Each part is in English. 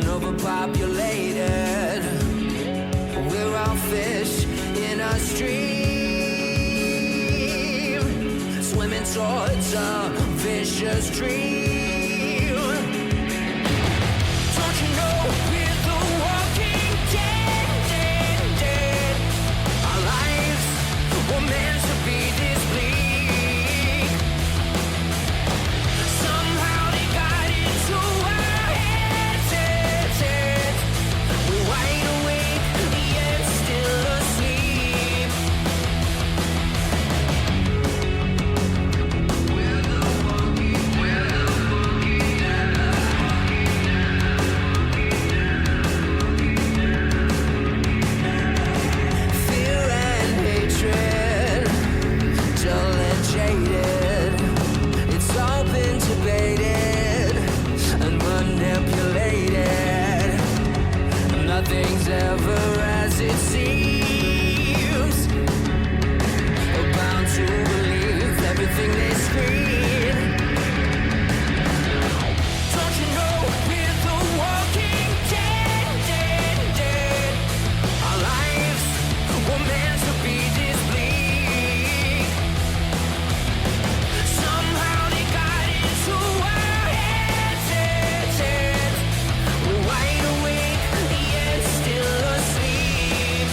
and overpopulated. We're all fish in a stream, swimming towards a vicious dream. Don't you know we're the walking dead? Our lives were meant to be this bleak. Somehow they got into our heads. We're wide awake, yet still asleep. We're the walking fear and hatred, dull and jaded. It's all been debated and manipulated. Nothing's ever as it seems. We're bound to believe everything they scream. Don't you know we're the walking dead? Our lives were meant to be this bleak. Somehow they got into our heads. We're wide awake, yet still asleep.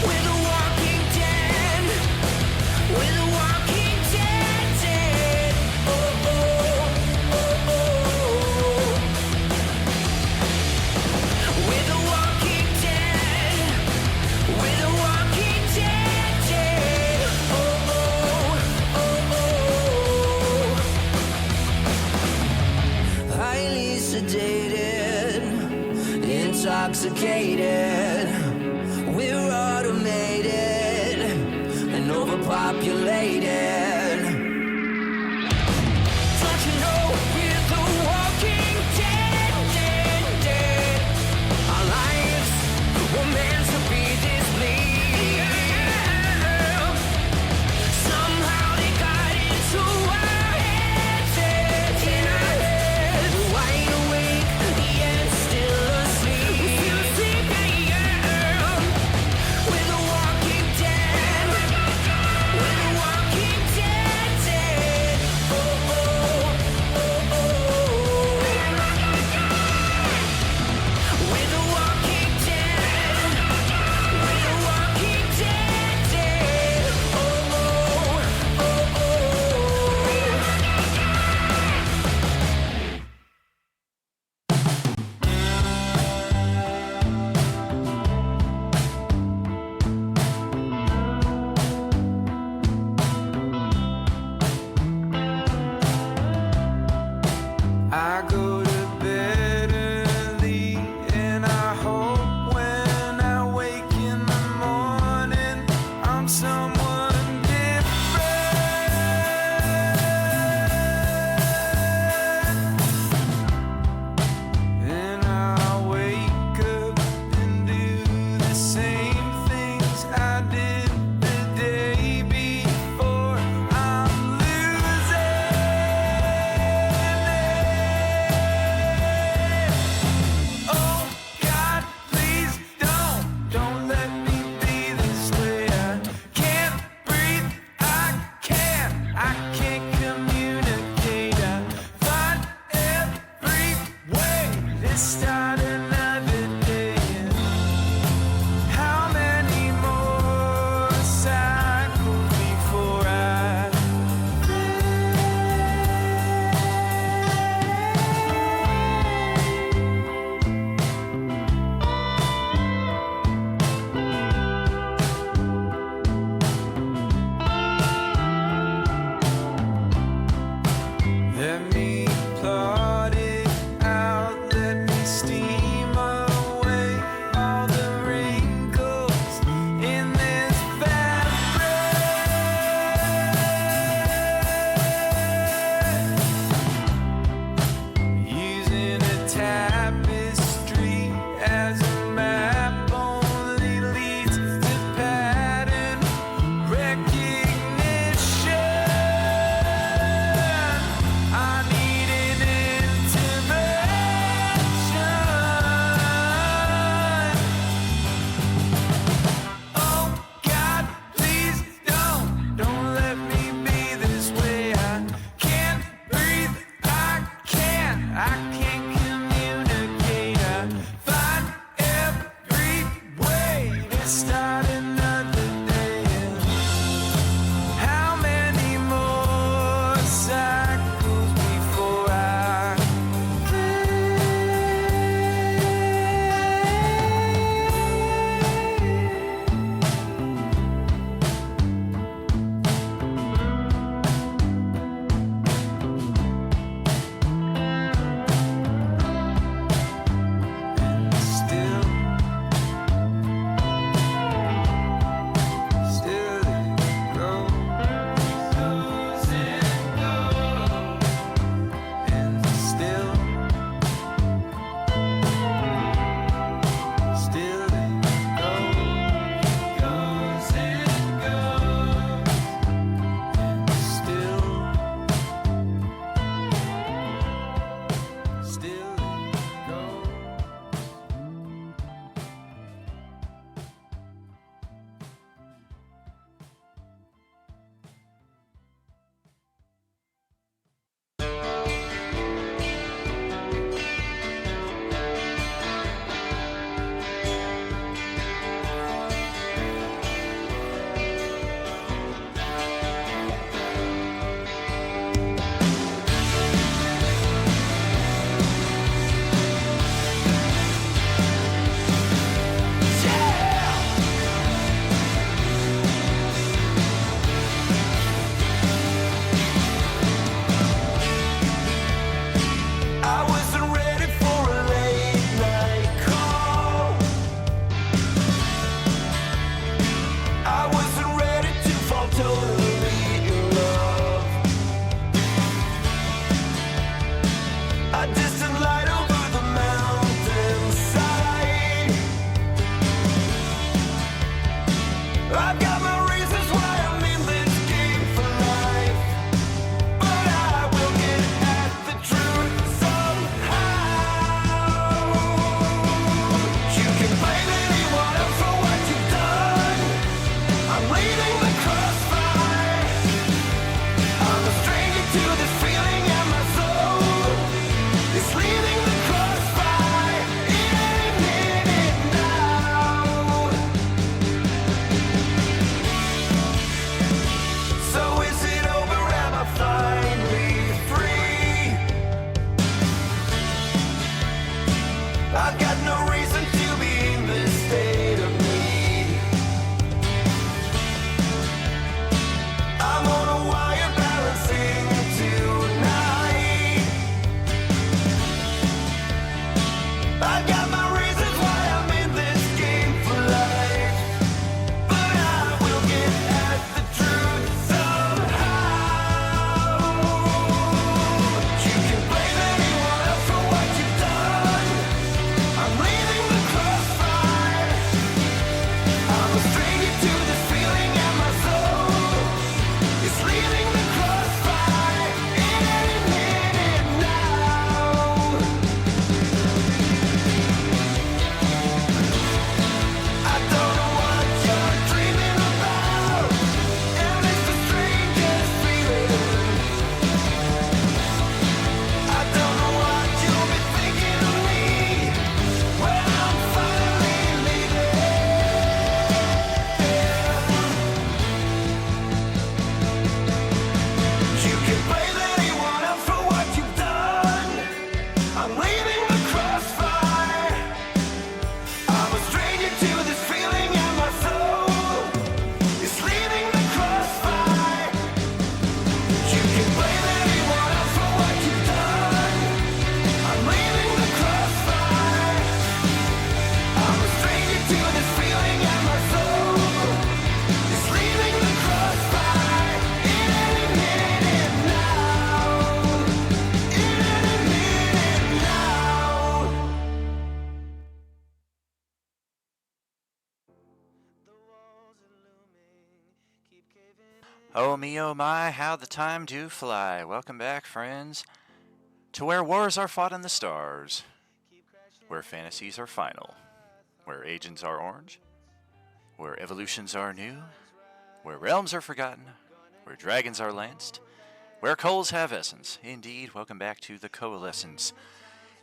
We're the walking dead. We're the walking dead. Oh, oh, oh, oh. We're the walking dead. We're the walking dead. Oh, oh, oh, oh. Highly sedated, intoxicated. We're automated and overpopulated. Don't you know we're the walking dead? Our lives were meant to be this bleak. Somehow they got into our heads. We're wide awake, yet still asleep. We're the walking dead. We're the walking dead. Oh, oh, oh, oh. We're the walking dead. We're the walking dead. Oh, oh, oh, oh. I go to bed early and I hope when I wake in the morning I'm someone different. And I wake up and do the same things I did the day before. I'm losing it. Oh God, please don't let me be this way. I can't breathe, I can't communicate. I find every way to start another day. How many more cycles before I let me plot it out, let me steam I got no reason to be in this state of need. I'm on a wire balancing tonight. I got my reasons why I'm in this game for life, but I will get at the truth somehow. You can blame anyone else for what you've done. I'm leaving the crossfire. I'm a stranger to this feeling, and my soul is leaving the crossfire any minute now. I don't know what you're dreaming about, and it's the strangest feeling. I don't know what you'll be thinking of me when I'm finally leaving. You can blame anyone else for what you've done. I'm leaving the crossfire. I'm a stranger to this feeling, and my soul is leaving the crossfire. You can blame anyone else for what you've done. I'm leaving the crossfire. I'm a stranger to this feeling, and my soul is leaving the crossfire in any minute now. In any minute now. Oh me, oh my, how the time do fly. Welcome back, friends, to where wars are fought in the stars, where fantasies are final, where agents are orange, where evolutions are new, where realms are forgotten, where dragons are lanced, where coals have essence. Indeed, welcome back to the Coalescence,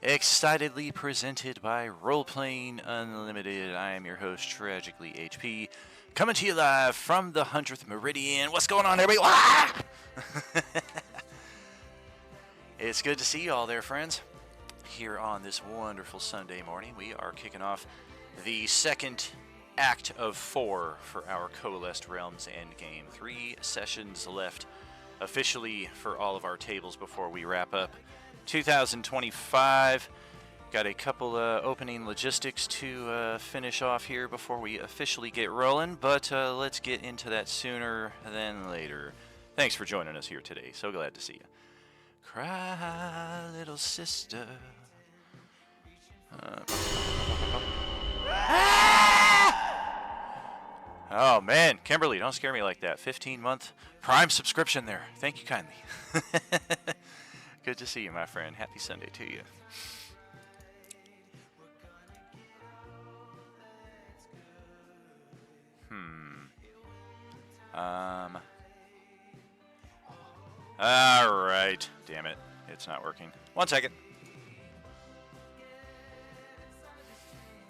excitedly presented by Roleplaying Unlimited. I am your host, Tragically HP, coming to you live from the 100th Meridian. What's going on, everybody? Ah! It's good to see you all there, friends. Here on this wonderful Sunday morning, we are kicking off the second act of 4 for our Coalesced Realms Endgame. 3 sessions left officially for all of our tables before we wrap up 2025. Got a couple opening logistics to finish off here before we officially get rolling, but let's get into that sooner than later. Thanks for joining us here today. So glad to see you. Cry, little sister. Oh man, Kimberly, don't scare me like that. 15-month Prime subscription there. Thank you kindly. Good to see you, my friend. Happy Sunday to you. Alright. Damn it. It's not working. 1 second.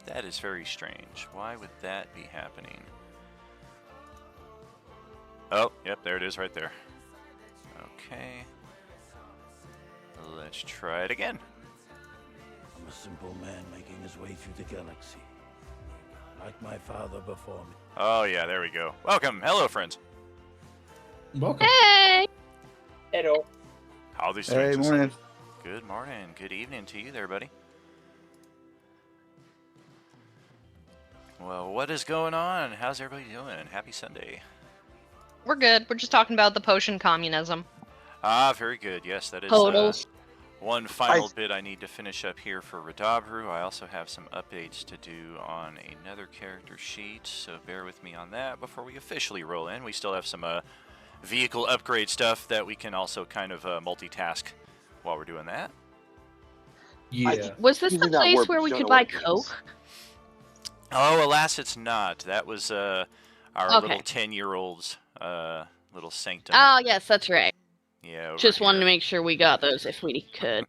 That is very strange. Why would that be happening? Oh, yep, there it is right there. Okay. Let's try it again. I'm a simple man making his way through the galaxy. Like my father before me. Oh, yeah, there we go. Welcome. Hello, friends. Welcome. Hey! Hello. How these Hey, things? morning. Good morning. Good evening to you there, buddy. Well, what is going on? How's everybody doing? Happy Sunday. We're good. We're just talking about the potion communism. Ah, very good. Yes, that is Totals. one final bit I need to finish up here for Radabru. I also have some updates to do on another character sheet, so bear with me on that before we officially roll in. We still have some vehicle upgrade stuff that we can also kind of multitask while we're doing that. Yeah. Was this the Usually not place work, where but we you could don't know buy what it means. Coke? Oh, alas, it's not. That was our Okay. little 10-year-old's little sanctum. Oh, yes, that's right. Yeah, over Just wanted to here. make sure we got those if we could.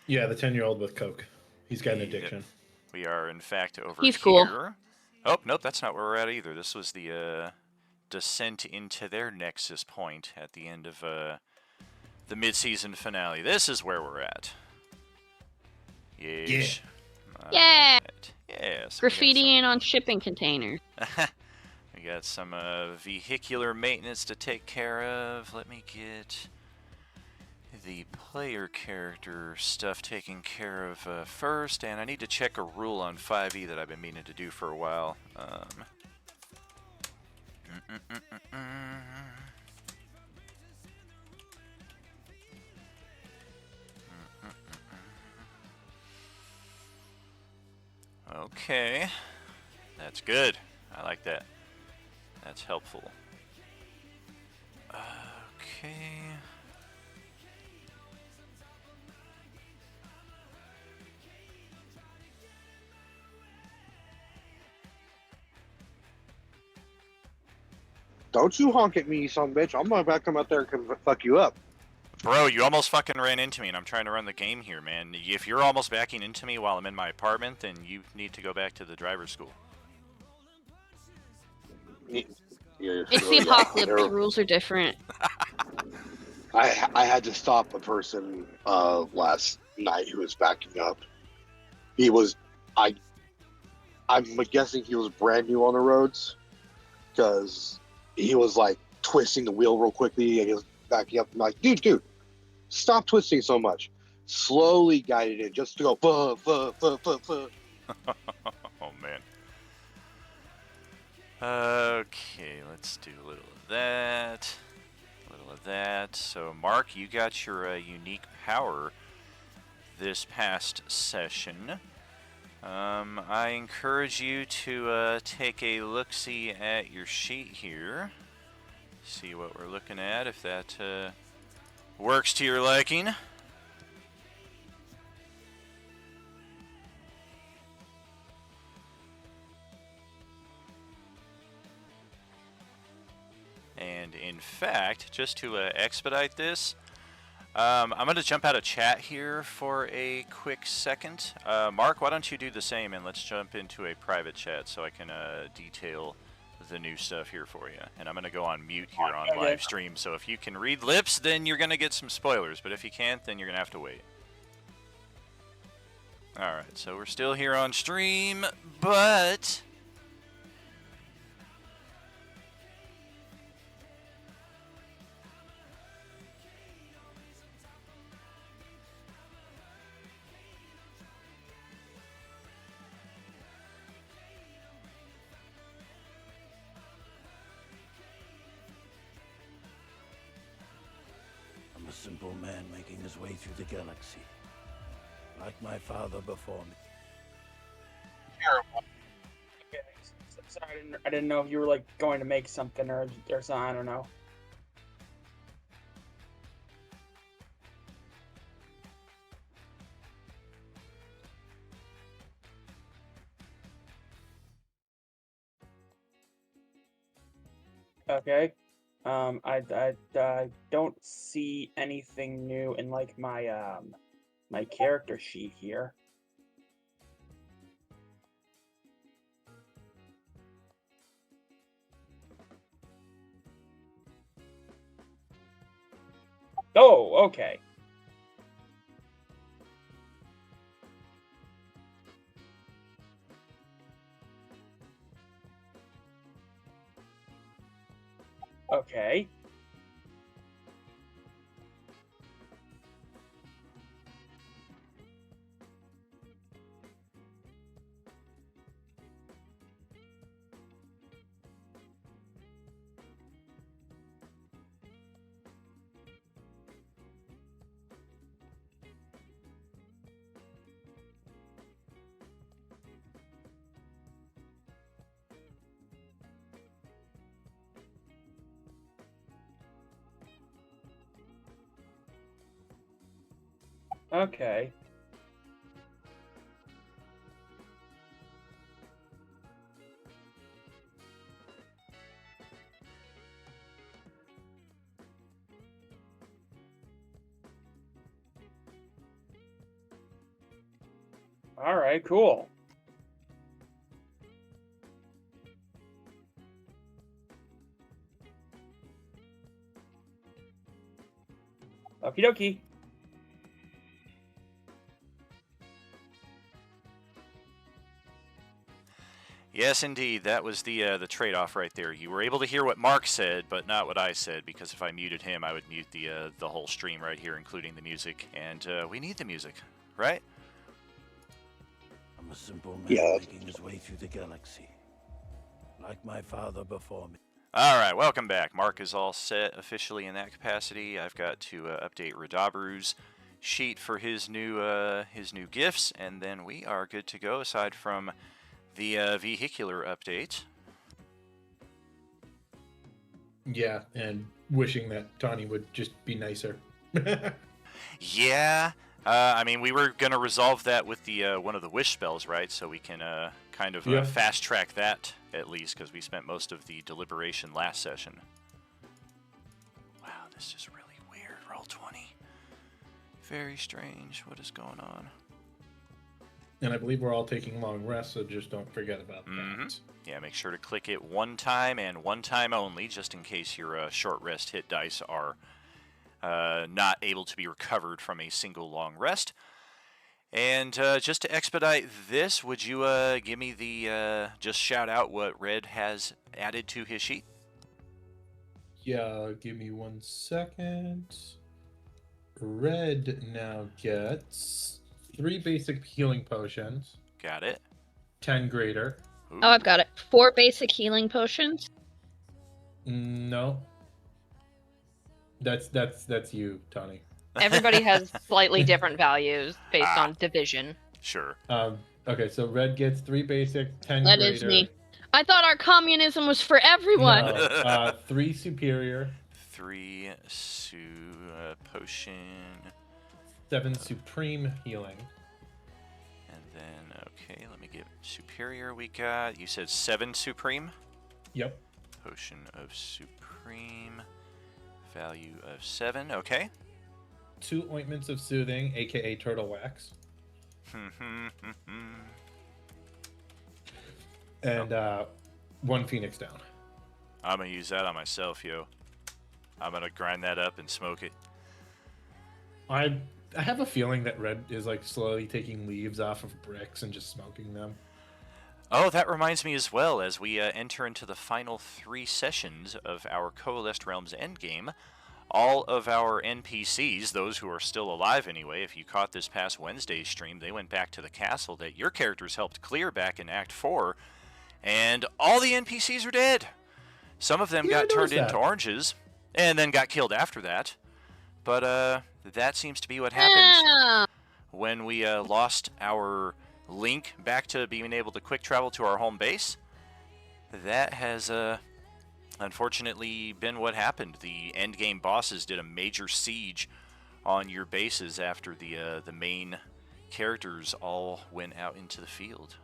Yeah, the 10-year-old with Coke. He's got an Yep. addiction. We are, in fact, over He's here. cool. Oh, nope, that's not where we're at either. This was the descent into their nexus point at the end of the mid-season finale. This is where we're at. Yeesh. Yeah. Alright. Yeah, so Graffitiing on shipping containers. we got some vehicular maintenance to take care of. Let me get the player character stuff taken care of first, and I need to check a rule on 5e that I've been meaning to do for a while. Okay, that's good. I like that. That's helpful. Okay. Don't you honk at me, you son of a bitch. I'm about to come out there and come fuck you up. Bro, you almost fucking ran into me, and I'm trying to run the game here, man. If you're almost backing into me while I'm in my apartment, then you need to go back to the driver's school. It's the apocalypse. Rules are different. I had to stop a person last night who was backing up. He was I'm guessing he was brand new on the roads because he was like twisting the wheel real quickly and he was backing up. I'm like, dude, stop twisting so much. Slowly guided it just to go fuh. Oh, man. Okay, let's do a little of that. A little of that. So, Mark, you got your unique power this past session. I encourage you to take a look-see at your sheet here. See what we're looking at, if that works to your liking. And in fact, just to expedite this, I'm going to jump out of chat here for a quick second. Mark, why don't you do the same, and let's jump into a private chat so I can detail the new stuff here for you. And I'm going to go on mute here on live stream, so if you can read lips, then you're going to get some spoilers, but if you can't, then you're going to have to wait. Alright, so we're still here on stream, but I'm a simple man making his way through the galaxy. Like my father before me. Terrible. Okay, sorry, I didn't know if you were like going to make something or something. I don't know. Okay. I don't see anything new in like my character sheet here. Oh, okay. Okay. Okay. All right, cool. Okie dokie. Yes, indeed. That was the trade-off right there. You were able to hear what Mark said, but not what I said, because if I muted him, I would mute the whole stream right here, including the music. And we need the music, right? I'm a simple man Yeah. making his way through the galaxy. Like my father before me. All right, welcome back. Mark is all set officially in that capacity. I've got to update Radabru's sheet for his new gifts, and then we are good to go. Aside from the vehicular update. Yeah, and wishing that Tawny would just be nicer. Yeah, I mean, we were gonna resolve that with the one of the wish spells, right? So we can kind of Yeah. fast track that at least, because we spent most of the deliberation last session. Wow, this is really weird. Roll 20. Very strange. What is going on? And I believe we're all taking long rests, so just don't forget about that. Yeah, make sure to click it one time and one time only, just in case your short rest hit dice are not able to be recovered from a single long rest. And just to expedite this, would you give me the, just shout out what Red has added to his sheet? Yeah, give me 1 second. Red now gets 3 basic healing potions, Got it. 10 greater. Ooh. Oh, I've got it. 4 basic healing potions. No. That's you, Tawny. Everybody has slightly different values based Ah. on division. Sure. Okay, so Red gets 3 basic, 10 That greater. is me. I thought our communism was for everyone. No, 3 superior, 3 potion. 7 supreme healing. And then, okay, let me get superior. We got, you said 7 supreme? Yep. Potion of supreme. Value of 7, okay. 2 ointments of soothing, aka turtle wax. And 1 phoenix down. I'm gonna use that on myself, yo. I'm gonna grind that up and smoke it. I have a feeling that Red is like slowly taking leaves off of bricks and just smoking them. Oh, that reminds me as well, as we enter into the final 3 sessions of our Coalesced Realms Endgame, all of our NPCs, those who are still alive anyway, if you caught this past Wednesday's stream, they went back to the castle that your characters helped clear back in Act 4, and all the NPCs are dead. Some of them Yeah, I got turned noticed that. into oranges, and then got killed after that. But that seems to be what happened Yeah. when we lost our link back to being able to quick travel to our home base. That has unfortunately been what happened. The endgame bosses did a major siege on your bases after the main characters all went out into the field.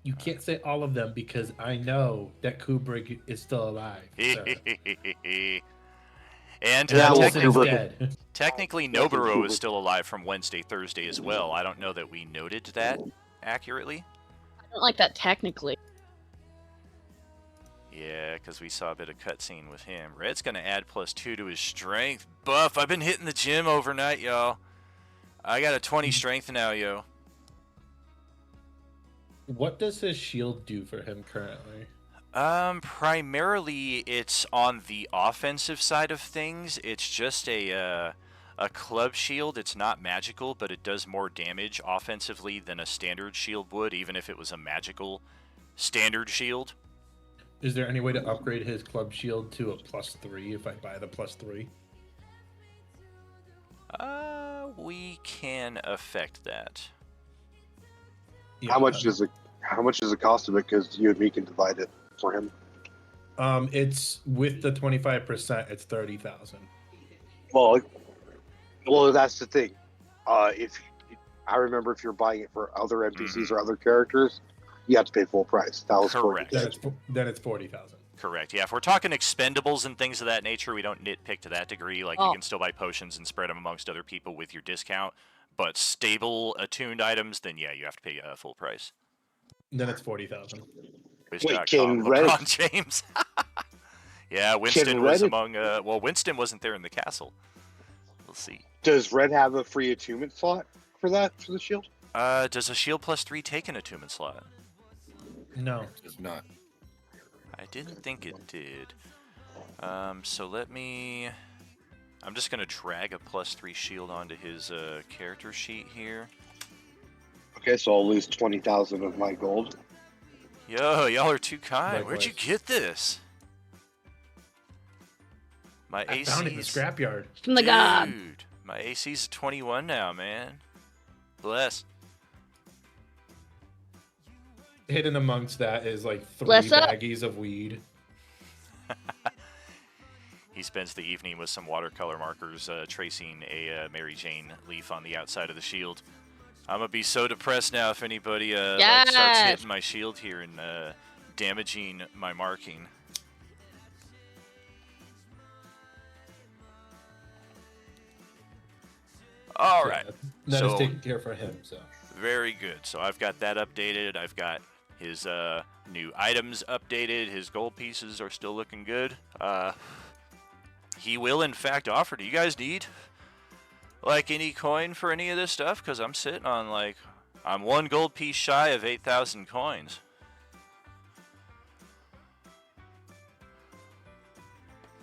You can't say all of them because I know that Kubrick is still alive. sir. And Yeah, well, Wilson's Kubrick- dead. technically, Noboru is still alive from Wednesday, Thursday as well. I don't know that we noted that accurately. I don't like that technically. Yeah, because we saw a bit of cutscene with him. Red's going to add +2 to his strength buff. I've been hitting the gym overnight, y'all. I got a 20 strength now, yo. What does his shield do for him currently? Primarily it's on the offensive side of things. It's just a club shield. It's not magical, but it does more damage offensively than a standard shield would, even if it was a magical standard shield. Is there any way to upgrade his club shield to a +3 if I buy the +3? We can affect that. Yeah, How much does it cost him? Because you and me can divide it for him. It's with the 25%. It's 30,000. Well, that's the thing. If I remember, if you're buying it for other NPCs or other characters, you have to pay full price. That was Correct. Then it's 40,000. Correct. Yeah, if we're talking expendables and things of that nature, we don't nitpick to that degree. Like, you can still buy potions and spread them amongst other people with your discount. But stable, attuned items, then yeah, you have to pay full price. Then it's 40,000. Wait, can LeBron James. Yeah, Winston was Red- among. Well, Winston wasn't there in the castle. We'll see. Does Red have a free attunement slot for that for the shield? Does a shield +3 take an attunement slot? No. It's not. I didn't think it did. So let me... I'm just going to drag a +3 shield onto his character sheet here. Okay, so I'll lose 20,000 of my gold. Yo, y'all are too kind. Where'd you Likewise. get this? My I found it in the AC's... scrapyard. From the god. Dude, my AC's 21 now, man. Bless. Hidden amongst that is like 3 Bless up. baggies of weed. He spends the evening with some watercolor markers tracing a Mary Jane leaf on the outside of the shield. I'm gonna be so depressed now if anybody like starts Yes. hitting my shield here and damaging my marking. All right. That is So- taken care for him. So Very good. So I've got that updated. I've got his new items updated. His gold pieces are still looking good. He will, in fact, offer. Do you guys need like any coin for any of this stuff? Because I'm sitting on like, I'm 1 gold piece shy of 8,000 coins.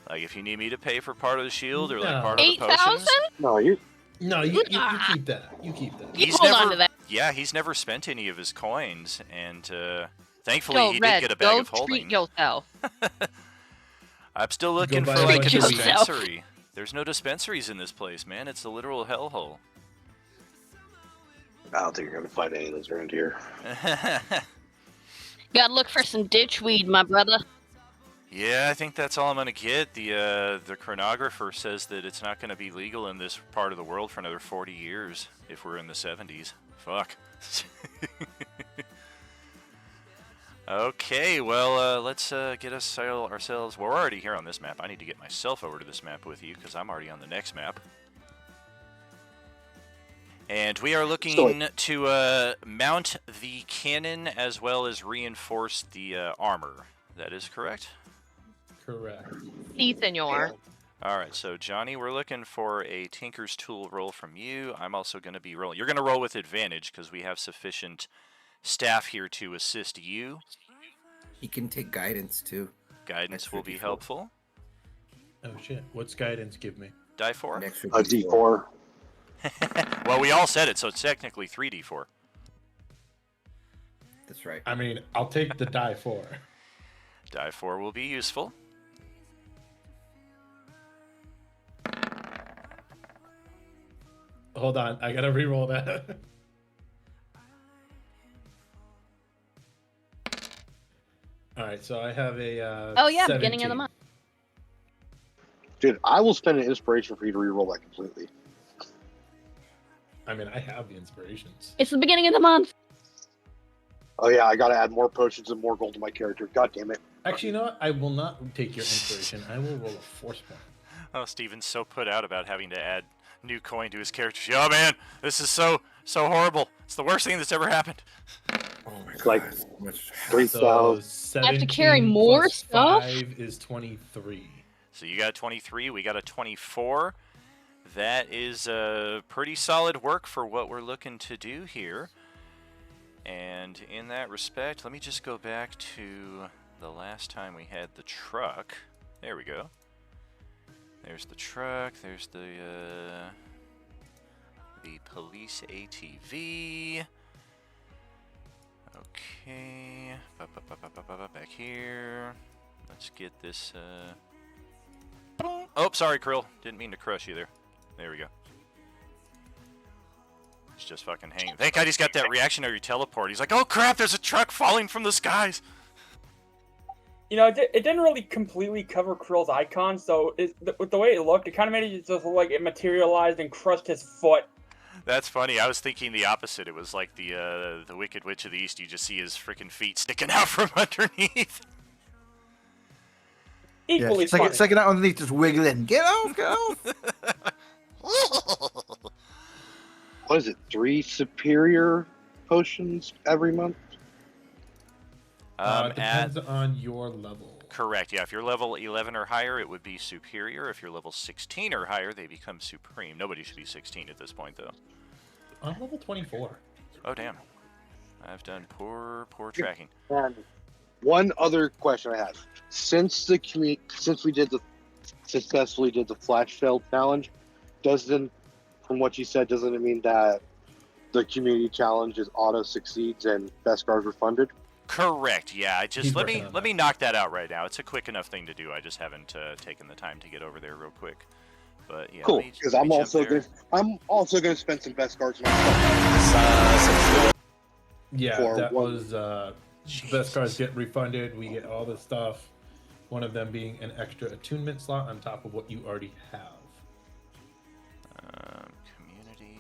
Like, if you need me to pay for part of the shield or like No. part of the 8,000? potions, No, you. no, you keep that. You keep that. You hold on to that. Yeah, he's never spent any of his coins, and thankfully Go, he Red. did get a Go bag of holding. treat yourself. I'm still looking buy for a like a bunch of weed. dispensary. There's no dispensaries in this place, man. It's a literal hellhole. I don't think you're gonna find any of those around here. Gotta look for some ditch weed, my brother. Yeah, I think that's all I'm gonna get. The chronographer says that it's not gonna be legal in this part of the world for another 40 years if we're in the 70s. Fuck. Okay, well, let's get us ourselves. Well, we're already here on this map. I need to get myself over to this map with you because I'm already on the next map. And we are looking to mount the cannon as well as reinforce the armor. That is correct? Correct. Si, senor. All right, so Johnny, we're looking for a Tinker's Tool roll from you. I'm also going to be rolling. You're going to roll with advantage because we have sufficient staff here to assist you. He can take guidance too. Guidance Extra will be D4. helpful. Oh shit! What's guidance give me? Die 4? An extra A D4. Well, we all said it, so it's technically 3d4. That's right. I mean, I'll take the die 4. Die 4 will be useful. Hold on, I gotta re-roll that. All right, so I have a. Oh, yeah, beginning of the 17. month. Dude, I will spend an inspiration for you to reroll that completely. I mean, I have the inspirations. It's the beginning of the month. Oh yeah, I gotta add more potions and more gold to my character. God damn it. Actually, you know what? I will not take your inspiration. I will roll a force point. Oh, Steven's so put out about having to add new coin to his character. Oh man, this is so horrible. It's the worst thing that's ever happened. Oh my god. Like, so much. 3,000. So I have to carry 17 more plus stuff? 5 is 23. So you got a 23, we got a 24. That is pretty solid work for what we're looking to do here. And in that respect, let me just go back to the last time we had the truck. There we go. There's the truck. There's the police ATV. Okay. Back here. Let's get this. Oh, sorry, Krill. Didn't mean to crush you there. There we go. He's just fucking hanging. Thank God he's got that reactionary teleport. He's like, oh crap, there's a truck falling from the skies. You know, it didn't really completely cover Krill's icon, so with the way it looked, it kind of made it just look like it materialized and crushed his foot. That's funny. I was thinking the opposite. It was like the Wicked Witch of the East. You just see his freaking feet sticking out from underneath. Equally funny. second out underneath, just wiggling. Get off, get off. What is it? 3 superior potions every month? It depends on your level. Correct. Yeah, if you're level 11 or higher, it would be superior. If you're level 16 or higher, they become supreme. Nobody should be 16 at this point, though. I'm level 24. Oh, damn. I've done poor tracking. And one other question I have: since we successfully did the flash sale challenge, doesn't from what you said, doesn't it mean that the community challenge is auto succeeds and best cars refunded? Correct. Yeah. I just He's let working me on let that. me knock that out right now. It's a quick enough thing to do. I just haven't taken the time to get over there real quick. But yeah, Cool, because let I'm me jump there. also gonna spend some best cars myself. Yeah, For that one- was best cards Jesus. get refunded. We get all this stuff. One of them being an extra attunement slot on top of what you already have. Community.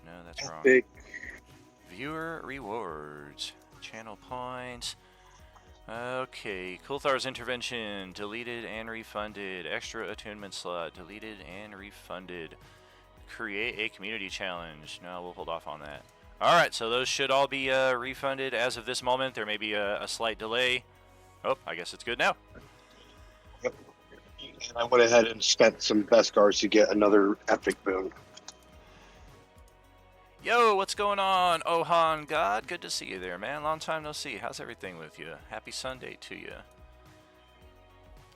No, that's wrong. big. Viewer rewards. Channel points. Okay. Kulthar's intervention. Deleted and refunded. Extra attunement slot. Deleted and refunded. Create a community challenge. No, we'll hold off on that. Alright, so those should all be refunded as of this moment. There may be a slight delay. Oh, I guess it's good now. And I went ahead and spent some best cars to get another epic boon. Yo, what's going on, Ohan God? Good to see you there, man. Long time no see. How's everything with you? Happy Sunday to you.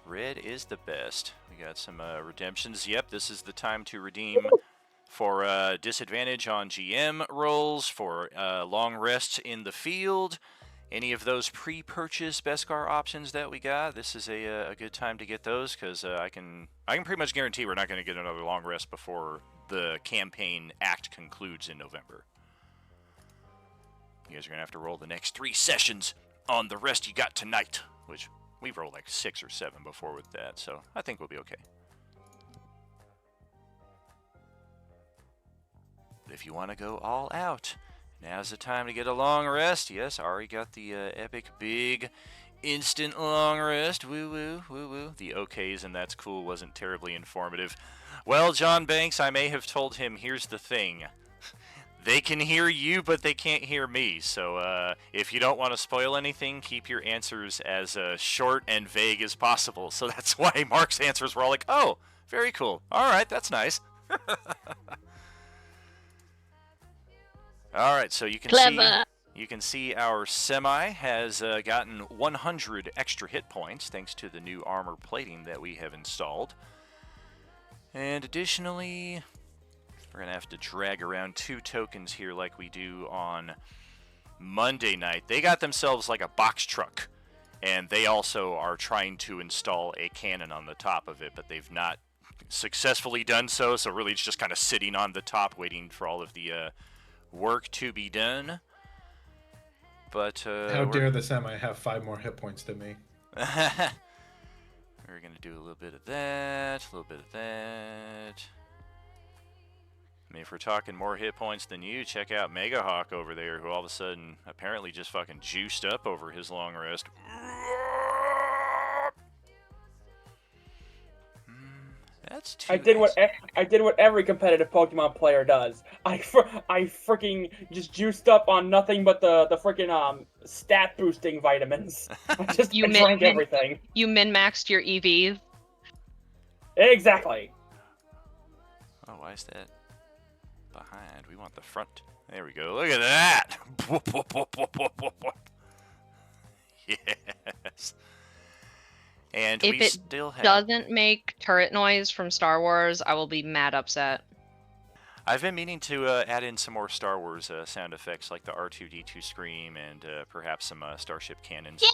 Red is the best. We got some redemptions. Yep, this is the time to redeem for disadvantage on GM rolls, for long rests in the field. Any of those pre-purchase Beskar options that we got, this is a good time to get those, because I can pretty much guarantee we're not going to get another long rest before the campaign act concludes in November. You guys are going to have to roll the next 3 sessions on the rest you got tonight, which we've rolled like 6 or 7 before with that, so I think we'll be okay. But if you want to go all out, now's the time to get a long rest. Yes, Ari got the epic big instant long rest. Woo woo, woo woo. The okays and that's cool wasn't terribly informative. Well, John Banks, I may have told him, here's the thing. They can hear you, but they can't hear me. So if you don't want to spoil anything, keep your answers as short and vague as possible. So that's why Mark's answers were all like, oh, very cool. All right, that's nice. All right, so you can see our semi has gotten 100 extra hit points thanks to the new armor plating that we have installed. And additionally, we're going to have to drag around 2 tokens here like we do on Monday night. They got themselves like a box truck, and they also are trying to install a cannon on the top of it, but they've not successfully done so, so really it's just kind of sitting on the top waiting for all of the work to be done. But How dare the semi have 5 more hit points than me? We're going to do a little bit of that, a little bit of that. I mean, if we're talking more hit points than you, check out Mega Hawk over there, who all of a sudden apparently just fucking juiced up over his long rest. That's too I did nice. what every competitive Pokemon player does. I freaking just juiced up on nothing but the freaking stat boosting vitamins. I drank everything. You min-maxed your EVs. Exactly. Oh, why is that behind? We want the front. There we go. Look at that. Yes. And If we it still have... doesn't make turret noise from Star Wars, I will be mad upset. I've been meaning to add in some more Star Wars sound effects, like the R2-D2 scream and perhaps some starship cannons. Yeah.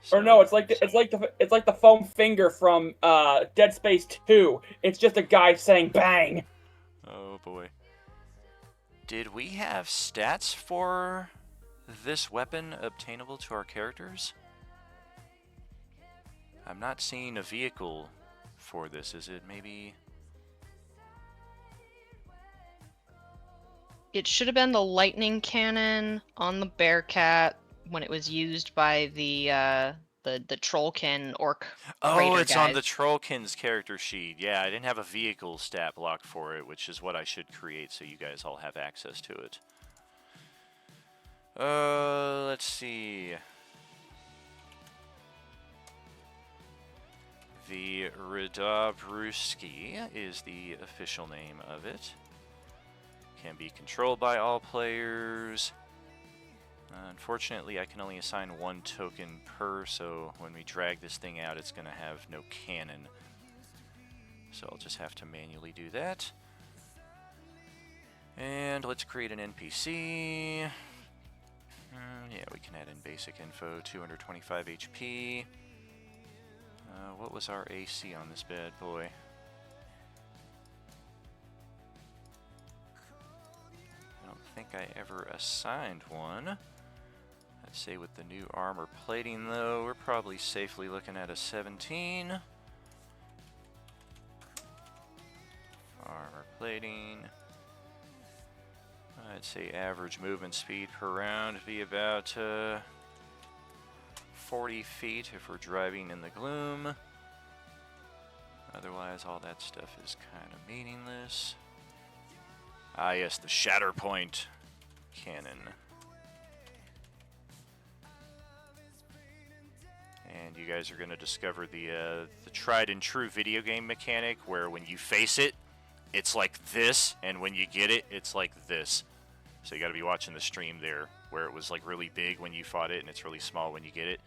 So, Or no, it's like the foam finger from Dead Space 2. It's just a guy saying bang. Oh boy. Did we have stats for this weapon obtainable to our characters? I'm not seeing a vehicle for this. Is it maybe... It should have been the lightning cannon on the Bearcat when it was used by the Trollkin orc. Oh, raider it's on the guys. Trollkin's character sheet. Yeah, I didn't have a vehicle stat block for it, which is what I should create so you guys all have access to it. Let's see. The Radabruski is the official name of it. can be controlled by all players. Unfortunately, I can only assign one token per, so when we drag this thing out, it's going to have no cannon. So I'll just have to manually do that. And let's create an NPC. Yeah, we can add in basic info, 225 HP. What was our AC on this bad boy? I don't think I ever assigned one. I'd say with the new armor plating, though, we're probably safely looking at a 17. Armor plating. I'd say average movement speed per round would be about 40 feet if we're driving in the gloom. Otherwise, all that stuff is kind of meaningless. Ah, yes, the Shatterpoint cannon. And you guys are going to discover the tried and true video game mechanic where when you face it, it's like this, and when you get it, it's like this. So you got to be watching the stream there, where it was like really big when you fought it, and it's really small when you get it.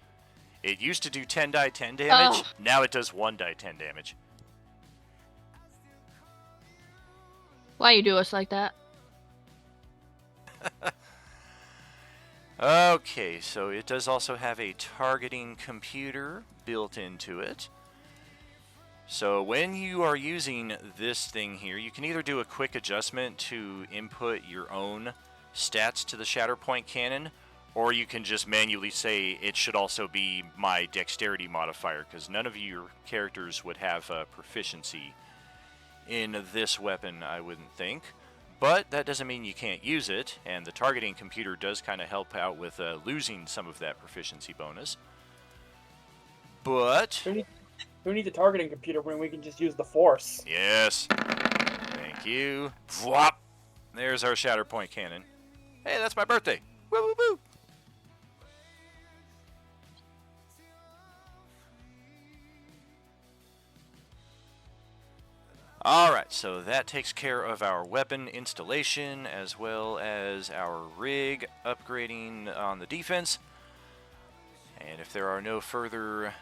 It used to do 10 die 10 damage. Oh. Now it does 1 die 10 damage. Why you do us like that? Okay, so it does also have a targeting computer built into it. So when you are using this thing here, you can either do a quick adjustment to input your own stats to the Shatterpoint cannon, or you can just manually say it should also be my dexterity modifier, because none of your characters would have proficiency in this weapon, I wouldn't think. But that doesn't mean you can't use it, and the targeting computer does kind of help out with losing some of that proficiency bonus. But Who needs a targeting computer when we can just use the Force? yes, thank you. Vwop! There's our Shatterpoint cannon. Hey, that's my birthday. Woo woo woo! Alright, so that takes care of our weapon installation as well as our rig upgrading on the defense. And if there are no further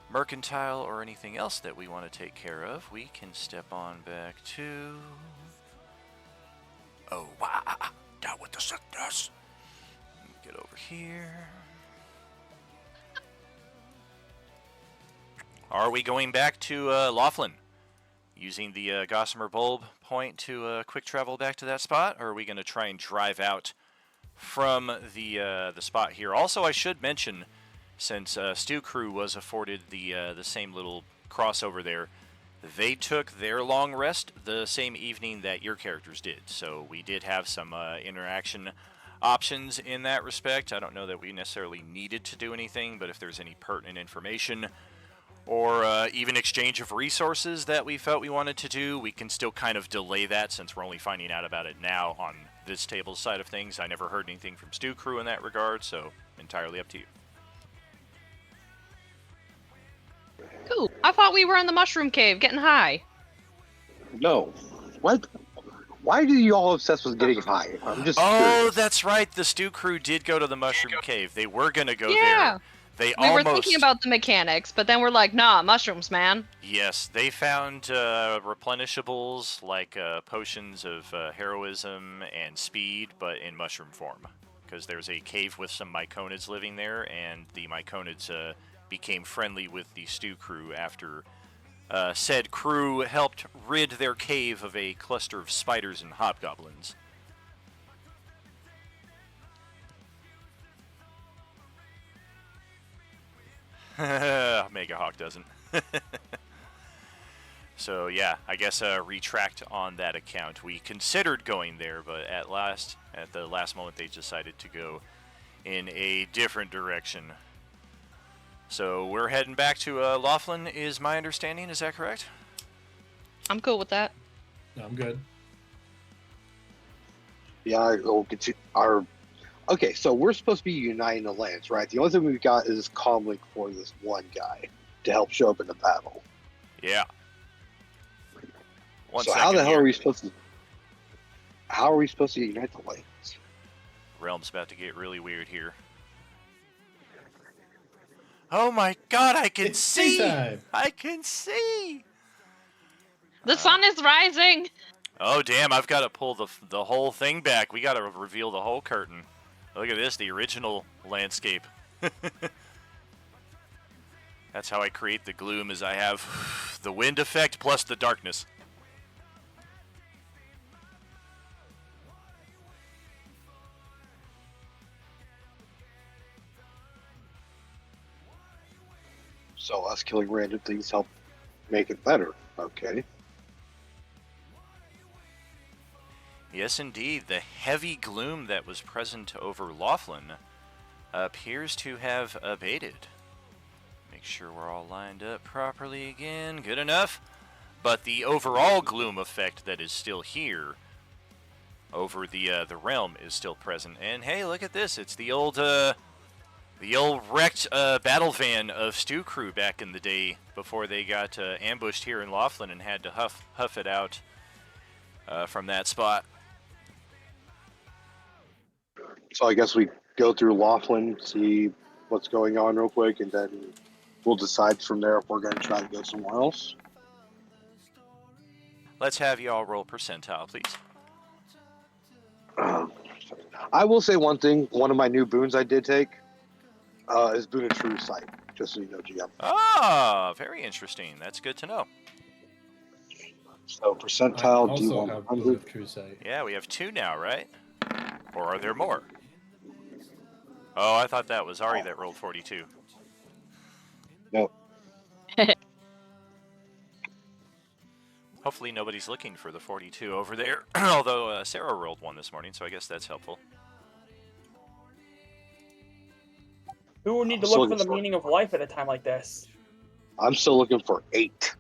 mercantile or anything else that we want to take care of, we can step on back to... Oh, wow, down with the sickness. Get over here. Are we going back to Laughlin? Using the Gossamer Bulb point to quick travel back to that spot, or are we going to try and drive out from the spot here? Also, I should mention, since Stew Crew was afforded the same little crossover there, they took their long rest the same evening that your characters did. So we did have some interaction options in that respect. I don't know that we necessarily needed to do anything, but if there's any pertinent information or even exchange of resources that we felt we wanted to do, we can still kind of delay that since we're only finding out about it now on this table side of things. I never heard anything from Stew Crew in that regard, so entirely up to you. Cool. I thought we were in the mushroom cave getting high. No. What? Why do you all obsess with getting high? I'm just Oh, curious. that's right. The Stew Crew did go to the Mushroom Cave. They were going to go Yeah. there. They We almost... were thinking about the mechanics, but then we're like, nah, mushrooms, man. Yes, they found replenishables like potions of heroism and speed, but in mushroom form. Because there's a cave with some myconids living there, and the myconids became friendly with the Stew Crew after said crew helped rid their cave of a cluster of spiders and hobgoblins. Mega Hawk doesn't. So yeah, I guess retract on that account. We considered going there, but at the last moment, they decided to go in a different direction. So we're heading back to Laughlin, is my understanding. Is that correct? I'm cool with that. I'm good. Yeah, we'll continue our. Okay, so we're supposed to be uniting the lands, right? The only thing we've got is comlink for this one guy to help show up in the battle. Yeah. So how the hell are we supposed to? How are we supposed to unite the lands? Realm's about to get really weird here. Oh my god, I can It's see! daytime. I can see! The sun is rising. Oh damn, I've got to pull the whole thing back. We got to reveal the whole curtain. Look at this, the original landscape. That's how I create the gloom, is I have the wind effect plus the darkness. So us killing random things help make it better. Okay. Yes, indeed. The heavy gloom that was present over Laughlin appears to have abated. Make sure we're all lined up properly again. Good enough. But the overall gloom effect that is still here over the realm is still present. And hey, look at this. It's the old wrecked battle van of Stew Crew back in the day before they got ambushed here in Laughlin and had to huff it out from that spot. So I guess we go through Laughlin, see what's going on real quick, and then we'll decide from there if we're going to try to go somewhere else. Let's have you all roll percentile, please. I will say one thing. One of my new boons I did take is Boon of True Sight, just so you know, GM. Ah, very interesting. That's good to know. So I percentile also have Boon D100. of True Sight. Yeah, we have 2 now, right? Or are there more? Oh, I thought that was Ari that rolled 42. No. Hopefully nobody's looking for the 42 over there. Although Sarah rolled 1 this morning, so I guess that's helpful. Who would need to So look for the it's- meaning of life at a time like this? I'm still looking for 8.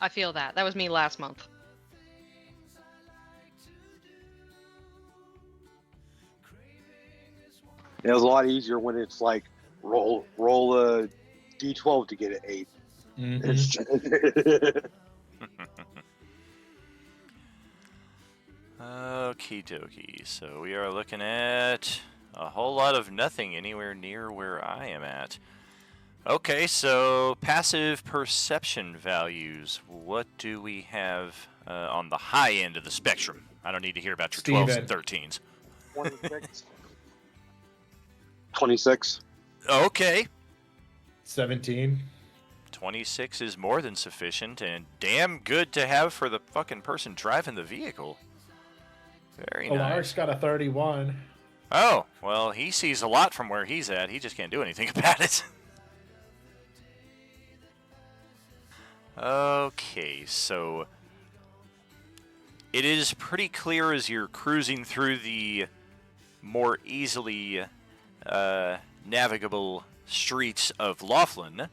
I feel that. That was me last month. It was a lot easier when it's like roll a D12 to get an 8. Mhm. It's just- Okie dokie. So we are looking at a whole lot of nothing anywhere near where I am at. Okay, so passive perception values. What do we have on the high end of the spectrum? I don't need to hear about your 12s and 13s. 26. 26. Okay. 17. 26 is more than sufficient and damn good to have for the fucking person driving the vehicle. Very nice. Alar's got a 31. Oh, well, he sees a lot from where he's at. He just can't do anything about it. Okay, so it is pretty clear as you're cruising through the more easily navigable streets of Laughlin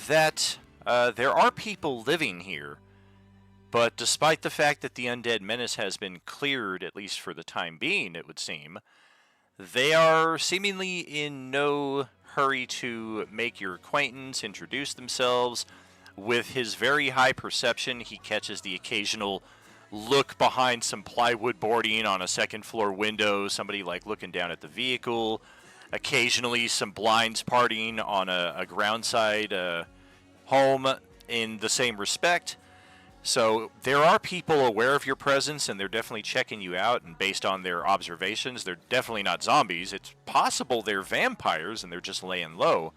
that there are people living here, but despite the fact that the undead menace has been cleared, at least for the time being, it would seem, they are seemingly in no hurry to make your acquaintance, introduce themselves. With his very high perception, he catches the occasional look behind some plywood boarding on a second floor window, somebody like looking down at the vehicle, occasionally some blinds partying on a groundside home in the same respect. So there are people aware of your presence, and they're definitely checking you out, and based on their observations, they're definitely not zombies. It's possible they're vampires, and they're just laying low.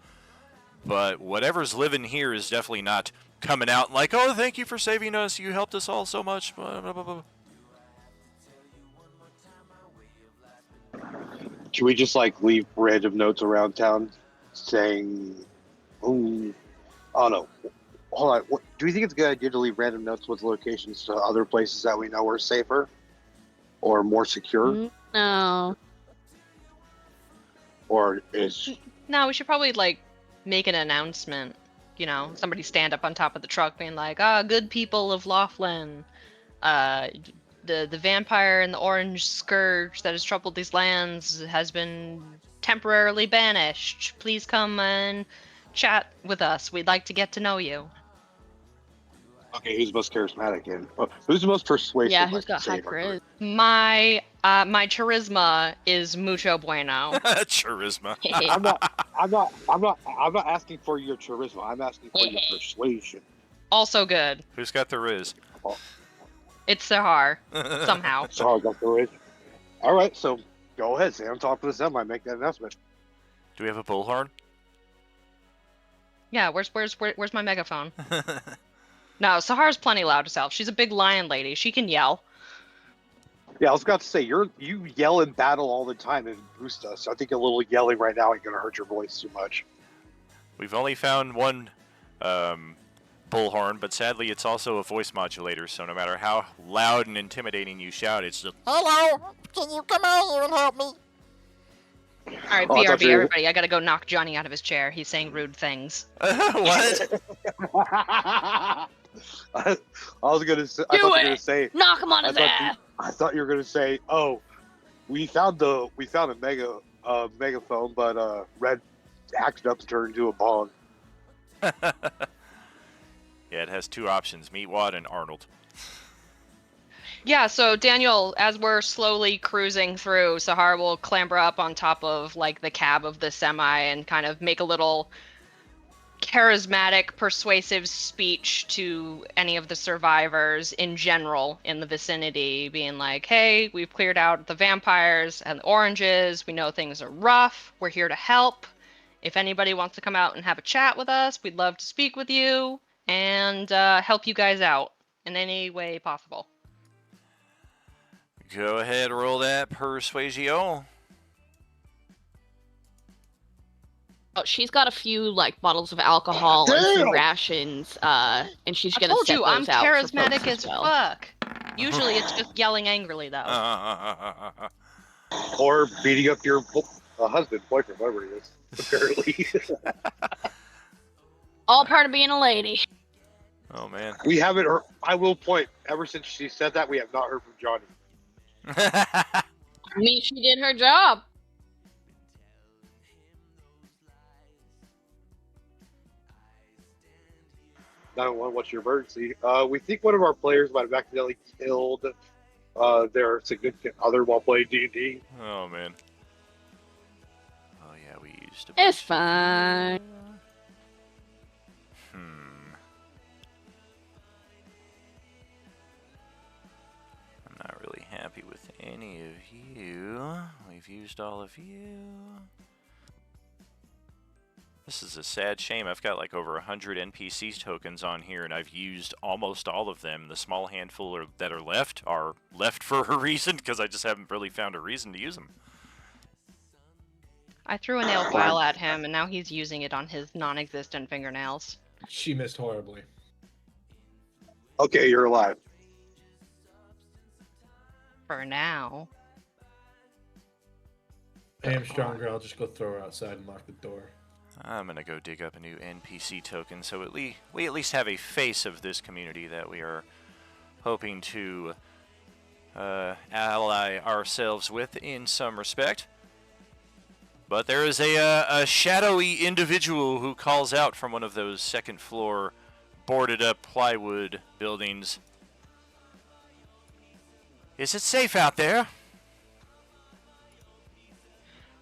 But whatever's living here is definitely not coming out like, oh, thank you for saving us. You helped us all so much. Blah, blah, blah, blah. Can we just like leave random notes around town saying, oh no, hold on. What, do you think it's a good idea to leave random notes with locations to other places that we know are safer or more secure? No. Or is No, we should probably like make an announcement. You know, somebody stand up on top of the truck being like, good people of Laughlin. The vampire and the orange scourge that has troubled these lands has been temporarily banished. Please come and chat with us. We'd like to get to know you. Okay, who's the most charismatic and who's the most persuasive? Yeah, I who's should got say, high in our group? charisma? My charisma is mucho bueno. Charisma. I'm not asking for your charisma. I'm asking for your persuasion. Also good. Who's got the Riz? Oh, It's Sahar somehow. sorry, that's the right. All right, so go ahead, Sam. Talk to the semi. Make that announcement. Do we have a bullhorn? Yeah, where's my megaphone? No, Sahar's plenty loud herself. She's a big lion lady. She can yell. Yeah, I was about to say you yell in battle all the time and boost us. So I think a little yelling right now ain't gonna hurt your voice too much. We've only found one bullhorn, but sadly it's also a voice modulator, so no matter how loud and intimidating you shout, it's just, hello, can you come out here and help me? All right, Oh, I thought BRB, you were- everybody. I gotta go knock Johnny out of his chair. He's saying rude things. What? I was gonna say. I Do thought you were it! gonna say. Knock him on his ass! I thought you were gonna say, "Oh, we found a megaphone, but Red hacked it up to turn into a bong." Yeah, it has two options, Meatwad and Arnold. Yeah, so Daniel, as we're slowly cruising through, Sahar will clamber up on top of like the cab of the semi and kind of make a little charismatic, persuasive speech to any of the survivors in general in the vicinity, being like, hey, we've cleared out the vampires and the oranges. We know things are rough. We're here to help. If anybody wants to come out and have a chat with us, we'd love to speak with you and help you guys out in any way possible. Go ahead, roll that persuasion. Oh, she's got a few like bottles of alcohol and some rations, and she's I gonna told set you, I'm those out for charismatic folks as well. fuck. Usually it's just yelling angrily, though. Or beating up your husband, boyfriend, whatever it is. Apparently, All part of being a lady. Oh, man. we haven't heard. I will point. Ever since she said that, we have not heard from Johnny. I mean, she did her job. 911, what's your emergency? We think one of our players might have accidentally killed their significant other while playing D&D. Oh, man. Oh, yeah, we used to. It's fine. I'm not really happy with any of you. We've used all of you. This is a sad shame. I've got like over 100 NPC tokens on here, and I've used almost all of them. The small handful that are left for a reason, because I just haven't really found a reason to use them. I threw a nail file at him, and now he's using it on his non-existent fingernails. She missed horribly. Okay, you're alive. For now. I am stronger. I'll just go throw her outside and lock the door. I'm gonna go dig up a new NPC token, so we at least have a face of this community that we are hoping to ally ourselves with in some respect. But there is a shadowy individual who calls out from one of those second floor boarded up plywood buildings. Is it safe out there?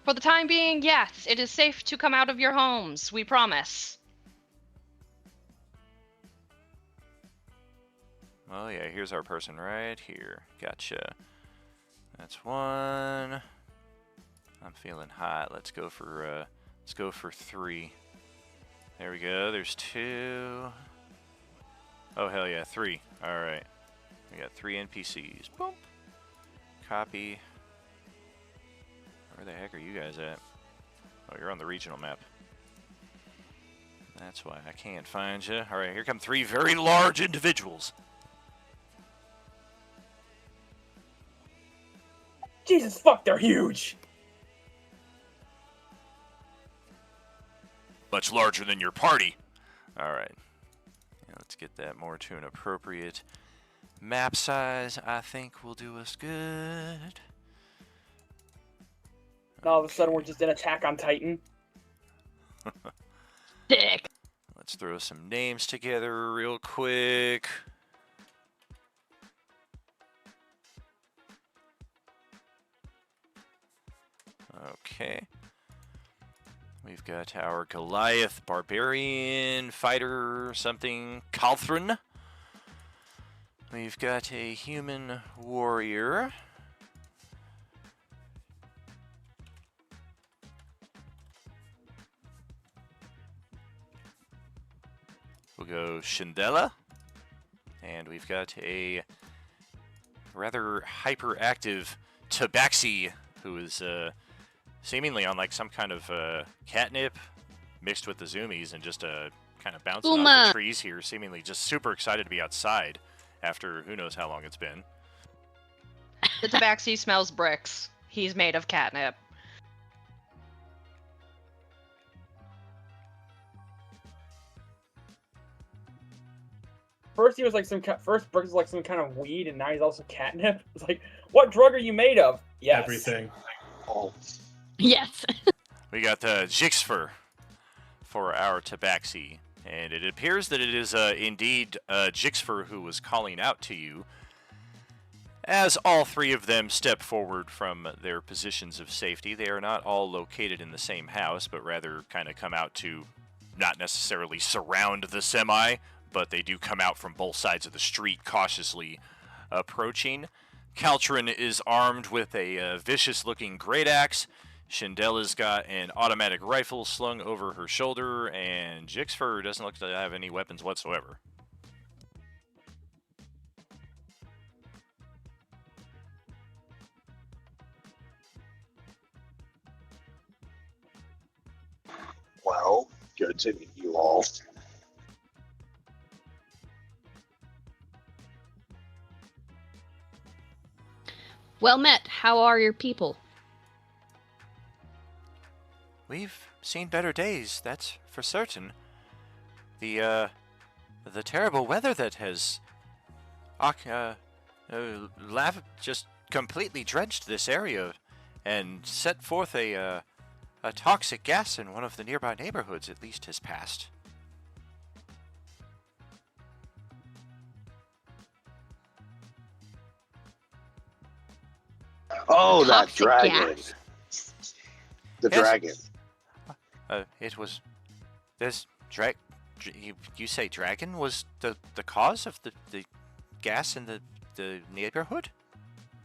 For the time being, yes, it is safe to come out of your homes, we promise. Oh yeah, here's our person right here. Gotcha. That's one. I'm feeling hot. Let's go for 3. There we go. There's 2. Oh hell yeah, 3. All right. We got 3 NPCs. Boom. Copy. Where the heck are you guys at? Oh, you're on the regional map. That's why I can't find you. All right, here come 3 very large individuals. Jesus fuck, they're huge. Much larger than your party. All right. Yeah, let's get that more to an appropriate map size. I think will do us good. Now all of a sudden we're just in Attack on Titan. Dick. Let's throw some names together real quick. Okay. We've got our Goliath barbarian fighter something, Calthrin. We've got a human warrior. We'll go Shindella. And we've got a rather hyperactive Tabaxi, who is seemingly on like some kind of catnip mixed with the zoomies and just kind of bouncing off Uma. the trees here, seemingly just super excited to be outside after who knows how long it's been. The tabaxi smells bricks. He's made of catnip. First he was like first Brooks was like some kind of weed, and now he's also catnip. It's like, what drug are you made of? Yes. Everything. Oh, Yes. We got the Jixfer for our Tabaxi, and it appears that it is indeed Jixfer who was calling out to you. As all three of them step forward from their positions of safety, they are not all located in the same house, but rather kind of come out to not necessarily surround the semi, but they do come out from both sides of the street, cautiously approaching. Caltrin is armed with a vicious-looking great axe. Shindella's got an automatic rifle slung over her shoulder, and Jixfer doesn't look to have any weapons whatsoever. well, good to meet you all. Well met. How are your people? We've seen better days, that's for certain. The terrible weather that has just completely drenched this area and set forth a toxic gas in one of the nearby neighborhoods, at least, has passed. Oh, that Toxic dragon. gas? The Yes. dragon. It was this you say dragon was the cause of the gas in the neighborhood?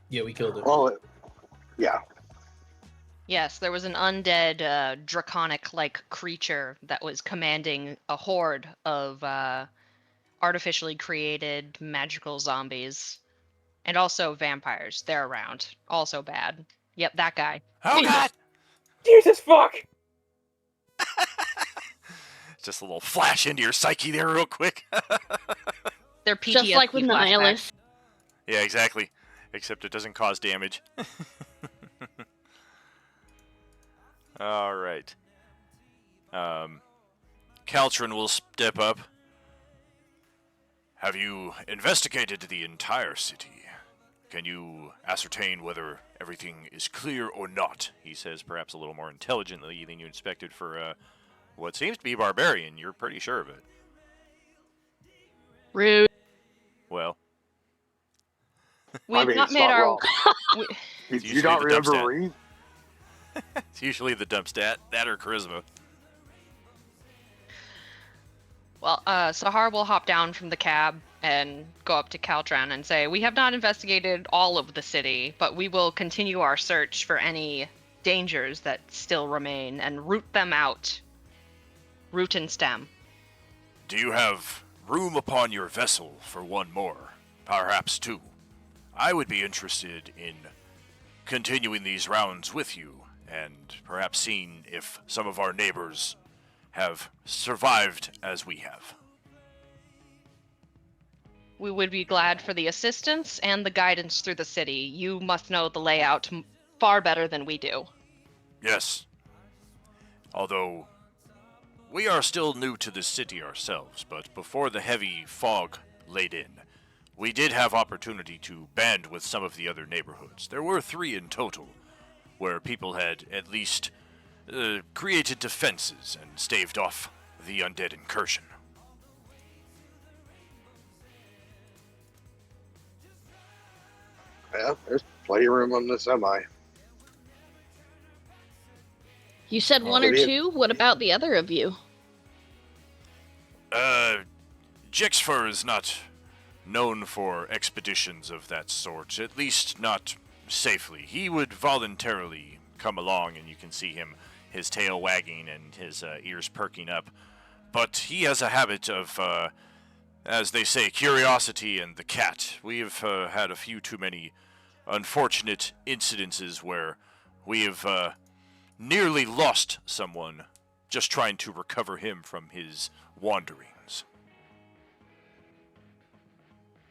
Yeah, we killed it. Oh, yeah. Yes, there was an undead, draconic-like creature that was commanding a horde of artificially created magical zombies. And also vampires. They're around. Also bad. Yep, that guy. Oh God! Jesus fuck! Just a little flash into your psyche there, real quick. They're PTSD Just like with flashbacks. Nihilus. Yeah, exactly. Except it doesn't cause damage. All right. Caltrin will step up. Have you investigated the entire city? Can you ascertain whether everything is clear or not? He says, perhaps a little more intelligently than you expected for what seems to be barbarian. You're pretty sure of it. Rude. Well, We've I mean, not it's made not our. wrong. we- Did usually you not the dump remember stat. Reed? it's usually the dump stat, that or charisma. Well, Sahar will hop down from the cab and go up to Caltran and say, "We have not investigated all of the city, but we will continue our search for any dangers that still remain and root them out. Root and stem." Do you have room upon your vessel for one more? Perhaps two? I would be interested in continuing these rounds with you, and perhaps seeing if some of our neighbors have survived as we have. We would be glad for the assistance and the guidance through the city. You must know the layout far better than we do. Yes. Although, we are still new to this city ourselves, but before the heavy fog laid in, we did have opportunity to band with some of the other neighborhoods. There were 3 in total, where people had at least created defenses and staved off the undead incursion. Yeah, there's plenty of room on the semi. You said one or two? What about the other of you? Jixfer is not known for expeditions of that sort, at least not safely. He would voluntarily come along, and you can see him, his tail wagging and his ears perking up. But he has a habit of, as they say, curiosity and the cat. We've had a few too many unfortunate incidences where we have nearly lost someone just trying to recover him from his wanderings.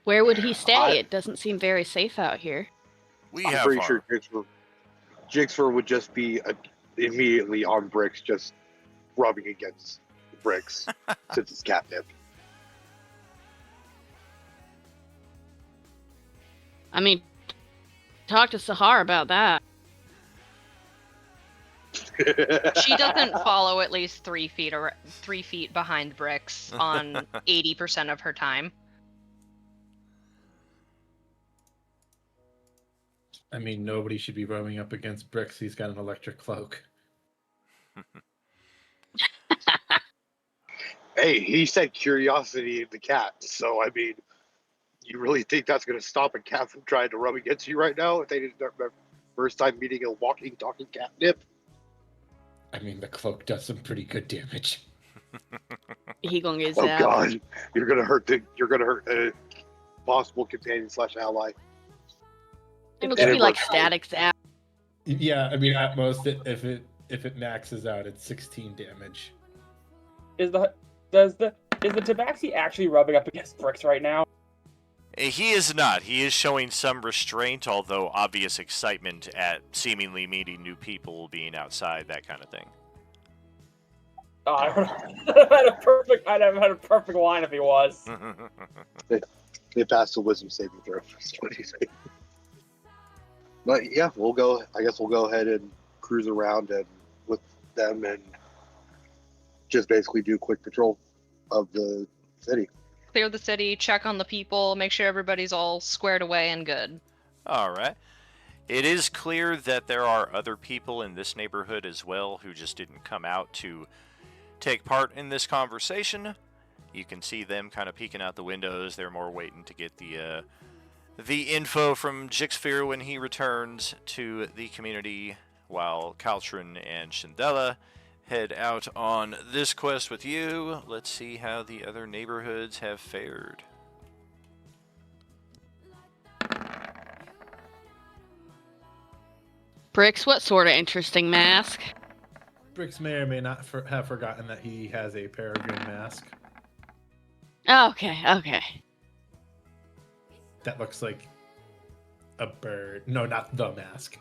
Where would he stay? It doesn't seem very safe out here. I'm pretty sure Jixfer would just be immediately on bricks, just rubbing against bricks since it's catnip. I mean, talk to Sahar about that. She doesn't follow at least 3 feet or 3 feet behind bricks on 80% of her time. I mean, nobody should be roaming up against bricks. He's got an electric cloak. Hey, he said curiosity in the cat, so I mean, you really think that's going to stop a cat from trying to rub against you right now if they didn't their first time meeting a walking, talking catnip? I mean, the cloak does some pretty good damage. He gonna get Oh zapped. God, you're gonna hurt a possible companion / ally. It'll just be like static zap. Yeah, I mean, at most, if it maxes out, it's 16 damage. Is the Tabaxi actually rubbing up against bricks right now? He is not. He is showing some restraint, although obvious excitement at seemingly meeting new people, being outside, that kind of thing. Oh, I'd have had a perfect line if he was. They passed the wisdom saving throw. That's what he's saying. But yeah, I guess we'll go ahead and cruise around and with them and just basically do quick patrol of the city. Clear the city, check on the people, make sure everybody's all squared away and good. All right. It is clear that there are other people in this neighborhood as well who just didn't come out to take part in this conversation. You can see them kind of peeking out the windows. They're more waiting to get the info from Jixfer when he returns to the community, while Caltrin and Shandella head out on this quest with you. Let's see how the other neighborhoods have fared. Bricks, what sort of interesting mask? Bricks may or may not have forgotten that he has a peregrine mask. Oh, okay. That looks like a bird. No, not the mask.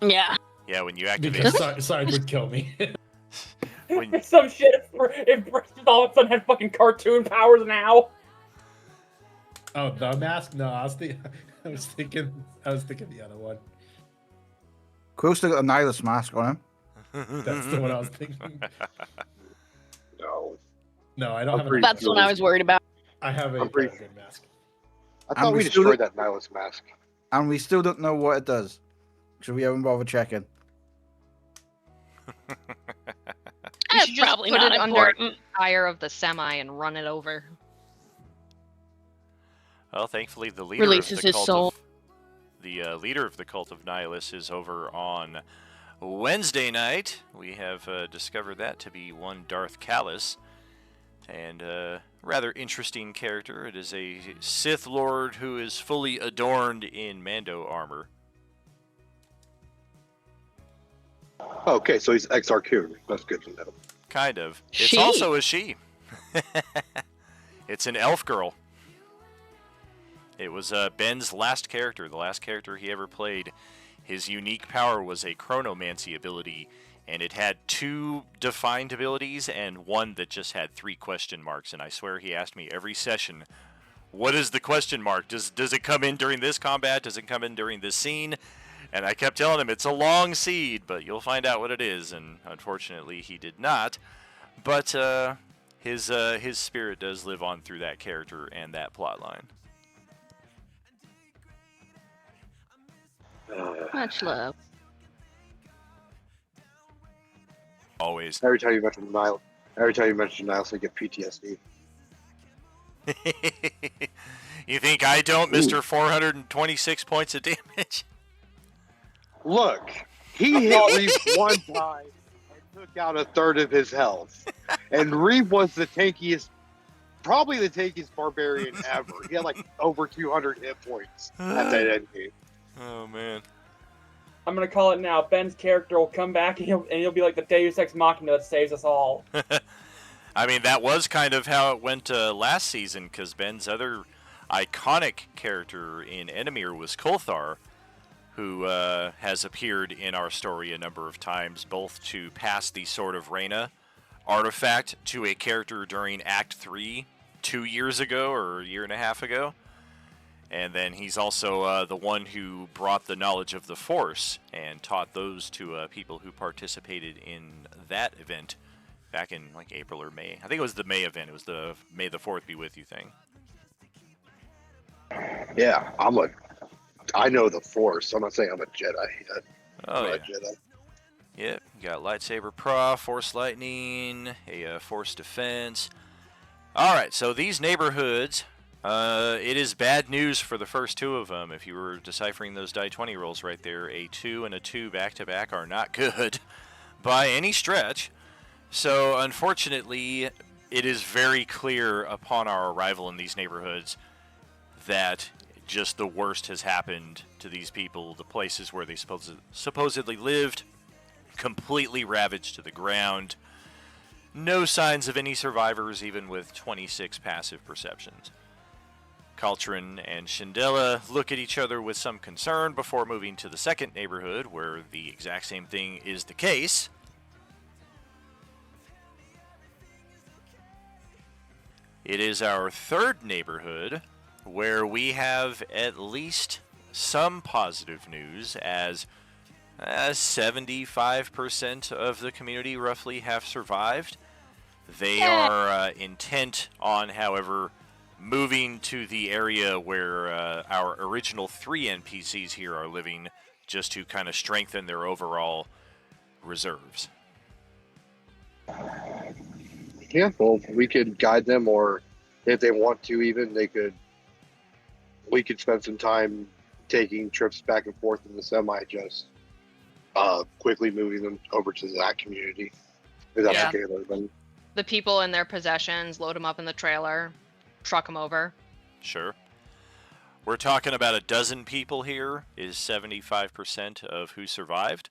Yeah. Yeah, when you activate... Because Sarge would kill me. Some shit if Bricks just all of a sudden had fucking cartoon powers now. Oh, the mask? No, I was thinking the other one. Quill's still got a nihilist mask on him. That's the one I was thinking. No, I don't have a That's what I was worried about. I have a peregrine mask. I thought we destroyed that nihilist mask. And we still don't know what it does. So we haven't bothered checking. That's You should probably just put not it important. under the tire of the semi and run it over. Well, thankfully, the leader Releases of the his cult soul. leader of the cult of Nihilus is over on Wednesday night. We have discovered that to be one Darth Callus, and a rather interesting character. It is a Sith Lord who is fully adorned in Mando armor. Okay, so he's ex-Arcune. That's good to know. Kind of. It's She? also a she. It's an elf girl. It was Ben's last character, the last character he ever played. His unique power was a chronomancy ability, and it had 2 defined abilities and one that just had 3 question marks. And I swear he asked me every session, what is the question mark? Does it come in during this combat? Does it come in during this scene? And I kept telling him, it's a long seed, but you'll find out what it is. And unfortunately, he did not. But his spirit does live on through that character and that plotline. Much love. Always. Every time you mention Niles, I get PTSD. You think I don't, Mr. 426 points of damage? Look, he hit Reeve one time and took out a third of his health. And Reeve was probably the tankiest barbarian ever. He had like over 200 hit points at that end game. Oh, man. I'm gonna call it now. Ben's character will come back and he'll be like the Deus Ex Machina that saves us all. I mean, that was kind of how it went last season, because Ben's other iconic character in Enemir was Kolthar, who has appeared in our story a number of times, both to pass the Sword of Reyna artifact to a character during Act 3 2 years ago, or a year and a half ago. And then he's also the one who brought the knowledge of the Force and taught those to people who participated in that event back in like April or May. I think it was the May event. It was the May the 4th be with you thing. Yeah, I know the Force. I'm not saying I'm a Jedi yet. Oh, yeah. A Jedi. Yep, you got Lightsaber Prof, Force Lightning, a Force Defense. Alright, so these neighborhoods, it is bad news for the first two of them. If you were deciphering those die 20 rolls right there, a 2 and a 2 back-to-back are not good by any stretch. So, unfortunately, it is very clear upon our arrival in these neighborhoods that just the worst has happened to these people. The places where they supposedly lived, completely ravaged to the ground. No signs of any survivors, even with 26 passive perceptions. Caltrin and Shindella look at each other with some concern before moving to the second neighborhood, where the exact same thing is the case. It is our third neighborhood, where we have at least some positive news, as 75% of the community roughly have survived. They are intent on, however, moving to the area where our original 3 NPCs here are living, just to kind of strengthen their overall reserves. Yeah, well, we could guide them, or if they want to, even we could spend some time taking trips back and forth in the semi, just quickly moving them over to that community. If that's okay with everybody. The people and their possessions, load them up in the trailer, truck them over. Sure. We're talking about a dozen people here, is 75% of who survived.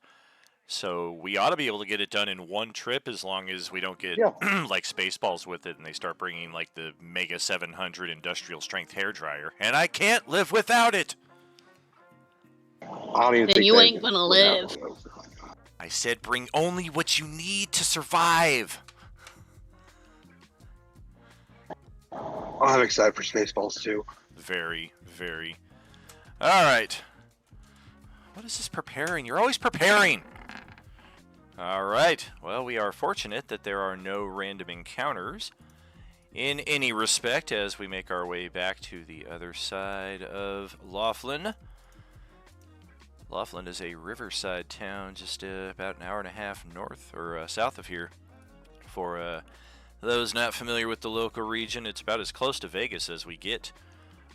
So we ought to be able to get it done in one trip, as long as we don't get like Spaceballs with it and they start bringing like the Mega 700 industrial strength hairdryer, and I can't live without it. I don't even Then think you they ain't gonna live. I said bring only what you need to survive. I'm excited for Spaceballs too. Very, very. All right. What is this preparing? You're always preparing. All right. Well, we are fortunate that there are no random encounters in any respect as we make our way back to the other side of Laughlin. Laughlin is a riverside town just about an hour and a half north or south of here. For those not familiar with the local region, it's about as close to Vegas as we get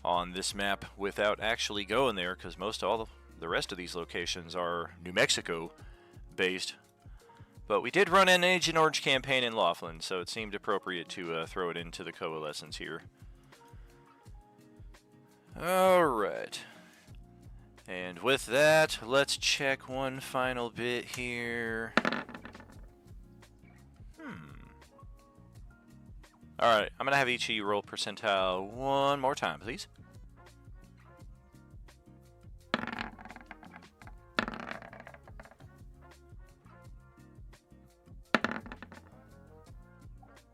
on this map without actually going there, because most all the rest of these locations are New Mexico based. But we did run an Agent Orange campaign in Laughlin, so it seemed appropriate to throw it into the Coalescence here. Alright. And with that, let's check one final bit here. Alright, I'm going to have each of you roll percentile one more time, please.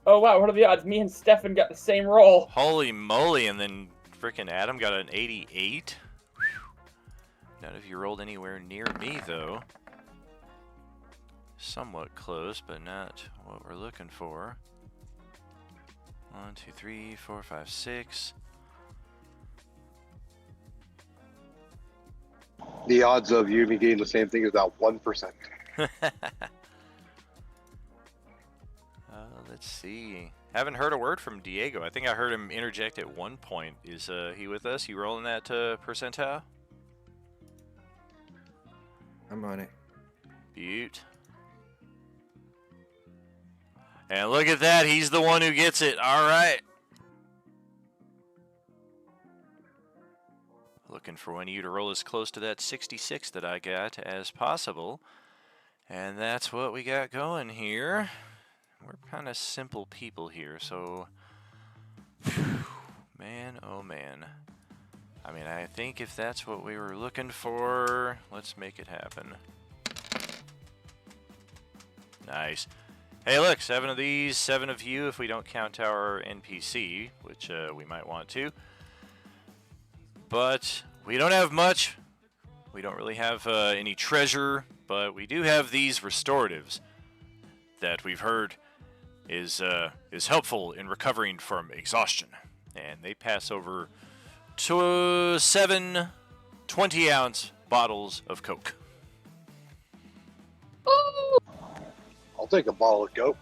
Oh wow, what are the odds? Me and Stefan got the same roll. Holy moly, and then frickin' Adam got an 88. Whew. None of you rolled anywhere near me, though. Somewhat close, but not what we're looking for. 1, 2, 3, 4, 5, 6. The odds of you me getting the same thing is about 1%. Let's see. Haven't heard a word from Diego. I think I heard him interject at one point. Is he with us? You rolling that percentile? I'm on it. Butte. And look at that. He's the one who gets it. All right. Looking for one of you to roll as close to that 66 that I got as possible. And that's what we got going here. We're kind of simple people here, so... Man, oh man. I mean, I think if that's what we were looking for, let's make it happen. Nice. Hey, look, 7 of these, 7 of you if we don't count our NPC, which we might want to. But we don't have much. We don't really have any treasure, but we do have these restoratives that we've heard is helpful in recovering from exhaustion. And they pass over 7 20-ounce bottles of Coke. Ooh. I'll take a bottle of Coke.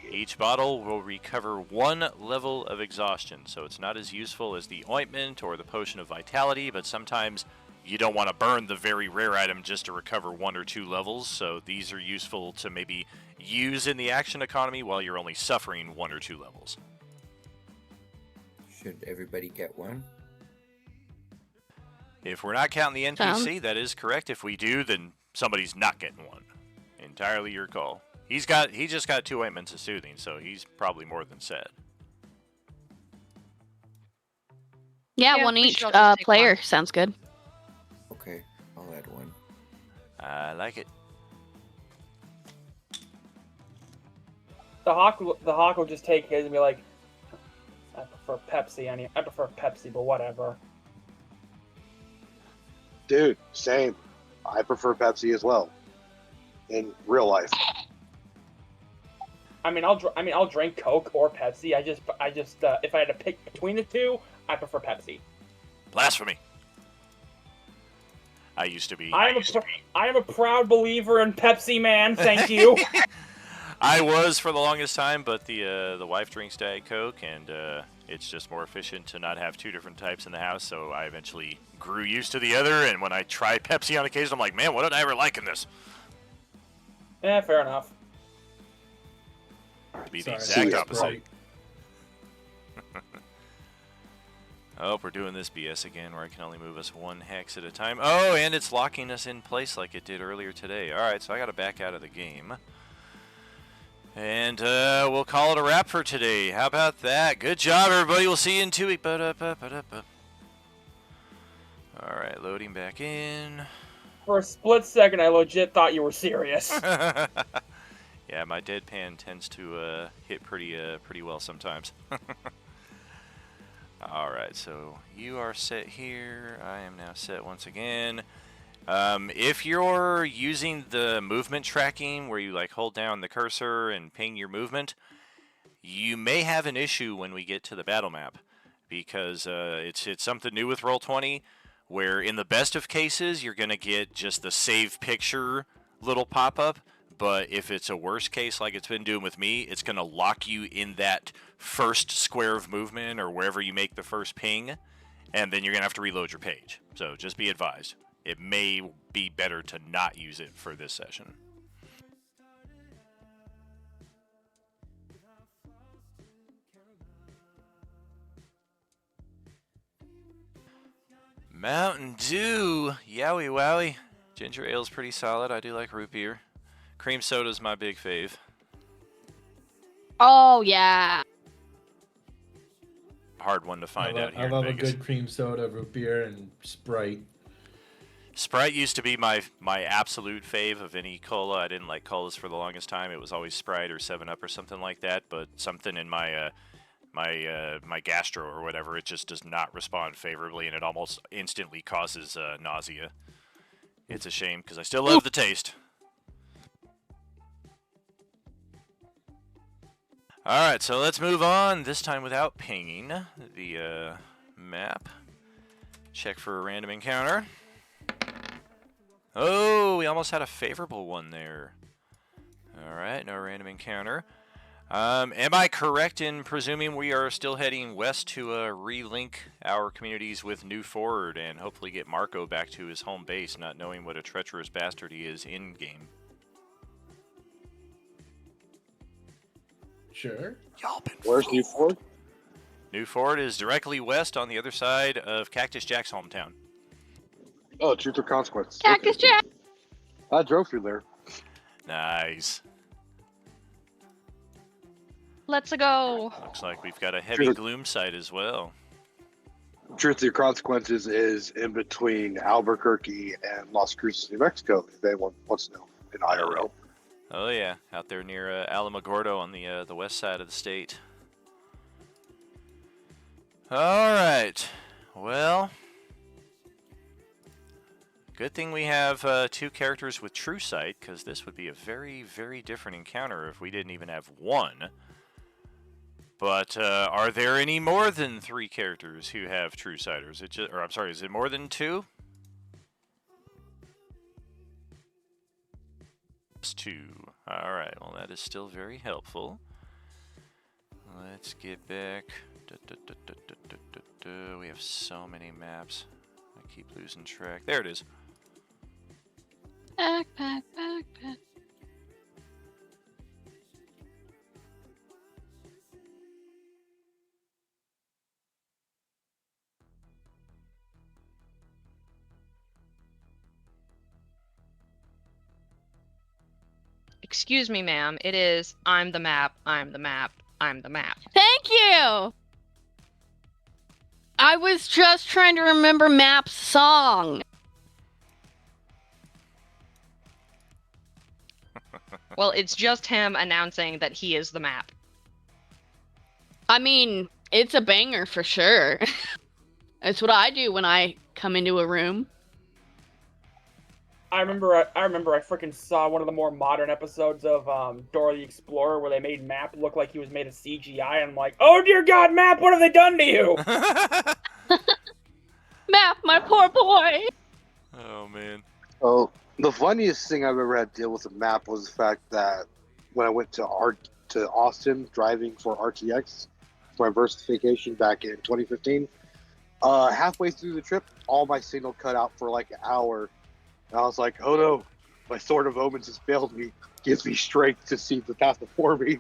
Each bottle will recover 1 level of exhaustion, so it's not as useful as the ointment or the potion of vitality, but sometimes you don't want to burn the very rare item just to recover 1 or 2 levels, so these are useful to maybe use in the action economy while you're only suffering 1 or 2 levels. Should everybody get one? If we're not counting the NPC, that is correct. If we do, then somebody's not getting one. Entirely your call. He just got 2 ointments of soothing, so he's probably more than set. Yeah, one we each should all just take player. one. Sounds good. Okay, I'll add one. I like it. The Hawk will just take his and be like, I prefer Pepsi. I prefer Pepsi, but whatever. Dude, same. I prefer Pepsi as well. In real life. I mean, I'll drink Coke or Pepsi. I just if I had to pick between the two, I prefer Pepsi. Blasphemy. I used to be. I am a proud believer in Pepsi, man. Thank you. I was for the longest time, but the wife drinks Diet Coke, and it's just more efficient to not have 2 different types in the house, so I eventually grew used to the other, and when I try Pepsi on occasion, I'm like, man, what did I ever like in this? Yeah, fair enough. Be Sorry, the exact yeah, opposite. right. Oh, we're doing this BS again where I can only move us 1 hex at a time. Oh, and it's locking us in place like it did earlier today. Alright, so I gotta back out of the game. And we'll call it a wrap for today. How about that? Good job, everybody. We'll see you in 2 weeks. Alright, loading back in. For a split second, I legit thought you were serious. Yeah, my deadpan tends to hit pretty well sometimes. Alright, so you are set here. I am now set once again. If you're using the movement tracking where you like hold down the cursor and ping your movement, you may have an issue when we get to the battle map because it's something new with Roll20 where in the best of cases you're going to get just the save picture little pop-up, but if it's a worst case like it's been doing with me, it's going to lock you in that first square of movement or wherever you make the first ping, and then you're going to have to reload your page. So just be advised. It may be better to not use it for this session. Mountain Dew, yowie wowie. Ginger ale's pretty solid. I do like root beer. Cream soda's my big fave. Oh yeah. Hard one to find out here I love in a Vegas. good cream soda, root beer, and Sprite. Sprite used to be my absolute fave of any cola. I didn't like colas for the longest time. It was always Sprite or 7-Up or something like that. But something in my my gastro or whatever, it just does not respond favorably, and it almost instantly causes nausea. It's a shame because I still love the taste. Alright, so let's move on, this time without pinging the map. Check for a random encounter. Oh, we almost had a favorable one there. Alright, no random encounter. Am I correct in presuming we are still heading west to relink our communities with New Ford and hopefully get Marco back to his home base, not knowing what a treacherous bastard he is in game? Sure. Y'all been Where's New Ford? New Ford is directly west on the other side of Cactus Jack's hometown. Oh, Truth or Consequence. Cactus Okay. Jack. I drove through there. Nice. Let's go. Looks like we've got a heavy Truth. gloom site as well. Truth or Consequences is in between Albuquerque and Las Cruces, New Mexico, if anyone wants to know in IRL. Oh yeah, out there near Alamogordo on the west side of the state. All right. Well, good thing we have 2 characters with True Sight, because this would be a very, very different encounter if we didn't even have 1. But are there any more than 3 characters who have True Sight, or is it just, or I'm sorry, is it more than 2? Just 2. All right. Well, that is still very helpful. Let's get back. We have so many maps. I keep losing track. There it is. Backpack, backpack. Excuse me, ma'am. It is I'm the map, I'm the map, I'm the map. Thank you! I was just trying to remember Map's song. Well, it's just him announcing that he is the map. I mean, it's a banger for sure. That's what I do when I come into a room. I remember I freaking saw one of the more modern episodes of Dora the Explorer where they made Map look like he was made of CGI. I'm like, oh dear God, Map, what have they done to you? Map, my poor boy! Oh man. Oh, the funniest thing I've ever had to deal with a map was the fact that when I went to Austin driving for RTX for my first vacation back in 2015, halfway through the trip, all my signal cut out for like an hour. And I was like, oh no, my Sword of Omens has failed me. Gives me strength to see the path before me.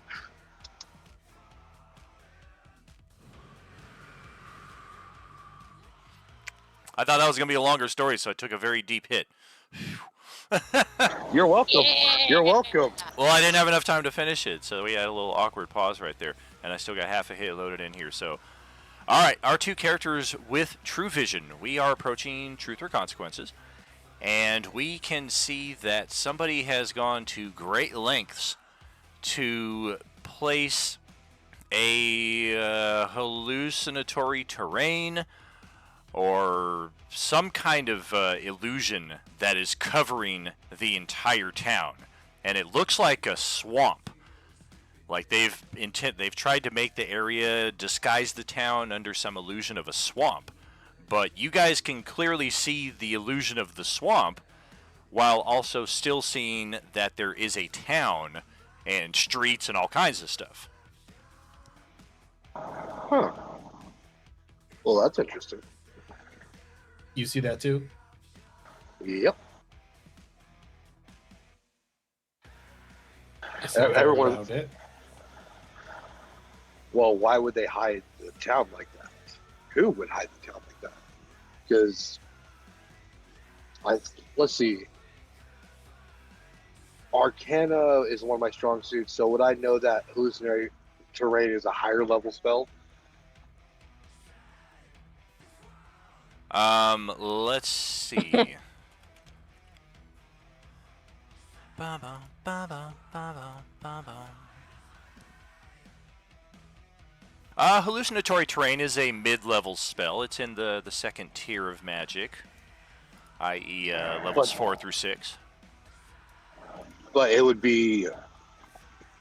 I thought that was going to be a longer story, so I took a very deep hit. You're welcome. Yeah. You're welcome. Well, I didn't have enough time to finish it, so we had a little awkward pause right there, and I still got half a hit loaded in here. So, all right, our 2 characters with True Vision. We are approaching Truth or Consequences, and we can see that somebody has gone to great lengths to place a hallucinatory terrain or some kind of illusion that is covering the entire town, and it looks like a swamp. Like they've tried to make the area disguise the town under some illusion of a swamp, but you guys can clearly see the illusion of the swamp while also still seeing that there is a town and streets and all kinds of stuff. Huh. Well, that's interesting. You see that too? Yep. I see that Everyone- around it. Well, why would they hide the town like that? Who would hide the town like that? Because let's see. Arcana is one of my strong suits, so would I know that hallucinatory terrain is a higher level spell? Let's see. Hallucinatory terrain is a mid-level spell. It's in the second tier of magic, i.e. Levels 4 through 6. But it would be,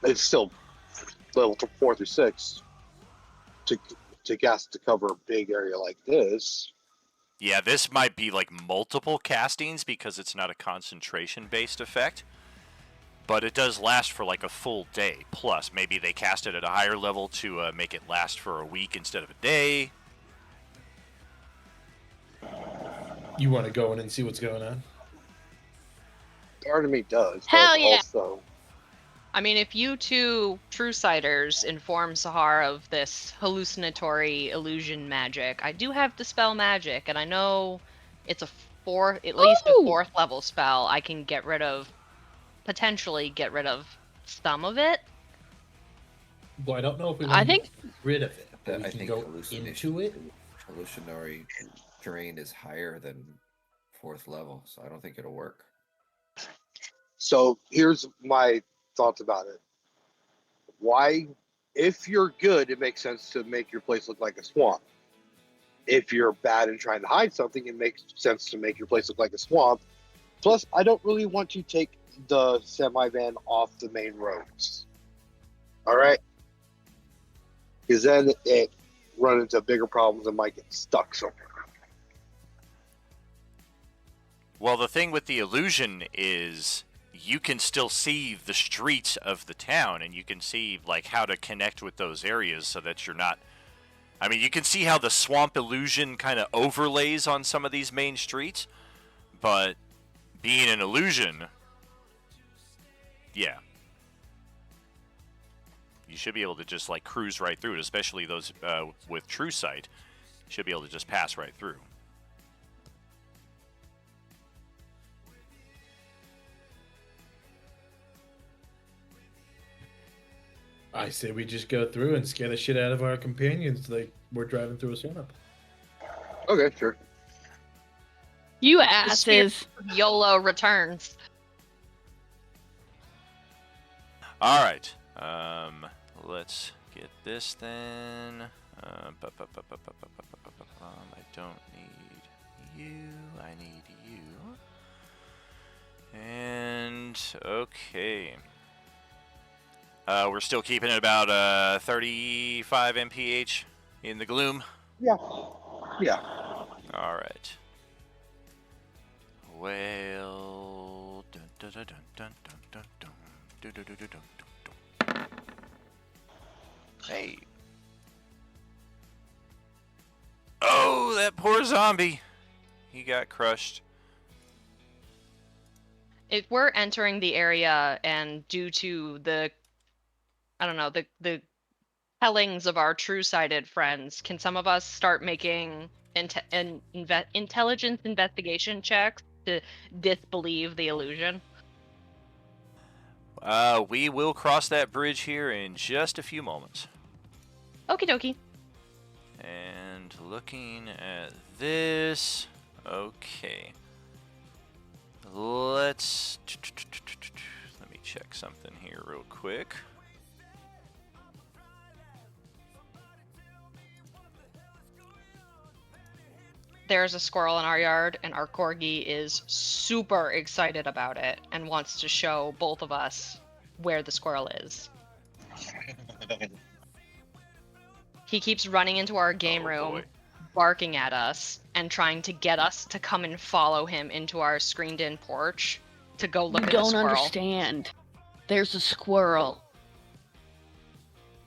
it's still level 4 through 6 to cast to cover a big area like this. Yeah, this might be like multiple castings because it's not a concentration-based effect. but it does last for like a full day. Plus, maybe they cast it at a higher level to make it last for a week instead of a day. You want to go in and see what's going on? Part of me does, Hell but yeah. also I mean, if you two Truesiders inform Sahar of this hallucinatory illusion magic, I do have Dispel Magic, and I know it's at least a Ooh! 4th level spell. I can potentially get rid of some of it. Well, I don't know if we I want to think- get rid of it, but we I can think go hallucination, into it. hallucinatory terrain is higher than 4th level, so I don't think it'll work. so here's my thoughts about it. Why, if you're good, it makes sense to make your place look like a swamp. If you're bad and trying to hide something, it makes sense to make your place look like a swamp. Plus, I don't really want to take the semi-van off the main roads. All right? Because then it run into bigger problems and might get stuck somewhere. Well, the thing with the illusion is you can still see the streets of the town, and you can see like how to connect with those areas so that you're not. I mean, you can see how the swamp illusion kind of overlays on some of these main streets, but being an illusion, yeah, you should be able to just like cruise right through it, especially those with True Sight. You should be able to just pass right through. I say we just go through and scare the shit out of our companions like we're driving through a swamp. Okay, sure. You The spirit asses. of YOLO returns. All right. Let's get this then. I don't need you. I need you. And okay. We're still keeping it about 35 mph in the gloom. Yeah. Yeah. All right. Well, dun, dun, dun, dun, dun, dun, dun, dun, dun, dun, dun, dun, dun. Hey. Oh, that poor zombie. He got crushed. If we're entering the area and due to the, I don't know, the tellings of our true-sighted friends, can some of us start making intelligence investigation checks to disbelieve the illusion? We will cross that bridge here in just a few moments. Okie dokie. And looking at this, okay. Let me check something here real quick. There's a squirrel in our yard, and our corgi is super excited about it and wants to show both of us where the squirrel is. He keeps running into our game room, boy. barking at us, and trying to get us to come and follow him into our screened-in porch to go look You at the don't squirrel. understand. There's a squirrel.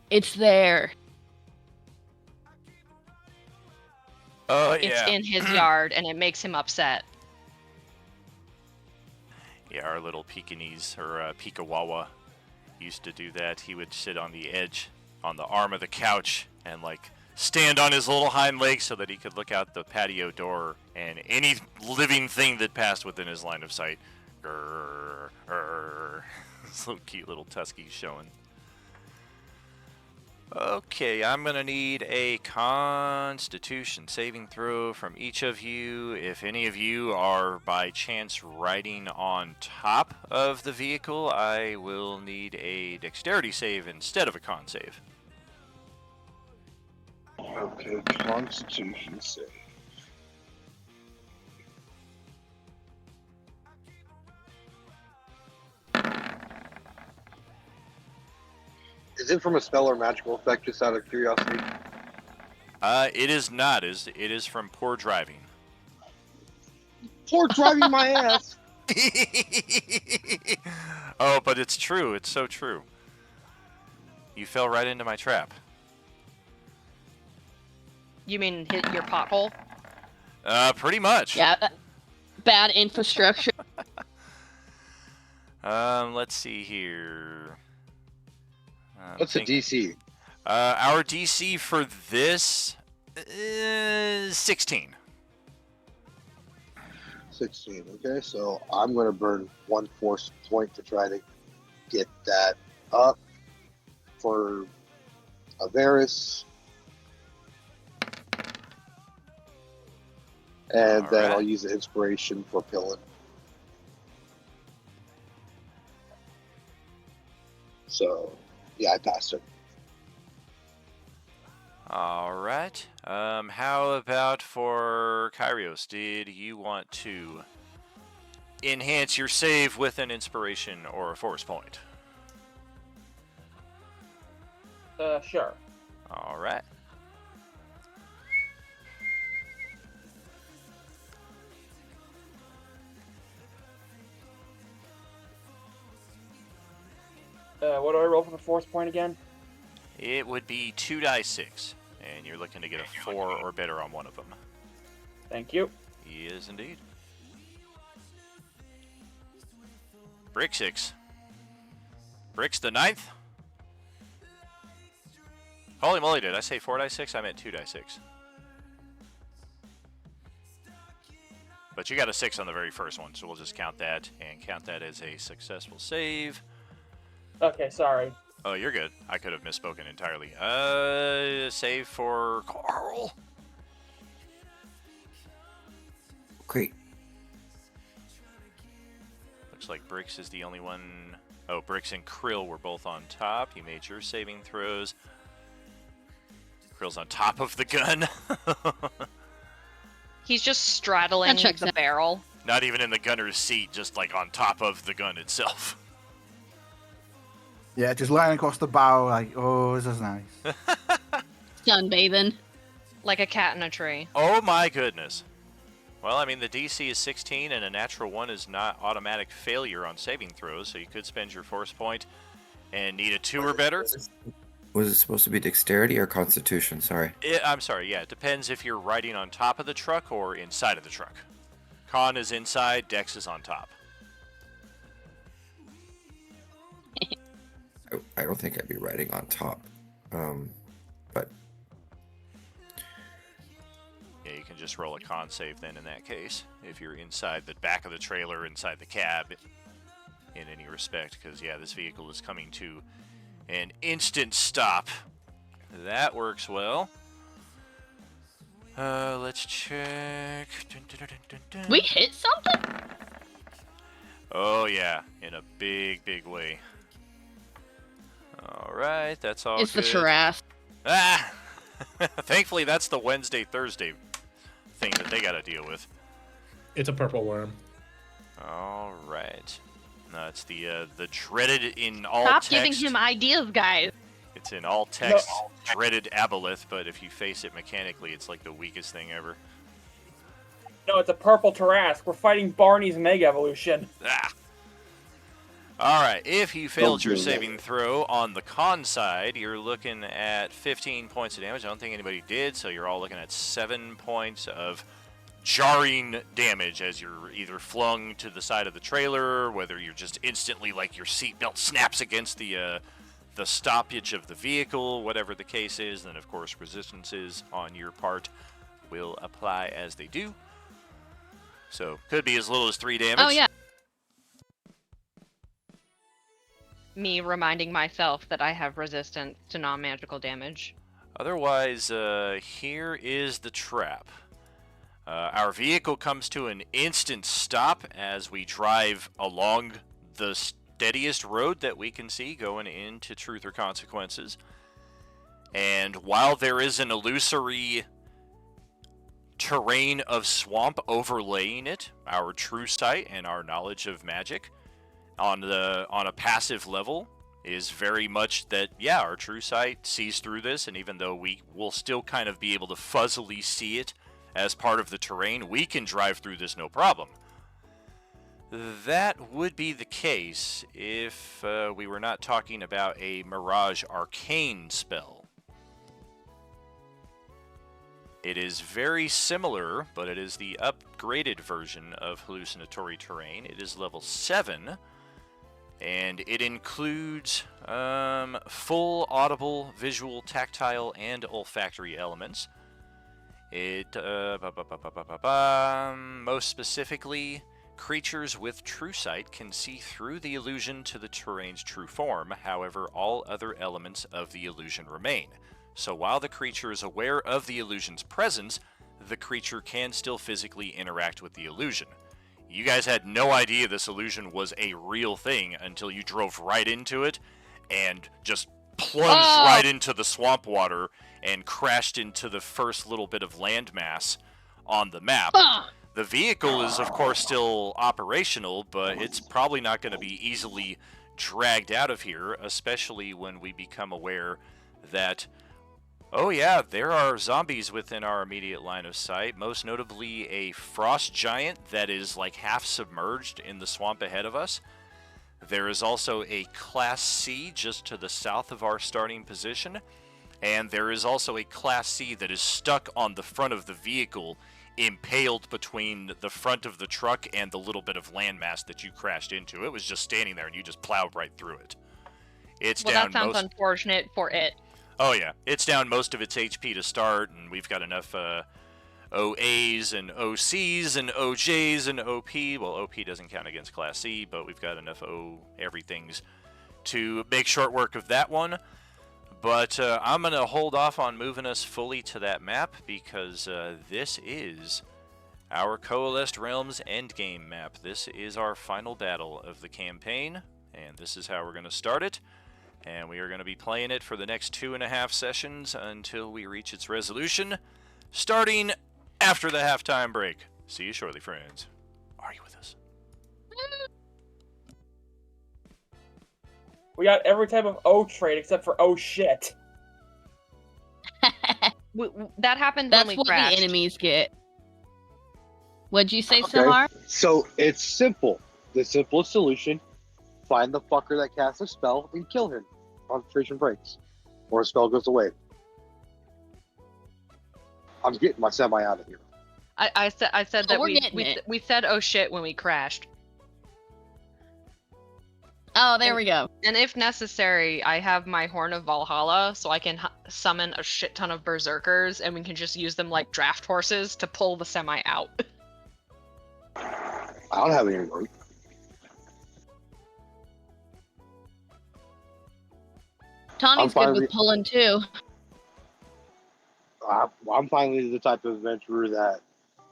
It's there. Oh, It's yeah. in his yard, and it makes him upset. Yeah, our little Pekingese, or Pikawawa, used to do that. He would sit on the edge, on the arm of the couch, and, like, stand on his little hind legs so that he could look out the patio door, and any living thing that passed within his line of sight. Grrr, grrr. This little cute little tusky showing. Okay, I'm going to need a Constitution saving throw from each of you. If any of you are by chance riding on top of the vehicle, I will need a Dexterity save instead of a Con save. Okay, Constitution save. Is it from a spell or magical effect, just out of curiosity? It is not. It is from poor driving. Poor driving my ass! Oh, but it's true. It's so true. You fell right into my trap. You mean hit your pothole? Pretty much. Yeah, bad infrastructure. Let's see here. What's the DC? Our DC for this is 16. 16. Okay, so I'm going to burn 1 force point to try to get that up for Averis. And then I'll use the inspiration for Pillin. So, yeah, I passed it. All right. How about for Kyrios? Did you want to enhance your save with an inspiration or a force point? Sure. All right. What do I roll for the force point again? It would be 2 die 6, and you're looking to get a 4 or better on one of them. Thank you. Yes, indeed. Brick 6. Brick's the 9th. Holy moly, did I say 4 die 6? I meant 2 die 6. But you got a 6 on the very first one, so we'll just count that and count that as a successful save. Okay, sorry. Oh, you're good. I could have misspoken entirely. Save for Carl. Great. Looks like Bricks is the only one. Oh, Bricks and Krill were both on top. You made your saving throws. Krill's on top of the gun. He's just straddling the barrel. Not even in the gunner's seat, just like on top of the gun itself. Yeah, just lying across the bow, like, oh, this is nice. Sunbathing. Like a cat in a tree. Oh my goodness. Well, I mean, the DC is 16, and a natural 1 is not automatic failure on saving throws, so you could spend your force point and need a 2 or better. Was it supposed to be dexterity or constitution? Sorry. I'm sorry, yeah, it depends if you're riding on top of the truck or inside of the truck. Con is inside, Dex is on top. I don't think I'd be riding on top. But yeah, you can just roll a con save then in that case, if you're inside the back of the trailer, inside the cab, in any respect, because yeah, this vehicle is coming to an instant stop. That works well. Let's check. Dun, dun, dun, dun, dun. We hit something? Oh yeah, in a big, big way. All right, that's all It's good. the Shiraz. Ah! Thankfully, that's the Wednesday, Thursday thing that they got to deal with. It's a purple worm. All right. No, it's the dreaded in all Stop text. giving him ideas, guys. It's in all text, dreaded aboleth, but if you face it mechanically, it's like the weakest thing ever. No, it's a purple Tarask. We're fighting Barney's Mega Evolution. Ah! Alright, if you failed Don't your do that. saving throw on the con side, you're looking at 15 points of damage. I don't think anybody did, so you're all looking at 7 points of jarring damage as you're either flung to the side of the trailer, whether you're just instantly, like, your seatbelt snaps against the stoppage of the vehicle, whatever the case is. And, of course, resistances on your part will apply as they do. So, could be as little as 3 damage. Oh, yeah. Me reminding myself that I have resistance to non-magical damage. Otherwise, here is the trap. Our vehicle comes to an instant stop as we drive along the steadiest road that we can see going into Truth or Consequences. And while there is an illusory terrain of swamp overlaying it, our true sight and our knowledge of magic on a passive level is very much that, yeah, our true sight sees through this, and even though we will still kind of be able to fuzzily see it as part of the terrain, we can drive through this no problem. That would be the case if we were not talking about a Mirage Arcane spell. It is very similar, but it is the upgraded version of Hallucinatory Terrain. It is level 7, and it includes full audible, visual, tactile, and olfactory elements. It, most specifically, creatures with true sight can see through the illusion to the terrain's true form. However, all other elements of the illusion remain. So while the creature is aware of the illusion's presence, the creature can still physically interact with the illusion. You guys had no idea this illusion was a real thing until you drove right into it and just plunged right into the swamp water and crashed into the first little bit of landmass on the map. The vehicle is, of course, still operational, but it's probably not going to be easily dragged out of here, especially when we become aware that, oh yeah, there are zombies within our immediate line of sight, most notably a frost giant that is like half submerged in the swamp ahead of us. There is also a Class C just to the south of our starting position, and there is also a Class C that is stuck on the front of the vehicle, impaled between the front of the truck and the little bit of landmass that you crashed into. It was just standing there and you just plowed right through it. It's Well, down that sounds most... unfortunate for it. Oh yeah, it's down most of its HP to start, and we've got enough OAs and OCs and OJs and OP. Well, OP doesn't count against Class C, but we've got enough everythings to make short work of that one. But I'm going to hold off on moving us fully to that map because this is our Coalesced Realms Endgame map. This is our final battle of the campaign, and this is how we're going to start it. And we are going to be playing it for the next 2.5 sessions until we reach its resolution, starting after the halftime break. See you shortly, friends. Are you with us? We got every type of O trait except for oh shit. That happened That's when we what crashed. the enemies get. What'd you say, Okay. Sahar? So it's simple. The simplest solution: find the fucker that casts a spell and kill him. Concentration breaks, or a spell goes away. I'm getting my semi out of here. I said that we're we getting it. we said oh shit when we crashed. Oh, there we go. And if necessary, I have my Horn of Valhalla, so I can summon a shit ton of berserkers, and we can just use them like draft horses to pull the semi out. I don't have any rope. Tawny's good finally- with pulling too. I'm finally the type of adventurer that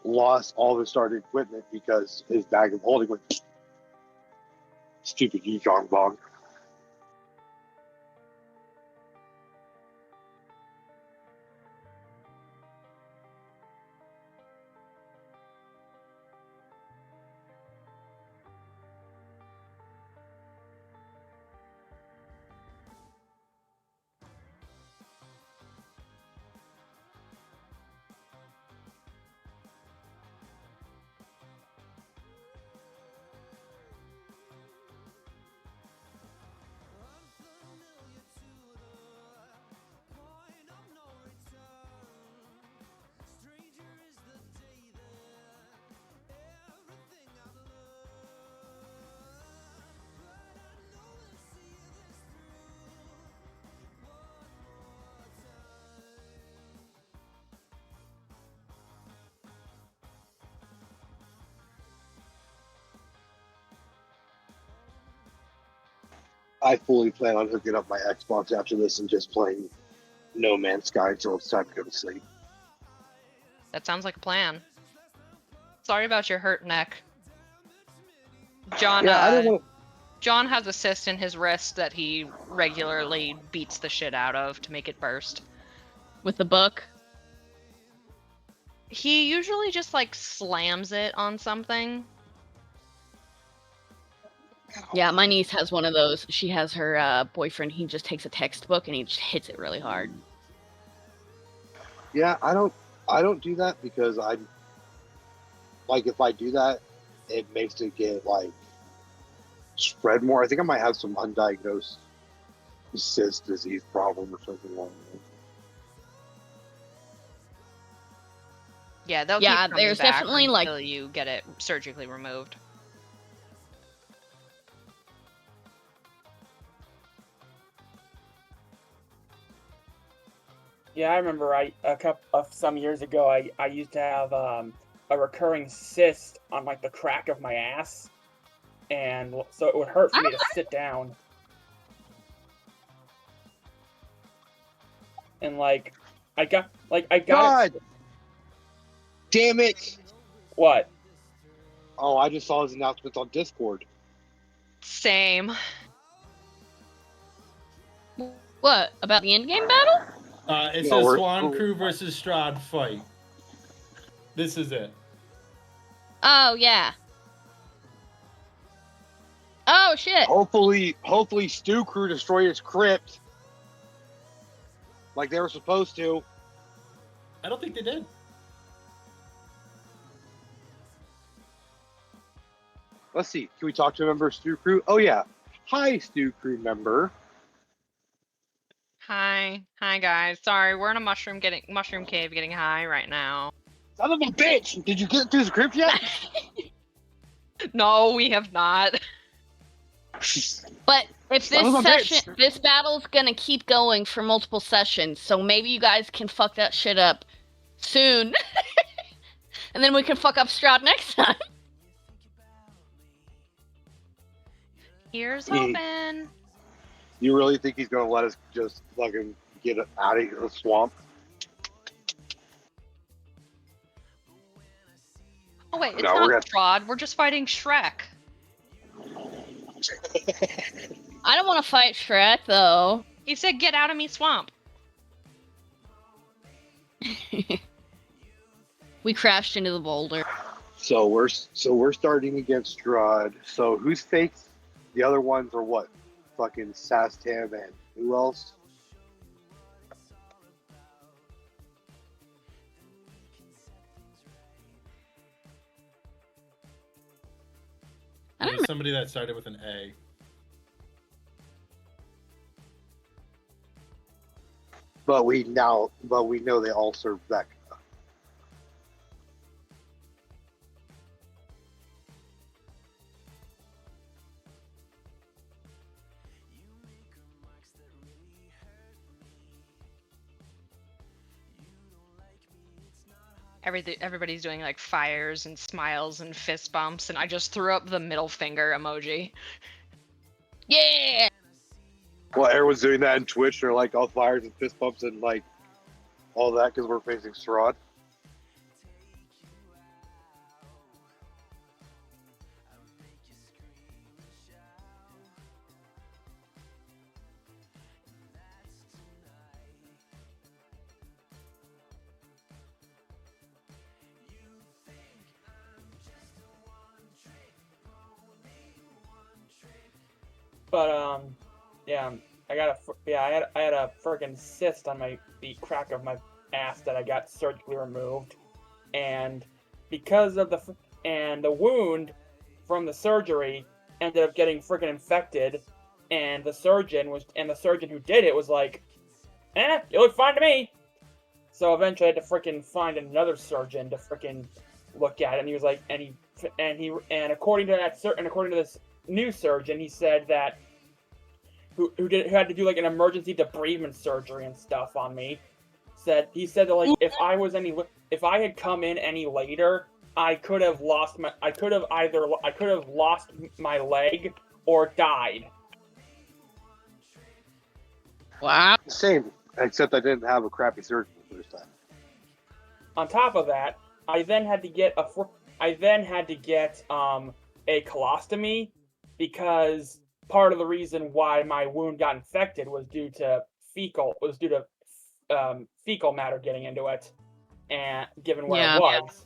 lost all his started equipment because his bag of holding went stupid Yukon bog. I fully plan on hooking up my Xbox after this and just playing No Man's Sky until it's time to go to sleep. That sounds like a plan. Sorry about your hurt neck. John, Yeah, I don't want. John has a cyst in his wrist that he regularly beats the shit out of to make it burst. With the book. He usually just like slams it on something. Yeah, my niece has one of those. She has her boyfriend. He just takes a textbook and he just hits it really hard. Yeah, I don't do that because I'm like, if I do that, it makes it get like spread more. I think I might have some undiagnosed cyst disease problem or something along those. Yeah, they'll Yeah, keep coming there's back definitely, like- until you get it surgically removed. Yeah, I remember some years ago I used to have a recurring cyst on like the crack of my ass, and so it would hurt for me to sit down. And I got God damn it! What? Oh, I just saw his announcements on Discord. Same. What about the endgame battle? It No, says we're- Swan Crew versus Strahd fight. This is it. Oh yeah. Oh shit. Hopefully, Stew Crew destroy his crypt like they were supposed to. I don't think they did. Let's see. Can we talk to a member of Stew Crew? Oh yeah. Hi, Stew Crew member. Hi guys. Sorry, we're in a mushroom cave getting high right now. Son of a bitch! Did you get through the crypt yet? No, we have not. But if Son of a bitch. this battle's gonna keep going for multiple sessions, so maybe you guys can fuck that shit up soon. And then we can fuck up Strahd next time. Here's hoping. You really think he's gonna let us just fucking get out of the swamp? Oh wait, it's No, not we're Strahd. We're just fighting Shrek. I don't want to fight Shrek though. He said, "Get out of me, swamp." We crashed into the boulder. So we're starting against Strahd. So who's fakes? The other ones are what? Fucking Sastam and who else? I don't There's somebody that started with an A. But we know they all serve Vecna. Everybody's doing like fires and smiles and fist bumps, and I just threw up the middle finger emoji. Yeah. Well, everyone's doing that in Twitch. They're like all fires and fist bumps and like all that because we're facing Strahd. But yeah, I had a freaking cyst on the crack of my ass that I got surgically removed, and because of the wound from the surgery ended up getting freaking infected, and the surgeon who did it was like, you look fine to me. So eventually I had to freaking find another surgeon to freaking look at it, and he was like, and according to this new surgeon, he said that who had to do like an emergency debridement surgery and stuff on me. He said that like if I had come in any later, I could have lost my leg or died. Wow. Same, except I didn't have a crappy surgery the first time. On top of that, I then had to get a colostomy because part of the reason why my wound got infected was due to fecal matter getting into it, and given where Yeah. it was,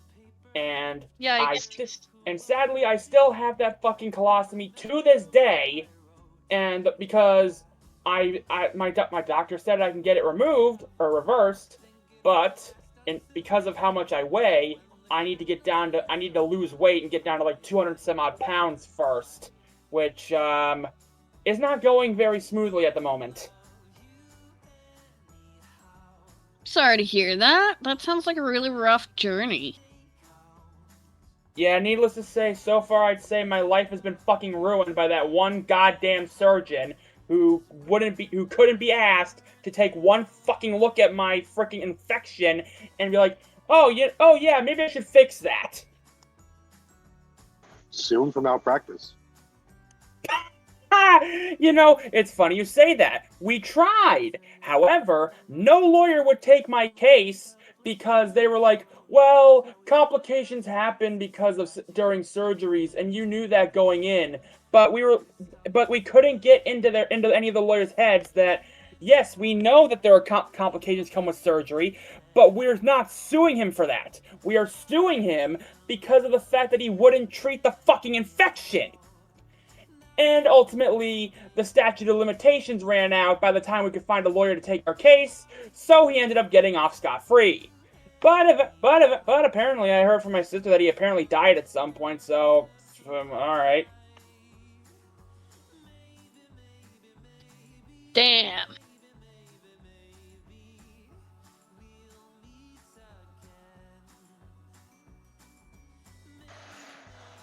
and Yikes. and sadly I still have that fucking colostomy to this day, and because my doctor said I can get it removed or reversed, but because of how much I weigh, I need to lose weight and get down to like 200 some odd pounds first, which is not going very smoothly at the moment. Sorry to hear that. That sounds like a really rough journey. Yeah, needless to say, so far I'd say my life has been fucking ruined by that one goddamn surgeon who couldn't be asked to take one fucking look at my freaking infection and be like, oh yeah, maybe I should fix that. Soon from malpractice. It's funny you say that. We tried. However, no lawyer would take my case because they were like, well, complications happen because of during surgeries, and you knew that going in. But we couldn't get into any of the lawyers' heads that yes, we know that there are complications come with surgery, but we're not suing him for that. We are suing him because of the fact that he wouldn't treat the fucking infection. And ultimately, the statute of limitations ran out by the time we could find a lawyer to take our case, so he ended up getting off scot-free. But apparently, I heard from my sister that he apparently died at some point, so, alright. Damn.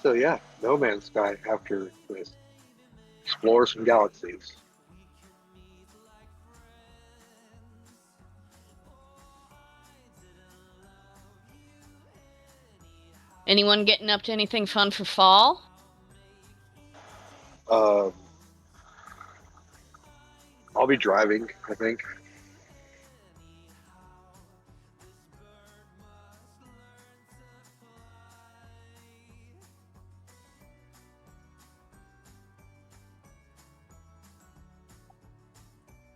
So yeah, No Man's Sky after this. Explore some galaxies. Anyone getting up to anything fun for fall? I'll be driving, I think.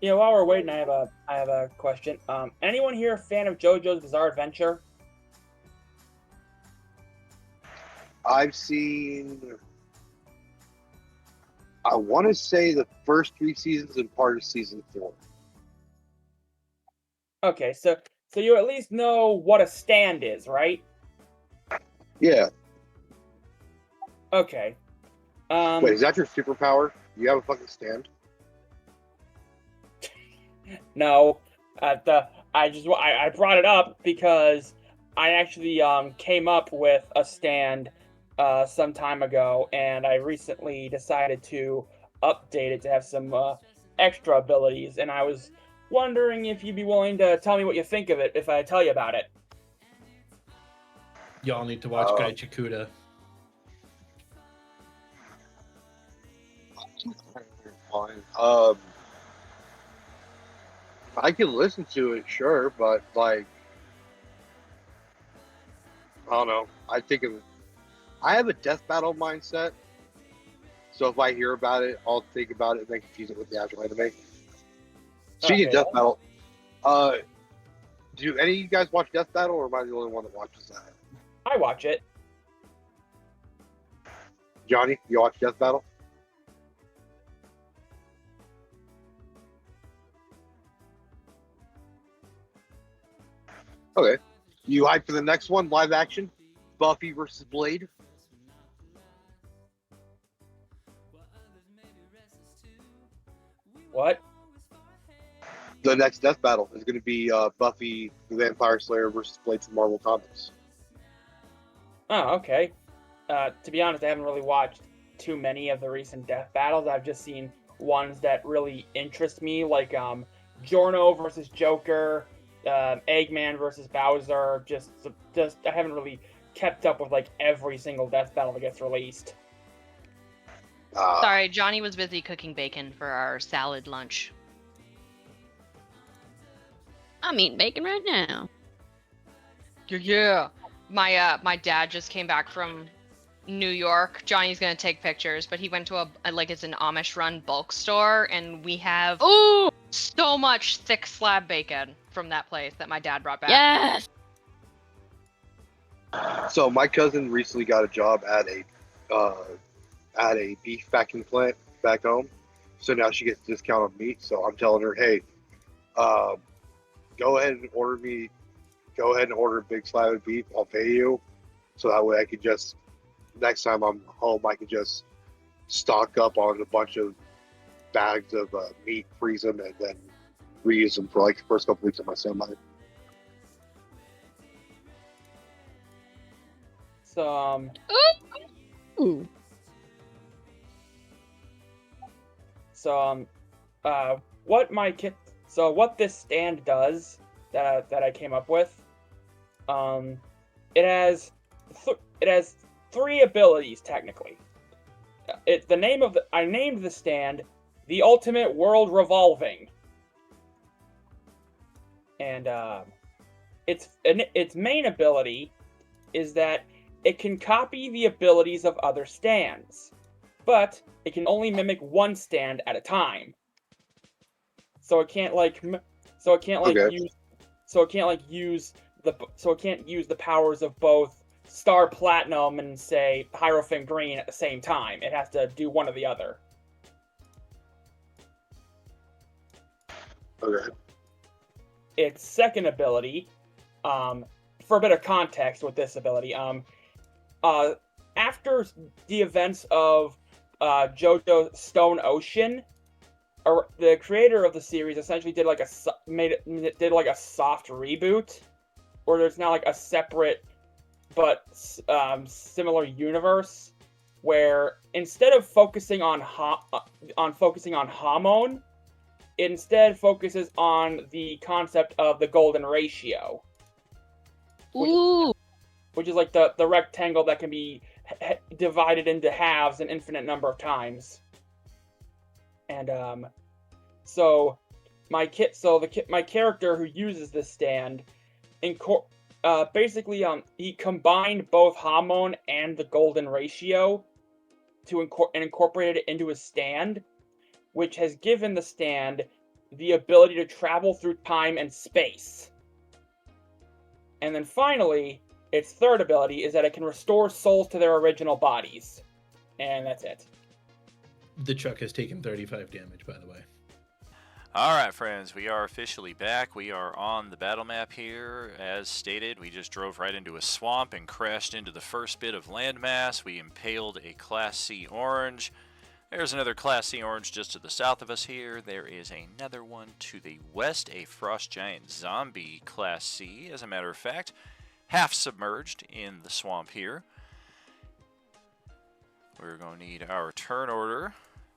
While we're waiting, I have a question. Anyone here a fan of JoJo's Bizarre Adventure? I've seen, I want to say the first 3 seasons and part of season 4. Okay, so you at least know what a stand is, right? Yeah. Okay. Wait, is that your superpower? You have a fucking stand? No, I brought it up because I actually came up with a stand some time ago, and I recently decided to update it to have some extra abilities, and I was wondering if you'd be willing to tell me what you think of it if I tell you about it. Y'all need to watch Gai Chikuda. Fine. I can listen to it, sure, but like, I don't know. I have a death battle mindset, so if I hear about it, I'll think about it and then confuse it with the actual anime. Speaking of death battle, do any of you guys watch Death Battle, or am I the only one that watches that? I watch it. Johnny, you watch Death Battle? Okay. You hyped for the next one, live action? Buffy versus Blade? What? The next Death Battle is going to be Buffy the Vampire Slayer versus Blade from Marvel Comics. Oh, okay. To be honest, I haven't really watched too many of the recent death battles. I've just seen ones that really interest me, like Giorno versus Joker, Eggman versus Bowser. Just I haven't really kept up with like every single death battle that gets released. Sorry, Johnny was busy cooking bacon for our salad lunch. I'm eating bacon right now. Yeah. My dad just came back from New York. Johnny's gonna take pictures, but he went to it's an Amish run bulk store, and we have so much thick slab bacon from that place that my dad brought back. Yes. So my cousin recently got a job at a beef packing plant back home. So now she gets a discount on meat. So I'm telling her, hey, go ahead and order a big slab of beef. I'll pay you. so that way I could just next time I'm home I could just stock up on a bunch of bags of meat, freeze them, and then reuse them for like the first couple weeks of my semi. So Ooh. So what my kit? So what this stand does that I came up with, it has three abilities technically. The name of I named the stand the Ultimate World Revolving, and its main ability is that it can copy the abilities of other stands, but it can only mimic one stand at a time. So it can't Okay. use the powers of both Star Platinum and say Hierophant Green at the same time. It has to do one or the other. Okay. Its second ability, for a bit of context with this ability, after the events of JoJo Stone Ocean, the creator of the series essentially did like a soft reboot, where there's now like a separate but similar universe, where instead of focusing on Hamon, it instead focuses on the concept of the golden ratio, Ooh. which is like the rectangle that can be divided into halves an infinite number of times. And so my character who uses this stand, basically he combined both Hamon and the golden ratio and incorporated it into his stand, which has given the stand the ability to travel through time and space. And then finally, its third ability is that it can restore souls to their original bodies. And that's it. The Chuck has taken 35 damage, by the way. Alright, friends, we are officially back. We are on the battle map here. As stated, we just drove right into a swamp and crashed into the first bit of landmass. We impaled a Class C orange. There's another Class C orange just to the south of us here. There is another one to the west, a frost giant zombie Class C, as a matter of fact, half submerged in the swamp here. We're going to need our turn order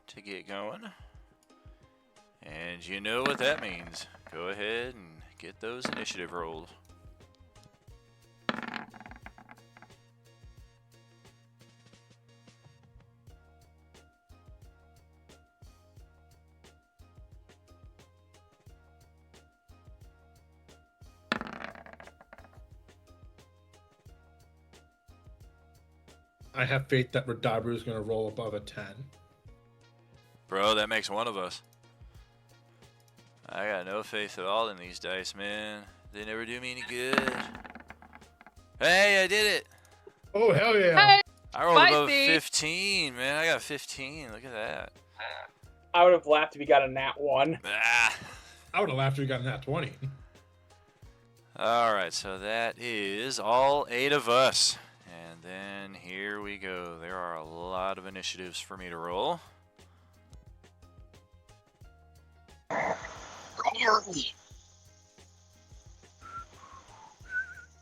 to get going. And you know what that means. Go ahead and get those initiative rolled. I have faith that Radabu is going to roll above a 10. Bro, that makes one of us. I got no faith at all in these dice, man. They never do me any good. Hey, I did it! Oh, hell yeah. Hey, I rolled above spicy. 15, man. I got 15. Look at that. I would have laughed if he got a nat 1. Ah. I would have laughed if we got that 20. Alright, so that is all 8 of us. And then here we go. There are a lot of initiatives for me to roll.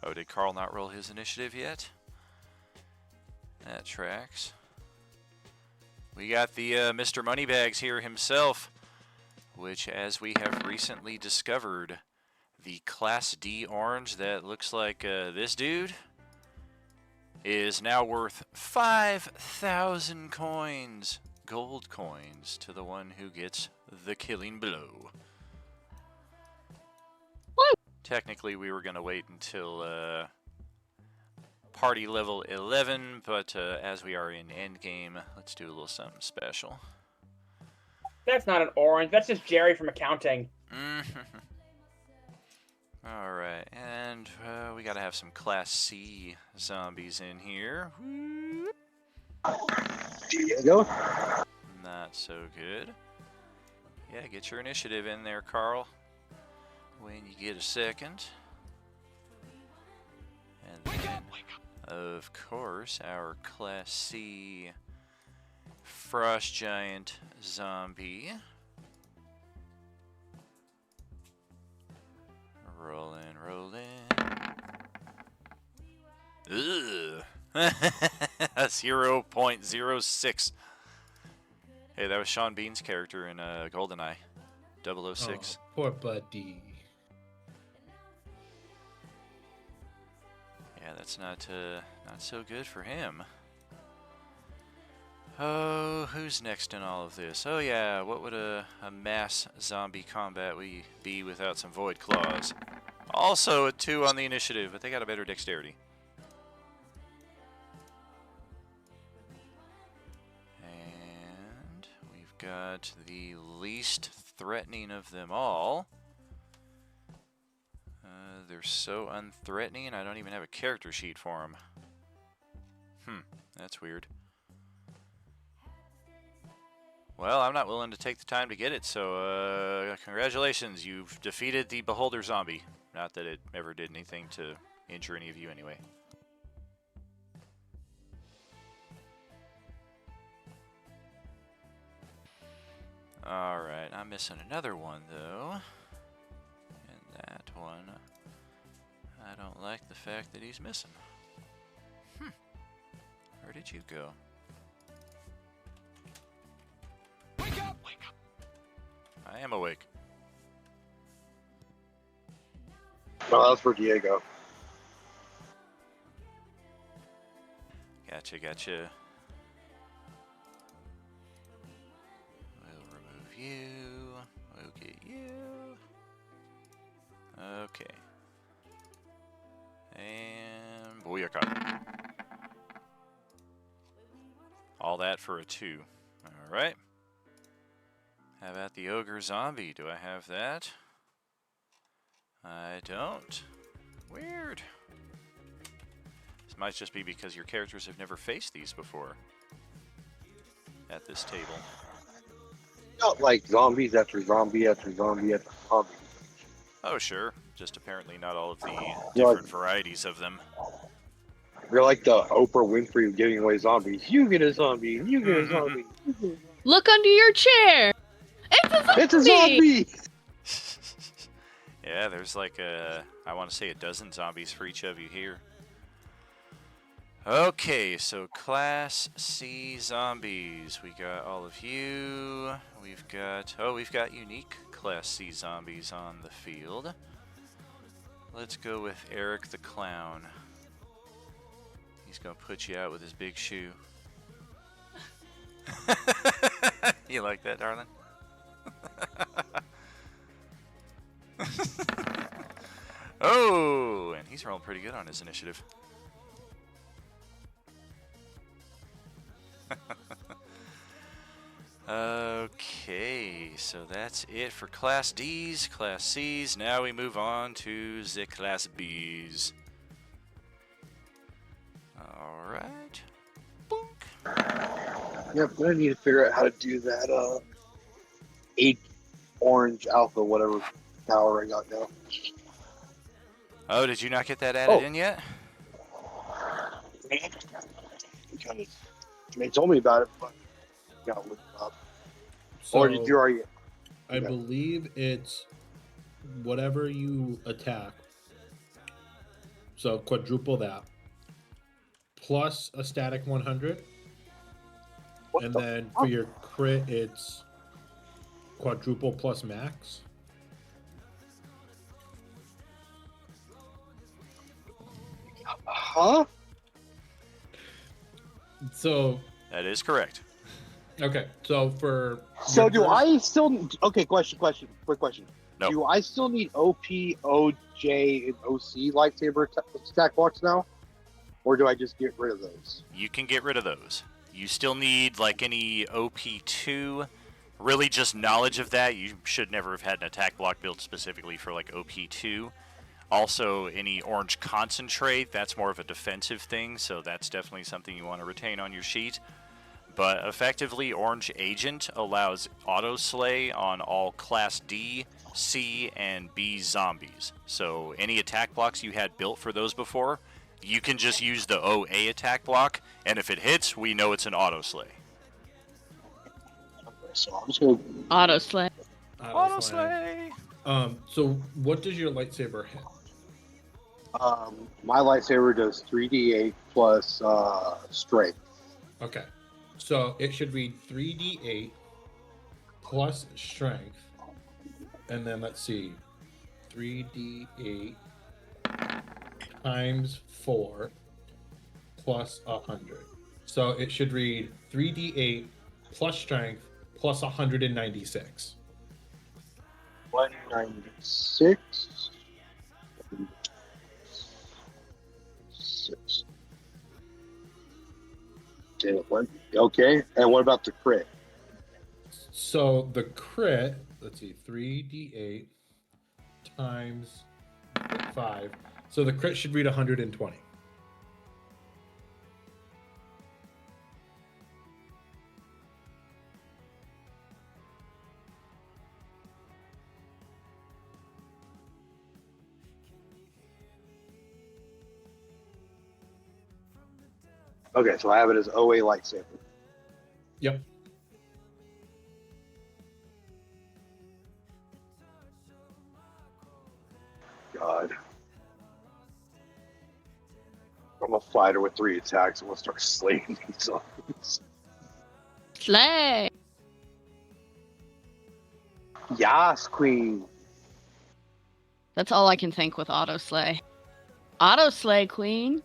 Oh, did Carl not roll his initiative yet? That tracks. We got the Mr. Moneybags here himself, which, as we have recently discovered, the Class D orange that looks like this dude is now worth 5,000 coins, gold coins, to the one who gets the killing blow. Technically, we were going to wait until party level 11, but as we are in Endgame, let's do a little something special. That's not an orange. That's just Jerry from accounting. Alright, and we gotta have some Class C zombies in here. Diego? Not so good. Yeah, get your initiative in there, Carl, when you get a second. And then of course, our Class C Frost Giant Zombie. Rolling, rolling. Ugh. A 0.06. Hey, that was Sean Bean's character in GoldenEye 006. Oh, poor buddy. Yeah, that's not so good for him. Oh, who's next in all of this? Oh yeah, what would a mass zombie combat be without some void claws? Also a 2 on the initiative, but they got a better dexterity. And we've got the least threatening of them all. They're so unthreatening, I don't even have a character sheet for them. That's weird. Well, I'm not willing to take the time to get it, so congratulations, you've defeated the Beholder Zombie. Not that it ever did anything to injure any of you anyway. Alright, I'm missing another one, though. And that one, I don't like the fact that he's missing. Where did you go? Wake up! Wake up! I am awake. Well, that was for Diego. Gotcha, gotcha. We'll remove you. We'll get you. Okay. And booyaka. All that for a 2. Alright. How about the Ogre Zombie? Do I have that? I don't. Weird. This might just be because your characters have never faced these before. At this table. Not like zombies after zombie after zombie after zombie. Oh, sure. Just apparently not all of the You're different like, varieties of them. you're like the Oprah Winfrey of giving away zombies. You get a zombie, you get a zombie. Look under your chair. It's a zombie. It's a zombie! Yeah, there's like I want to say a dozen zombies for each of you here. Okay, so Class C zombies. We got all of you. We've got unique Class C zombies on the field. Let's go with Eric the Clown. He's gonna put you out with his big shoe. You like that, darling? Oh, and he's rolling pretty good on his initiative. Okay, so that's it for Class D's, Class C's. Now we move on to the Class B's. Alright. Yep, I need to figure out how to do that 8 orange alpha whatever power I got now. Oh, did you not get that added in yet? Kind of, they told me about it, but I gotta look it up. So, Or did you already? I believe it's whatever you attack. So quadruple that. Plus a static 100. What And the then fuck? for your crit, it's quadruple plus max. Huh? So, That is correct. okay. So for. So your do first- I still? Okay, quick question. No. Do I still need OP, OJ, and OC lightsaber stack blocks now, or do I just get rid of those? You can get rid of those. You still need like any OP2. Really just knowledge of that. You should never have had an attack block built specifically for like OP2. Also, any orange concentrate, that's more of a defensive thing, so that's definitely something you want to retain on your sheet. But effectively, Orange Agent allows auto slay on all Class D, C, and B zombies. So any attack blocks you had built for those before, You can just use the OA attack block, and if it hits, we know it's an auto slay. So I'm just gonna. Auto slay. Auto slay. So what does your lightsaber hit? My lightsaber does 3d8 plus strength. Okay. So it should read 3d8 plus strength. And then let's see. 3d8 times 4 plus 100. So it should read 3d8 plus strength plus 196. 196. 6. Okay, and what about the crit? So the crit, let's see, 3d8 times 5. So the crit should read 120. Okay, so I have it as OA lightsaber. Yep. God. I'm a fighter with 3 attacks. I'm gonna start slaying these zombies. Slay. Yas, queen. That's all I can think with auto slay. Auto slay, queen.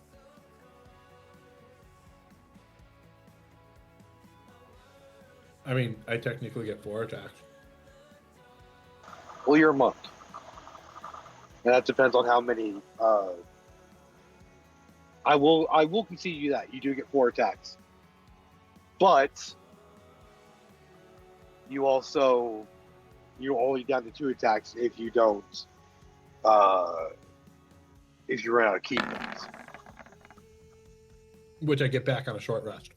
I mean, I technically get 4 attacks. Well, you're a monk. And that depends on how many. I will concede you that you do get 4 attacks, but you're only down to 2 attacks if you don't. If you run out of key points. Which I get back on a short rest.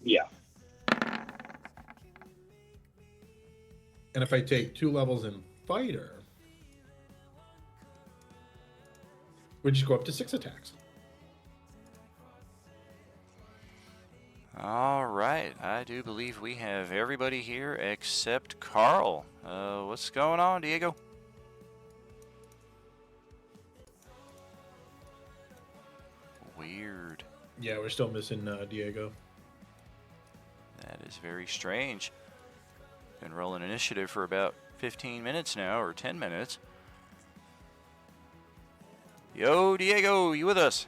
Yeah. And if I take 2 levels in fighter, we just go up to 6 attacks. All right, I do believe we have everybody here except Carl. What's going on, Diego? Weird. Yeah, we're still missing Diego. That is very strange. Been rolling initiative for about 15 minutes now, or 10 minutes. Yo, Diego, you with us?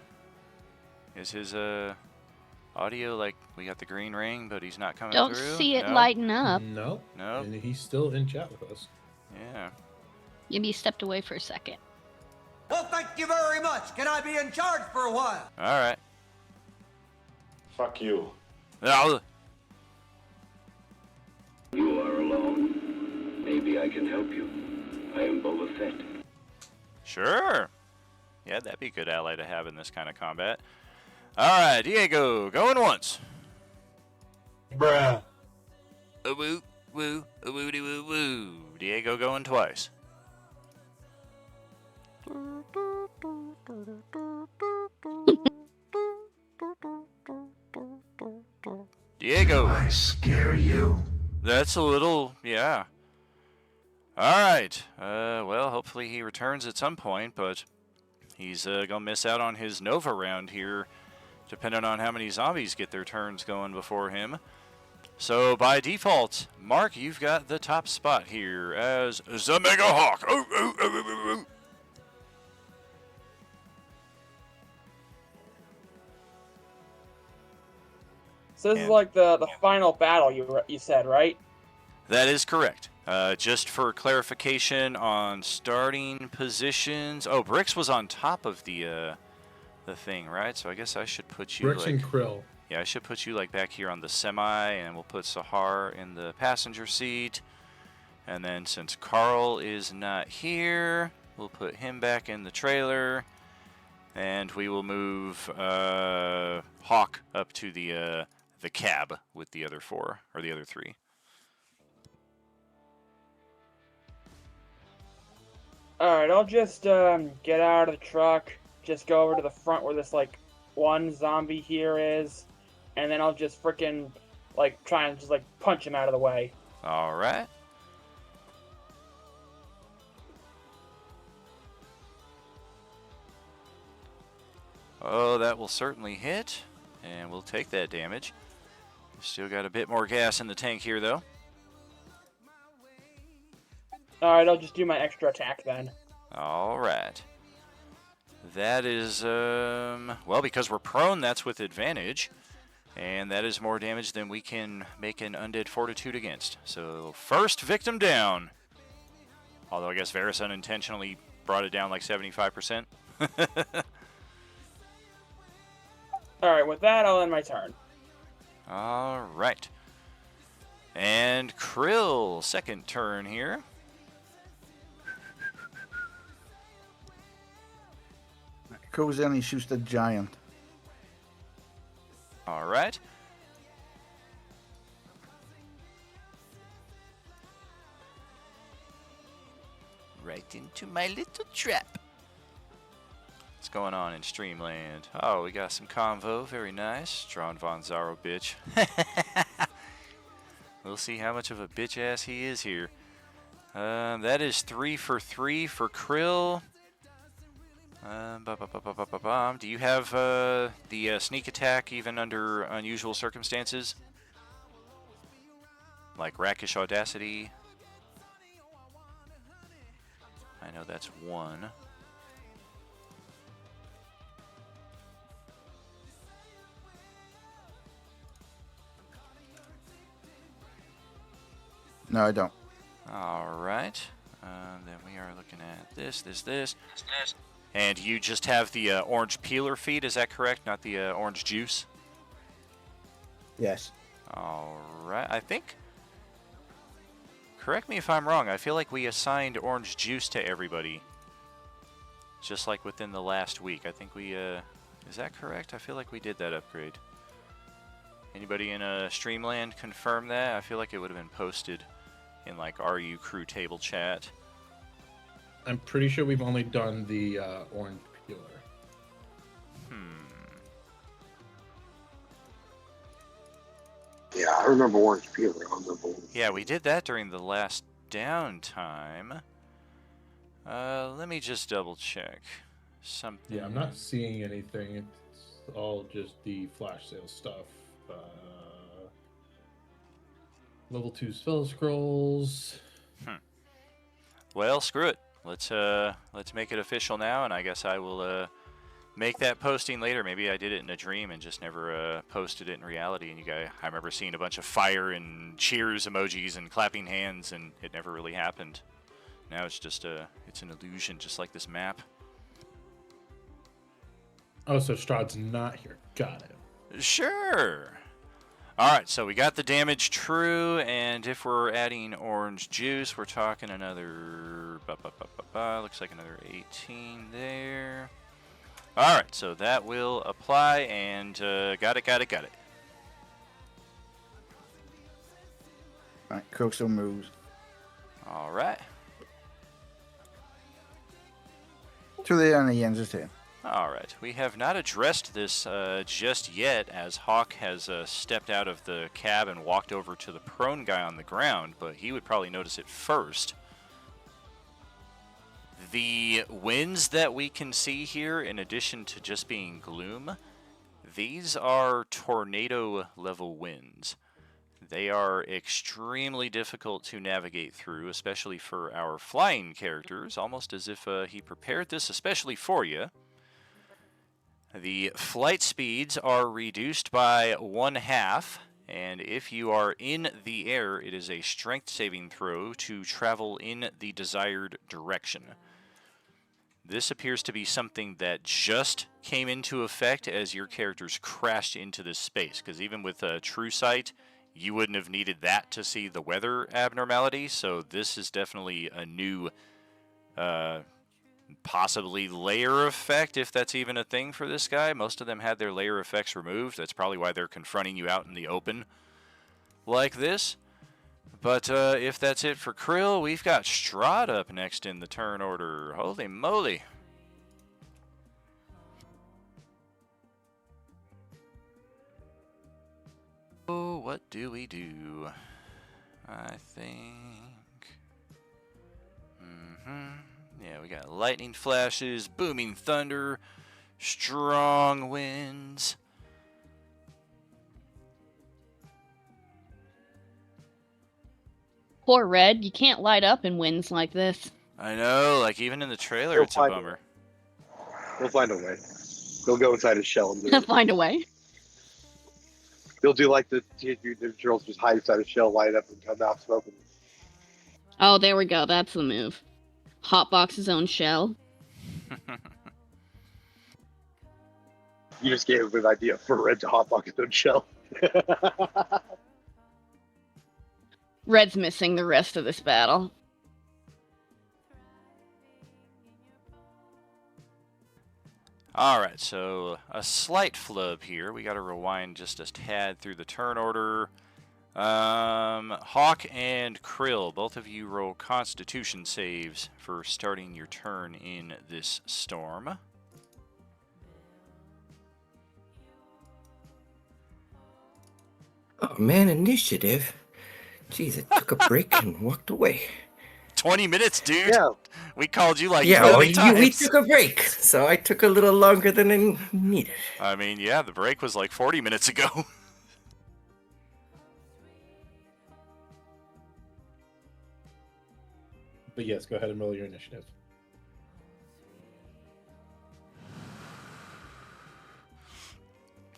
Is his audio like we got the green ring, but he's not coming Don't through? see it No? lighten up. No. No. And he's still in chat with us. Yeah. Maybe he stepped away for a second. Well, thank you very much. Can I be in charge for a while? All right. Fuck you. Oh, You are alone. Maybe I can help you. I am Boba Fett. sure. Yeah, that'd be a good ally to have in this kind of combat. All right, Diego, going once. Bruh. A woo, woo, a woody woo woo. Diego going twice. Diego. I scare you. That's a little, yeah. All right. Well, hopefully he returns at some point, but he's gonna miss out on his Nova round here, depending on how many zombies get their turns going before him. So by default, Mark, you've got the top spot here as the Mega Hawk. Ooh, ooh, ooh, ooh, ooh, ooh. So this And- is like the final battle you said, right? That is correct. Just for clarification on starting positions. Oh, Brix was on top of the thing, right? So I guess I should put you Brix like, and Krill. yeah, I should put you like back here on the semi, and we'll put Sahar in the passenger seat. And then since Carl is not here, we'll put him back in the trailer, and we will move Hawk up to the cab with the other 4 or the other 3. All right, I'll just get out of the truck, just go over to the front where this like one zombie here is, and then I'll just freaking like try and just like punch him out of the way. All right. Oh, that will certainly hit, and we'll take that damage. Still got a bit more gas in the tank here, though. Alright, I'll just do my extra attack then. All right. That is, well, because we're prone, that's with advantage. And that is more damage than we can make an Undead Fortitude against. So, first victim down. Although I guess Varus unintentionally brought it down like 75%. Alright, with that, I'll end my turn. All right. And Krill, second turn here. Goes in, he shoots the giant. All right. Right into my little trap. What's going on in Streamland? Oh, we got some convo. Very nice. Drawn Von Zaro, bitch. We'll see how much of a bitch ass he is here. That is 3 for 3 for Krill. Do you have the sneak attack even under unusual circumstances? Like Rakish Audacity? I know that's 1. No, I don't. Alright. Then we are looking at this. And you just have the orange peeler feed, is that correct? Not the orange juice? Yes. Alright, I think... Correct me if I'm wrong, I feel like we assigned orange juice to everybody. Just like within the last week. I think we, is that correct? I feel like we did that upgrade. Anybody in Streamland confirm that? I feel like it would have been posted in like RU crew table chat. I'm pretty sure we've only done the orange peeler. Yeah, I remember orange peeler on the bowl. Yeah, we did that during the last downtime. Let me just double check something. Yeah, I'm not seeing anything. It's all just the flash sale stuff. Level 2 spell scrolls. Well, screw it. Let's make it official now, and I guess I will make that posting later. Maybe I did it in a dream and just never posted it in reality. And I remember seeing a bunch of fire and cheers emojis and clapping hands, and it never really happened. Now it's just it's an illusion, just like this map. Oh, so Strahd's not here. Got it. Sure. All right, so we got the damage true, and if we're adding orange juice, we're talking another, looks like another 18 there. All right, so that will apply, and got it. All right, Coxo moves. All right. To the end, he ends his turn. All right, we have not addressed this just yet, as Hawk has stepped out of the cab and walked over to the prone guy on the ground, but he would probably notice it first. The winds that we can see here, in addition to just being gloom, these are tornado-level winds. They are extremely difficult to navigate through, especially for our flying characters, almost as if he prepared this especially for you. The flight speeds are reduced by 1/2, and if you are in the air, it is a strength saving throw to travel in the desired direction. This appears to be something that just came into effect as your characters crashed into this space, because even with True Sight, you wouldn't have needed that to see the weather abnormality, so this is definitely a new possibly layer effect, if that's even a thing for this guy. Most of them had their layer effects removed. That's probably why they're confronting you out in the open like this. But if that's it for Krill, we've got Strahd up next in the turn order. Holy moly. what do we do? I think. Yeah, we got lightning flashes, booming thunder, strong winds. Poor Red, you can't light up in winds like this. I know, like even in the trailer, He'll it's a find bummer. He'll find a way. He'll go inside his shell and do it. Find a way. He'll do like the Teenage Mutant Ninja Turtles, just hide inside his shell, light up, and come out smoking. Oh, there we go. That's the move. Hotbox his own shell. You just gave him an idea for Red to hotbox his own shell. Red's missing the rest of this battle. Alright, so a slight flub here. We gotta rewind just a tad through the turn order. Hawk and Krill, both of you roll Constitution saves for starting your turn in this storm. Oh man, initiative. Jeez, I took a break and walked away. 20 minutes, dude. Yeah. We called you like Yeah, 20 well, we times. took a break, so I took a little longer than I needed. I mean, yeah, the break was like 40 minutes ago. But yes, go ahead and roll your initiative.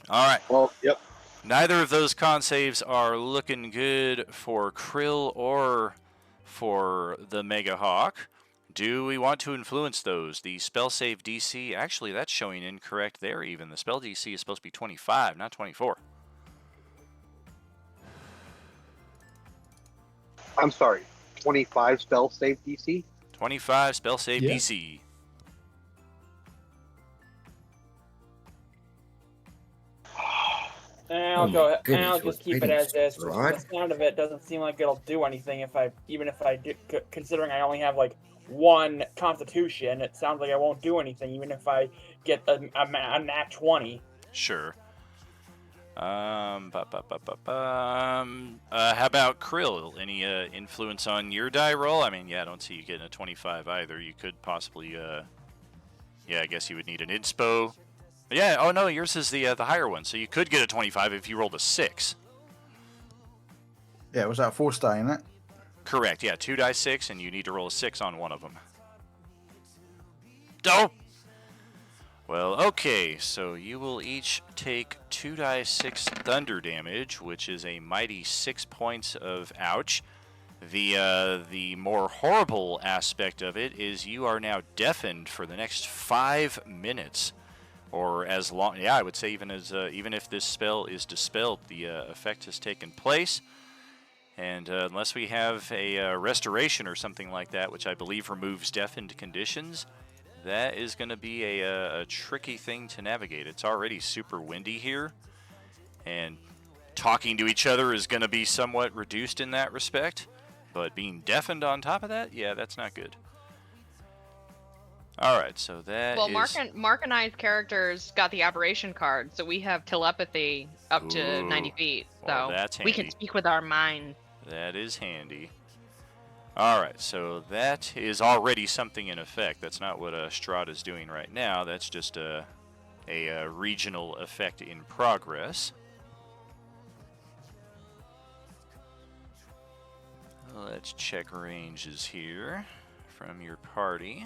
All right. Well, yep. Neither of those con saves are looking good for Krill or for the Mega Hawk. Do we want to influence those? The spell save DC, actually, that's showing incorrect there even. The spell DC is supposed to be 25, not 24. I'm sorry. 25 spell save DC? 25 spell save Yeah. DC. And Oh I'll my go ahead. And goodness, I'll what just keep it items as is. broad? The sound of it doesn't seem like it'll do anything even if I do, considering I only have like one Constitution. It sounds like I won't do anything even if I get a nat 20. Sure. How about Krill? Any influence on your die roll? I mean, yeah, I don't see you getting a 25 either. You could possibly, yeah, I guess you would need an inspo. Yeah, oh no, yours is the higher one, so you could get a 25 if you rolled a 6. Yeah, was that 4-star, isn't it? Correct, yeah, 2 die 6, and you need to roll a 6 on one of them. Dope! Well, okay, so you will each take 2 die 6 thunder damage, which is a mighty 6 points of ouch. The more horrible aspect of it is you are now deafened for the next 5 minutes. Or as long, yeah, I would say even if this spell is dispelled, the effect has taken place. And unless we have a restoration or something like that, which I believe removes deafened conditions, that is going to be a tricky thing to navigate. It's already super windy here, and talking to each other is going to be somewhat reduced in that respect. But being deafened on top of that, yeah, that's not good. All right, so that Well, is... Mark and I's characters got the aberration card, so we have telepathy up to 90 feet. So well, that's we can handy. speak with our mind. That is handy. All right, so that is already something in effect. That's not what Strahd is doing right now. That's just a regional effect in progress. Let's check ranges here from your party.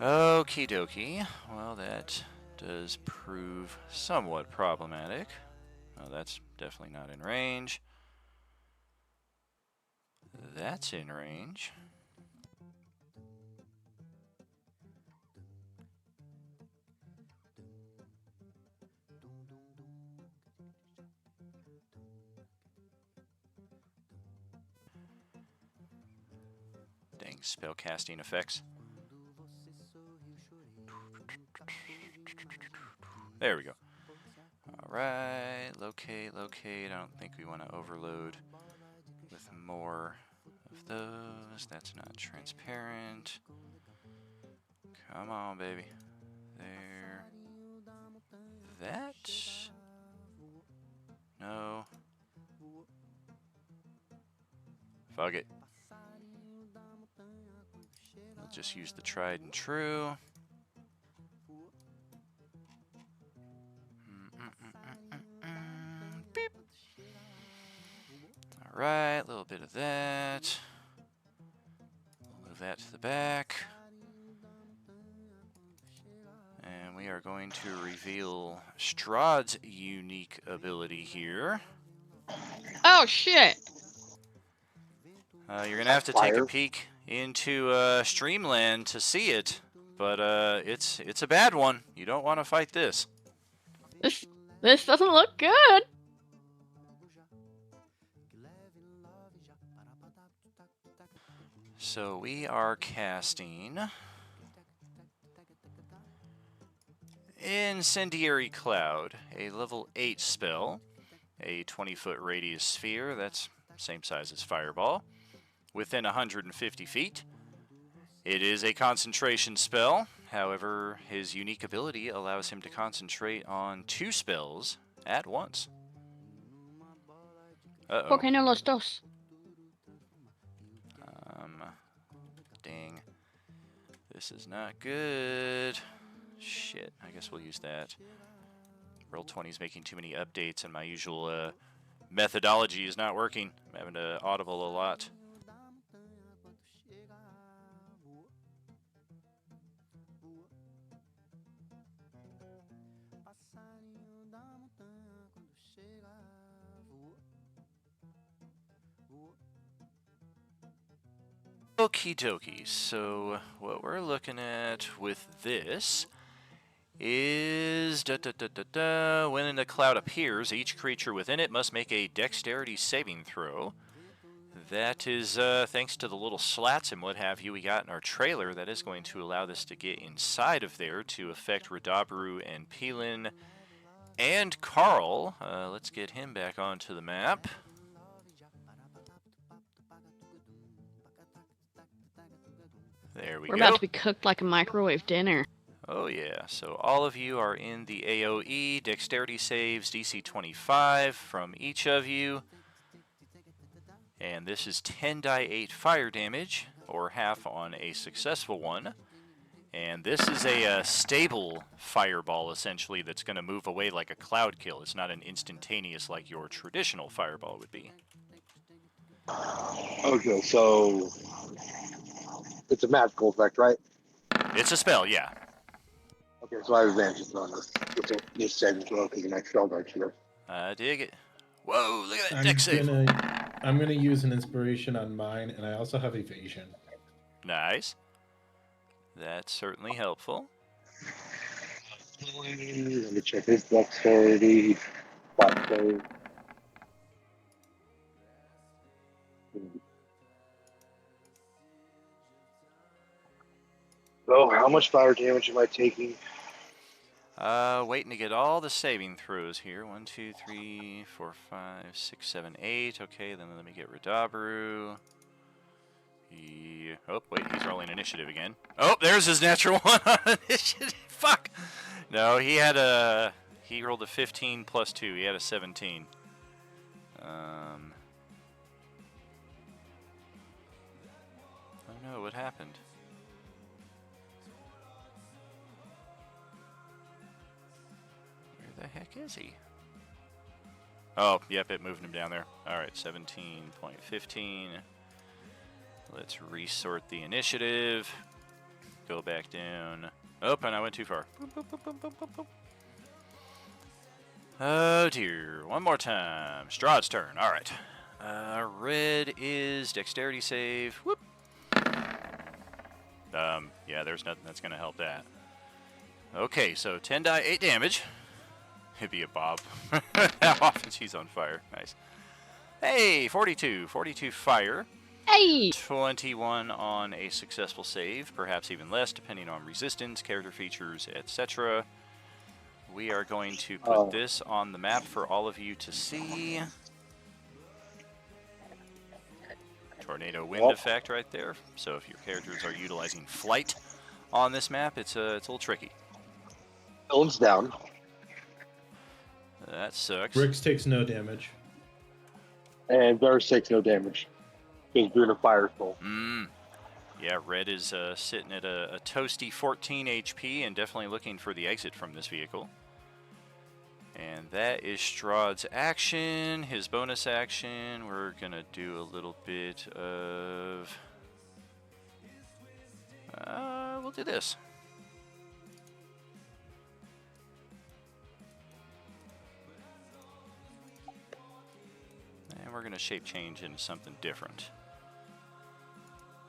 Okie dokie. Well, that does prove somewhat problematic. Oh, that's definitely not in range. That's in range. spell casting effects. There we go. Alright, locate. I don't think we want to overload with more of those. That's not transparent. Come on, baby. There. That? No. Fuck it. We'll just use the tried and true. Beep. Alright, a little bit of that. We'll move that to the back. And we are going to reveal Strahd's unique ability here. Oh shit! You're gonna have to take a peek into Streamland to see it, but it's a bad one. You don't want to fight this. This doesn't look good. So we are casting Incendiary Cloud, a level 8 spell, a 20-foot radius sphere, that's same size as Fireball, within 150 feet. It is a concentration spell, however, his unique ability allows him to concentrate on 2 spells at once. Uh-oh. ¿Por qué no los dos? Dang. This is not good. Shit, I guess we'll use that. Roll20 is making too many updates and my usual methodology is not working. I'm having to audible a lot. Okie dokie, so what we're looking at with this is when a cloud appears, each creature within it must make a dexterity saving throw. That is thanks to the little slats and what have you we got in our trailer, that is going to allow this to get inside of there to affect Radabru and Pelin and Carl. Let's get him back onto the map. There we go. We're about to be cooked like a microwave dinner. Oh yeah, so all of you are in the AoE, dexterity saves, DC 25 from each of you. And this is 10 die 8 fire damage, or half on a successful one. And this is a stable fireball, essentially, that's going to move away like a cloud kill. It's not an instantaneous like your traditional fireball would be. Okay, so it's a magical effect, right? It's a spell, yeah. Okay, so I have advantages on this saving throw because of my spell guard here. I dig it. Whoa, look at that dex save. I'm gonna use an inspiration on mine, and I also have evasion. Nice. That's certainly helpful. Let me check his dexterity. Spot save. So, how much fire damage am I taking? Waiting to get all the saving throws here. 1, 2, 3, 4, 5, 6, 7, 8. Okay, then let me get Radabru. Oh, wait, he's rolling initiative again. Oh, there's his natural one on initiative. Fuck! No, he rolled a 15 plus 2. He had a 17. Oh no, what happened? Where the heck is he? Oh, yep, it moved him down there. Alright, 17.15. Let's resort the initiative. Go back down. Oh, and I went too far. Boop, boop, boop, boop, boop, boop, boop. Oh dear. One more time. Strahd's turn. Alright. Red is dexterity save. Whoop. Yeah, there's nothing that's going to help that. Okay, so 10 die, 8 damage. It'd be a Bob. How often she's on fire. Nice. Hey, 42. 42 fire. Hey! 21 on a successful save, perhaps even less depending on resistance, character features, etc. We are going to put this on the map for all of you to see. Tornado wind effect right there. So if your characters are utilizing flight on this map, it's a little tricky. Villain's down. That sucks. Rix takes no damage. And Varus takes no damage. He's doing a fire soul. Yeah, Red is sitting at a toasty 14 HP and definitely looking for the exit from this vehicle. And that is Strahd's action. His bonus action, we're going to do a little bit of... we'll do this. And we're going to shape change into something different.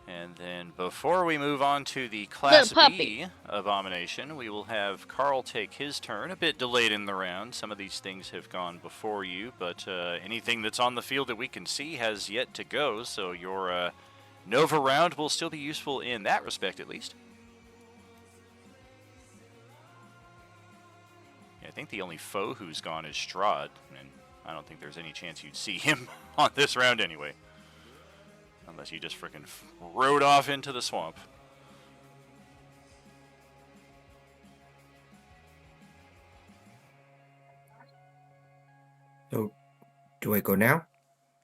And then before we move on to the Class B Abomination, we will have Carl take his turn. A bit delayed in the round. Some of these things have gone before you, but anything that's on the field that we can see has yet to go, so your Nova round will still be useful in that respect, at least. Yeah, I think the only foe who's gone is Strahd, and I don't think there's any chance you'd see him on this round anyway. Unless you just frickin' rode off into the swamp. So, do I go now?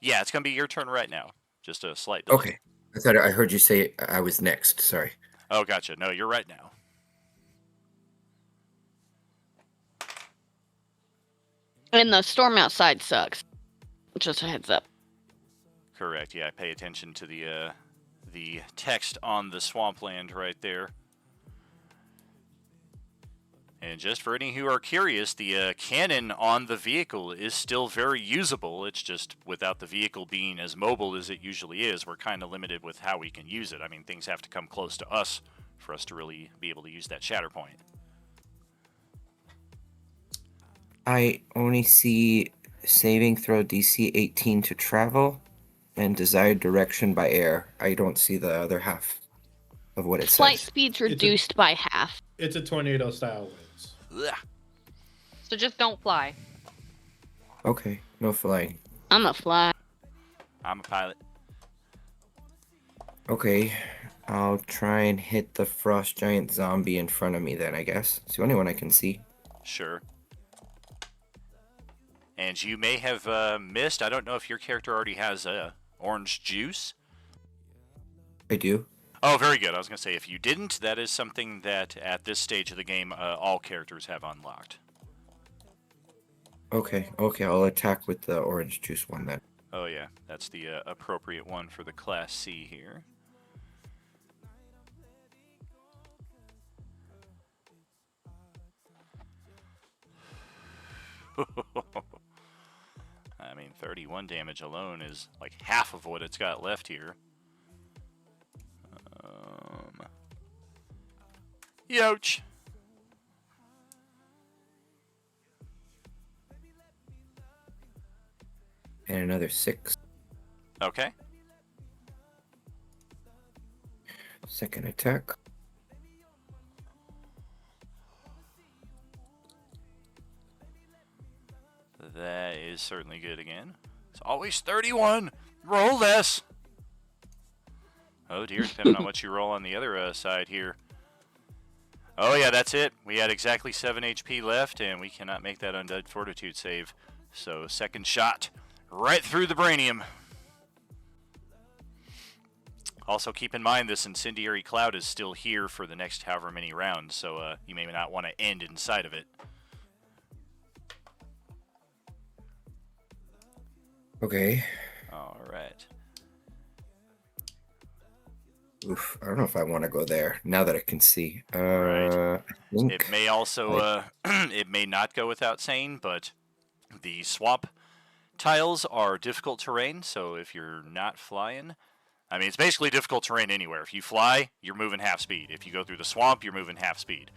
Yeah, it's gonna be your turn right now. Just a slight delay. Okay. I thought I heard you say I was next. Sorry. Oh, gotcha. No, you're right now. And the storm outside sucks. Just a heads up. Correct. Yeah, pay attention to the text on the swampland right there. And just for any who are curious, the cannon on the vehicle is still very usable. It's just without the vehicle being as mobile as it usually is, we're kind of limited with how we can use it. I mean, things have to come close to us for us to really be able to use that shatter point. I only see saving throw DC 18 to travel and desired direction by air. I don't see the other half of what it Flight says. speed's reduced by half. It's a tornado style winds. Ugh. So just don't fly. Okay, no flying. I'm a fly. I'm a pilot. Okay, I'll try and hit the frost giant zombie in front of me then, I guess. It's the only one I can see. Sure. And you may have missed, I don't know if your character already has orange juice. I do. Oh, very good. I was going to say, if you didn't, that is something that at this stage of the game, all characters have unlocked. Okay, I'll attack with the orange juice one then. Oh, yeah. That's the appropriate one for the Class C here. I mean, 31 damage alone is like half of what it's got left here. Yoch! And another 6. Okay. Second attack. That is certainly good again. It's always 31! Roll this! Oh dear, depending on what you roll on the other side here. Oh yeah, that's it. We had exactly 7 HP left, and we cannot make that Undead Fortitude save. So, second shot, right through the Brainium. Also, keep in mind this Incendiary Cloud is still here for the next however many rounds, so you may not want to end inside of it. Okay. Alright. Oof, I don't know if I want to go there now that I can see. Right. I think It may also, it may not go without saying, but the swamp tiles are difficult terrain, so if you're not flying, I mean, it's basically difficult terrain anywhere. If you fly, you're moving half speed. If you go through the swamp, you're moving half speed.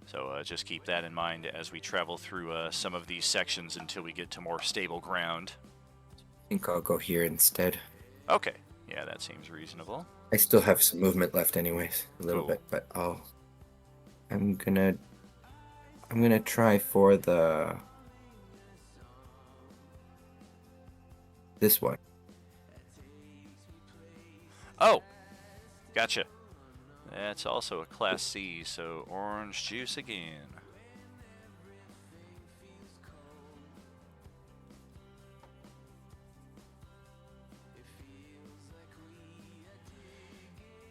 So just keep that in mind as we travel through some of these sections until we get to more stable ground. I think I'll go here instead. Okay. Yeah, that seems reasonable. I still have some movement left, anyways, a little Cool. bit, but I'm gonna try for this one. Oh, gotcha. That's also a Class C, so orange juice again.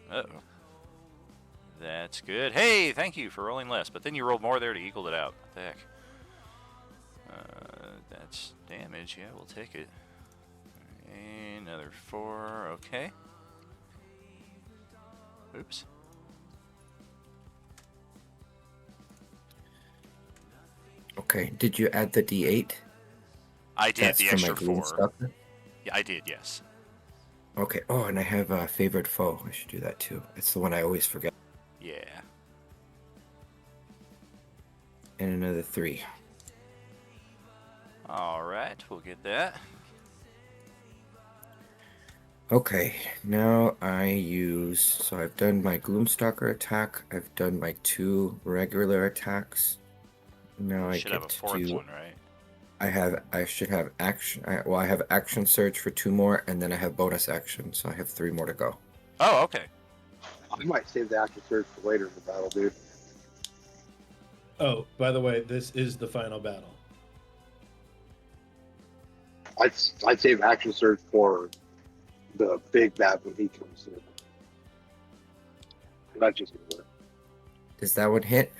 Uh-oh. That's good. Hey, thank you for rolling less, but then you rolled more there to equal it out. What the heck? That's damage. Yeah, we'll take it. Another 4. Okay. Oops. Okay, did you add the D8? I did. That's The for my extra green 4. stuff? Yeah, I did. Yes. Okay. Oh, and I have a favorite foe. I should do that too. It's the one I always forget. Yeah. And another 3. All right, we'll get that. Okay, now I use. So I've done my Gloomstalker attack. I've done my 2 regular attacks. Now I Should have get a to 4th do. one, right? I should have action. I have action surge for 2 more, and then I have bonus action, so I have 3 more to go. Oh, okay. I might save the action surge for later in the battle, dude. Oh, by the way, this is the final battle. I'd save action surge for the big bad when he comes in. That's just gonna work. Does that one hit?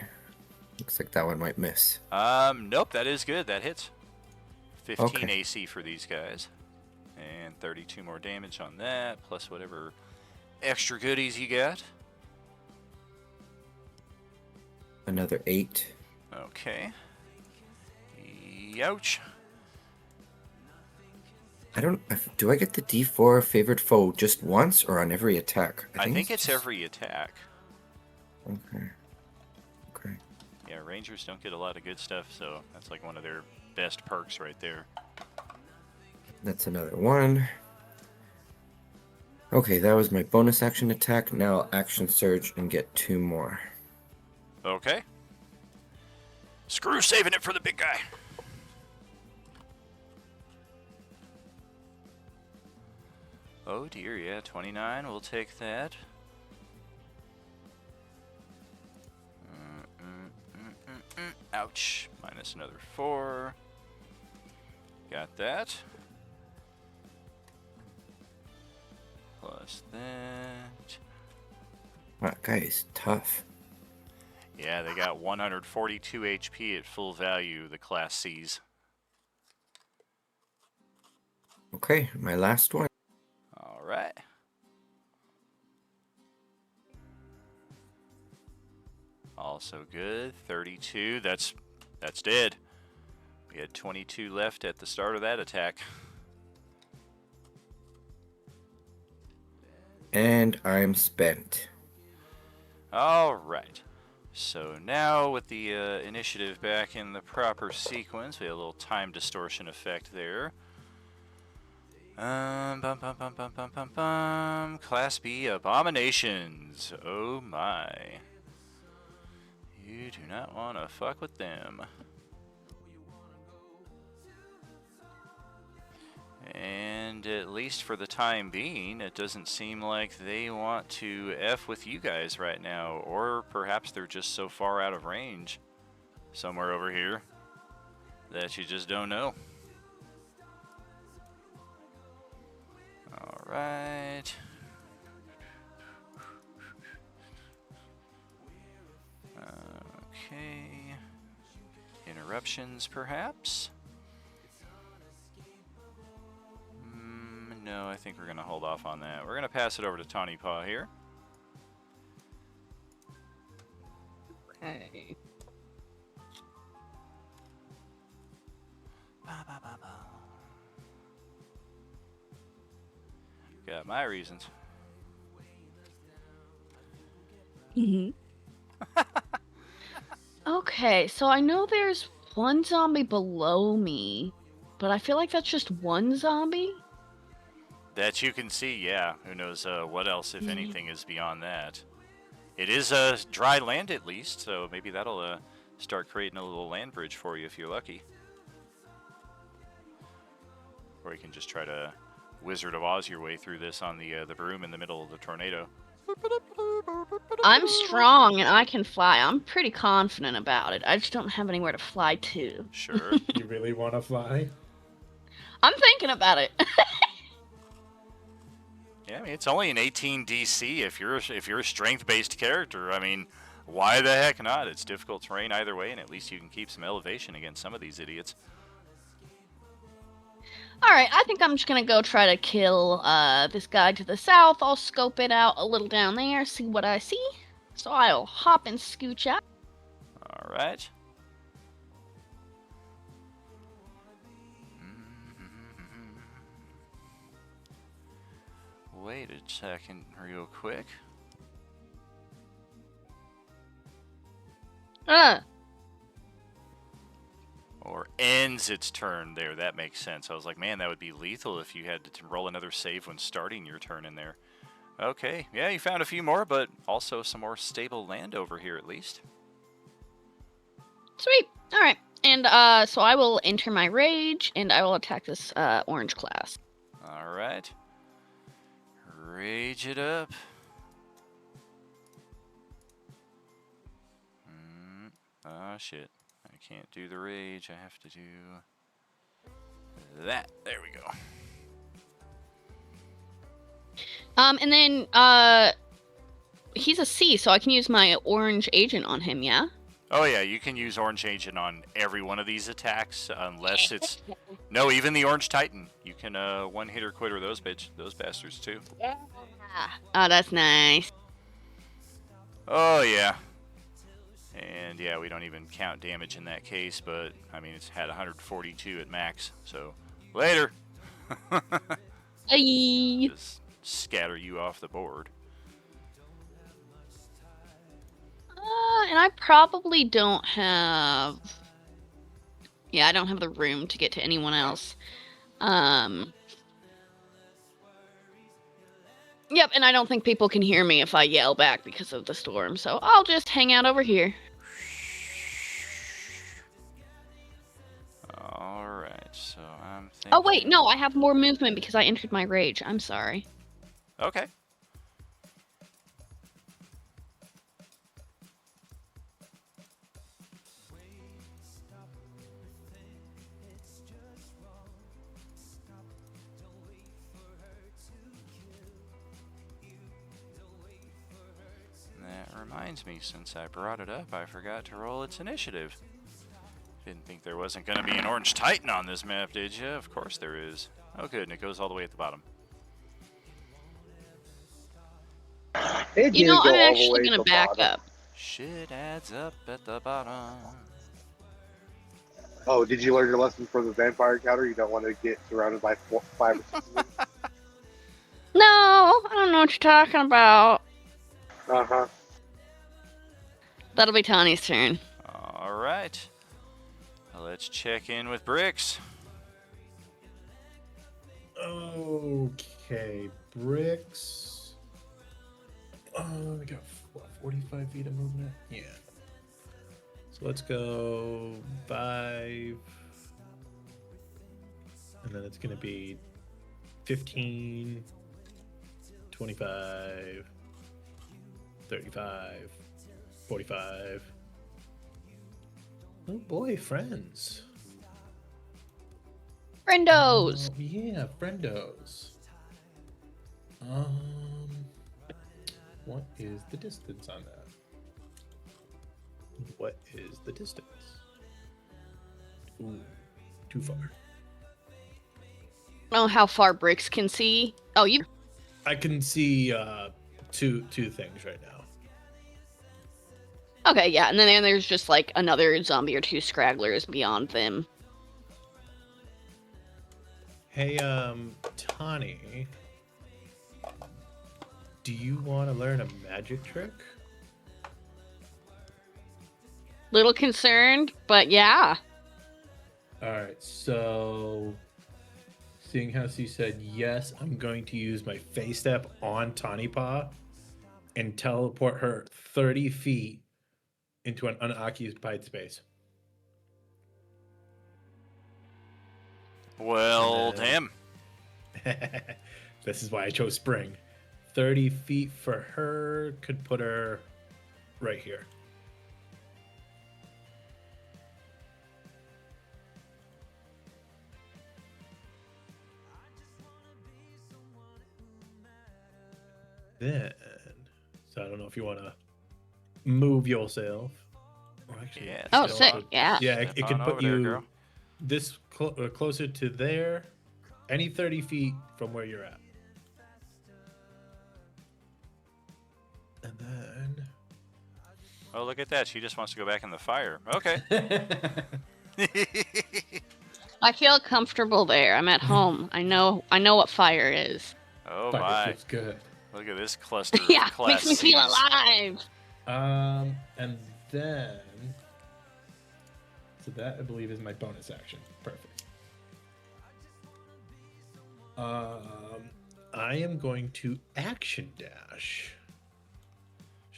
Looks like that one might miss. Nope, that is good. That hits. 15 Okay. AC for these guys. And 32 more damage on that, plus whatever extra goodies you got. Another 8. Okay. Ouch. I don't. Do I get the D4 favorite foe just once or on every attack? I think it's every attack. Okay. Okay. Yeah, Rangers don't get a lot of good stuff, so that's like one of their best perks right there. That's another 1. Okay, that was my bonus action attack. Now I'll action surge and get 2 more. Okay. Screw saving it for the big guy. Oh dear, yeah, 29. We'll take that. Ouch. Minus another 4. Got that. Plus that. That guy is tough. Yeah, they got 142 HP at full value, the Class Cs. Okay, my last one. All right. Also good. 32. That's dead. We had 22 left at the start of that attack. And I'm spent. All right. So now with the initiative back in the proper sequence, we have a little time distortion effect there. Class B abominations. Oh my. You do not want to fuck with them. And at least for the time being, it doesn't seem like they want to F with you guys right now. Or perhaps they're just so far out of range somewhere over here that you just don't know. Alright. Okay. Interruptions, perhaps? No, I think we're going to hold off on that. We're going to pass it over to Tawny Paw here. Okay. Got my reasons. Okay, so I know there's one zombie below me, but I feel like that's just one zombie. That you can see, yeah. Who knows what else, if anything, is beyond that. It is dry land at least, so maybe that'll start creating a little land bridge for you if you're lucky. Or you can just try to Wizard of Oz your way through this on the broom in the middle of the tornado. I'm strong and I can fly. I'm pretty confident about it. I just don't have anywhere to fly to. Sure. You really want to fly? I'm thinking about it. Yeah, I mean, it's only an 18 DC if you're a strength-based character. I mean, why the heck not? It's difficult terrain either way, and at least you can keep some elevation against some of these idiots. Alright, I think I'm just gonna go try to kill this guy to the south. I'll scope it out a little down there, see what I see. So I'll hop and scooch out. All right. Wait a second, real quick. Or ends its turn there. That makes sense. I was like, man, that would be lethal if you had to roll another save when starting your turn in there. Okay, yeah, you found a few more, but also some more stable land over here at least. Sweet. Alright. And so I will enter my rage and I will attack this orange class. All right. Rage it up. Oh, shit. I can't do the rage. I have to do that. There we go. And then he's a C, so I can use my orange agent on him, yeah? Oh yeah, you can use Orange Agent on every one of these attacks, unless it's... No, even the Orange Titan. You can one-hitter quitter those bastards too. Yeah. Oh, that's nice. Oh yeah. And yeah, we don't even count damage in that case, but I mean, it's had 142 at max, so later. Aye. Just scatter you off the board. And I probably don't have... Yeah, I don't have the room to get to anyone else. Yep, and I don't think people can hear me if I yell back because of the storm, so I'll just hang out over here. Alright, so I'm thinking... Oh wait, no, I have more movement because I entered my rage. I'm sorry. Okay. That reminds me, since I brought it up, I forgot to roll its initiative. Didn't think there wasn't going to be an Orange Titan on this map, did you? Of course there is. Oh good, and it goes all the way at the bottom. You know, I'm actually going to back up. Shit adds up at the bottom. Oh, did you learn your lesson from the vampire counter? You don't want to get surrounded by 5 or 6 of them? No, I don't know what you're talking about. Uh-huh. That'll be Tawny's turn. Alright. Let's check in with Bricks. Okay, Bricks. Oh, we got what, 45 feet of movement? Yeah. So let's go 5. And then it's going to be 15, 25, 35, 45. Oh boy, friends. Friendos! Yeah, friendos. What is the distance on that? What is the distance? Ooh, too far. I don't know how far Bricks can see. Oh, you... I can see two things right now. Okay, yeah, and then there's just like another zombie or 2 scragglers beyond them. Hey, Tawny, do you want to learn a magic trick? Little concerned, but yeah. All right, so seeing how she said yes, I'm going to use my face step on Tawny Paw and teleport her 30 feet into an unoccupied space. Well, And damn. this is why I chose spring. 30 feet for her could put her right here. Then, so I don't know if you want to move yourself. Or actually, Yeah, Oh, step sick. on- Yeah. yeah, step it could on put over there, you girl. this closer to there, any 30 feet from where you're at. And then. Oh, look at that. She just wants to go back in the fire. Okay. I feel comfortable there. I'm at home. I know what fire is. Oh Fire my. feels good. Look at this cluster of Yeah, class makes me feel Cs. alive. And then. So that I believe is my bonus action. Perfect. I am going to action dash.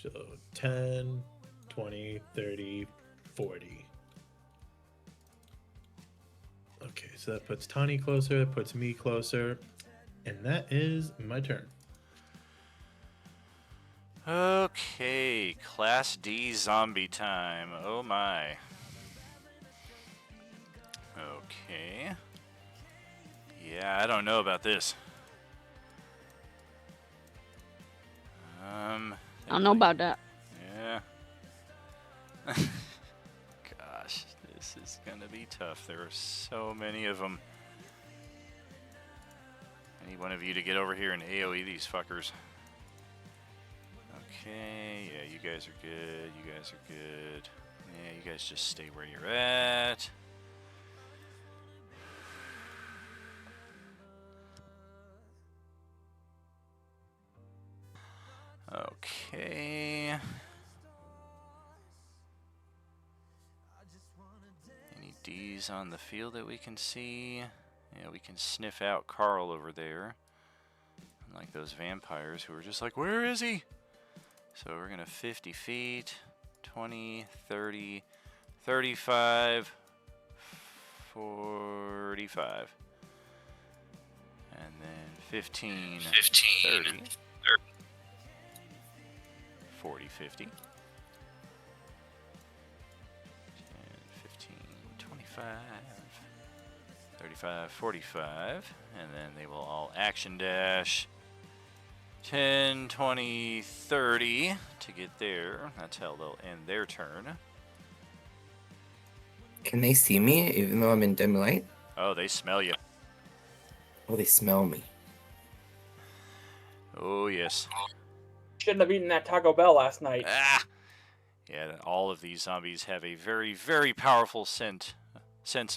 So 10, 20, 30, 40. Okay, so that puts Tawny closer, that puts me closer, and that is my turn. Okay, Class D zombie time. Oh my. Okay. Yeah, I don't know about this. I don't know about that. Yeah. Gosh, this is gonna be tough. There are so many of them. I need one of you to get over here and AoE these fuckers. Okay, yeah, you guys are good. You guys are good. Yeah, you guys just stay where you're at. Okay. Any D's on the field that we can see? Yeah, we can sniff out Carl over there. Unlike those vampires who are just like, where is he? So we're going to 50 feet, 20, 30, 35, 45. And then 15, 30. 40, 50. 10, 15, 25, 35, 45. And then they will all action dash 10, 20, 30 to get there. That's how they'll end their turn. Can they see me even though I'm in dim light? Oh, they smell you. Oh, they smell me. Oh, yes. Shouldn't have eaten that Taco Bell last night. Ah! Yeah, all of these zombies have a very, very powerful sense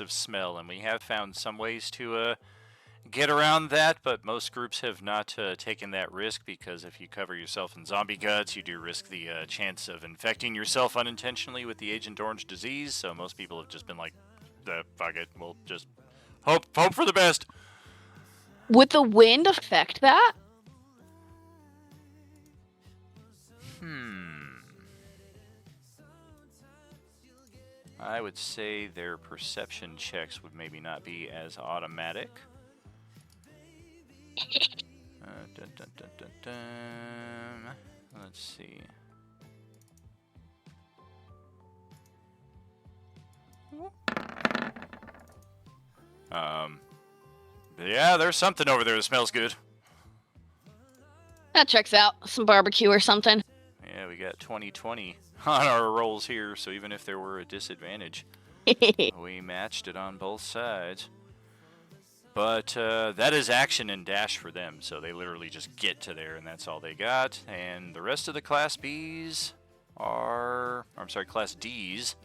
of smell, and we have found some ways to get around that, but most groups have not taken that risk, because if you cover yourself in zombie guts, you do risk the chance of infecting yourself unintentionally with the Agent Orange disease, so most people have just been like, fuck it, we'll just hope for the best. Would the wind affect that? I would say their perception checks would maybe not be as automatic. Let's see. Yeah, there's something over there that smells good. That checks out. Some barbecue or something. Yeah, we got 20/20 on our rolls here, so even if there were a disadvantage, we matched it on both sides. But that is action and dash for them, so they literally just get to there, and that's all they got. And the rest of the Class Bs are... I'm sorry, Class Ds.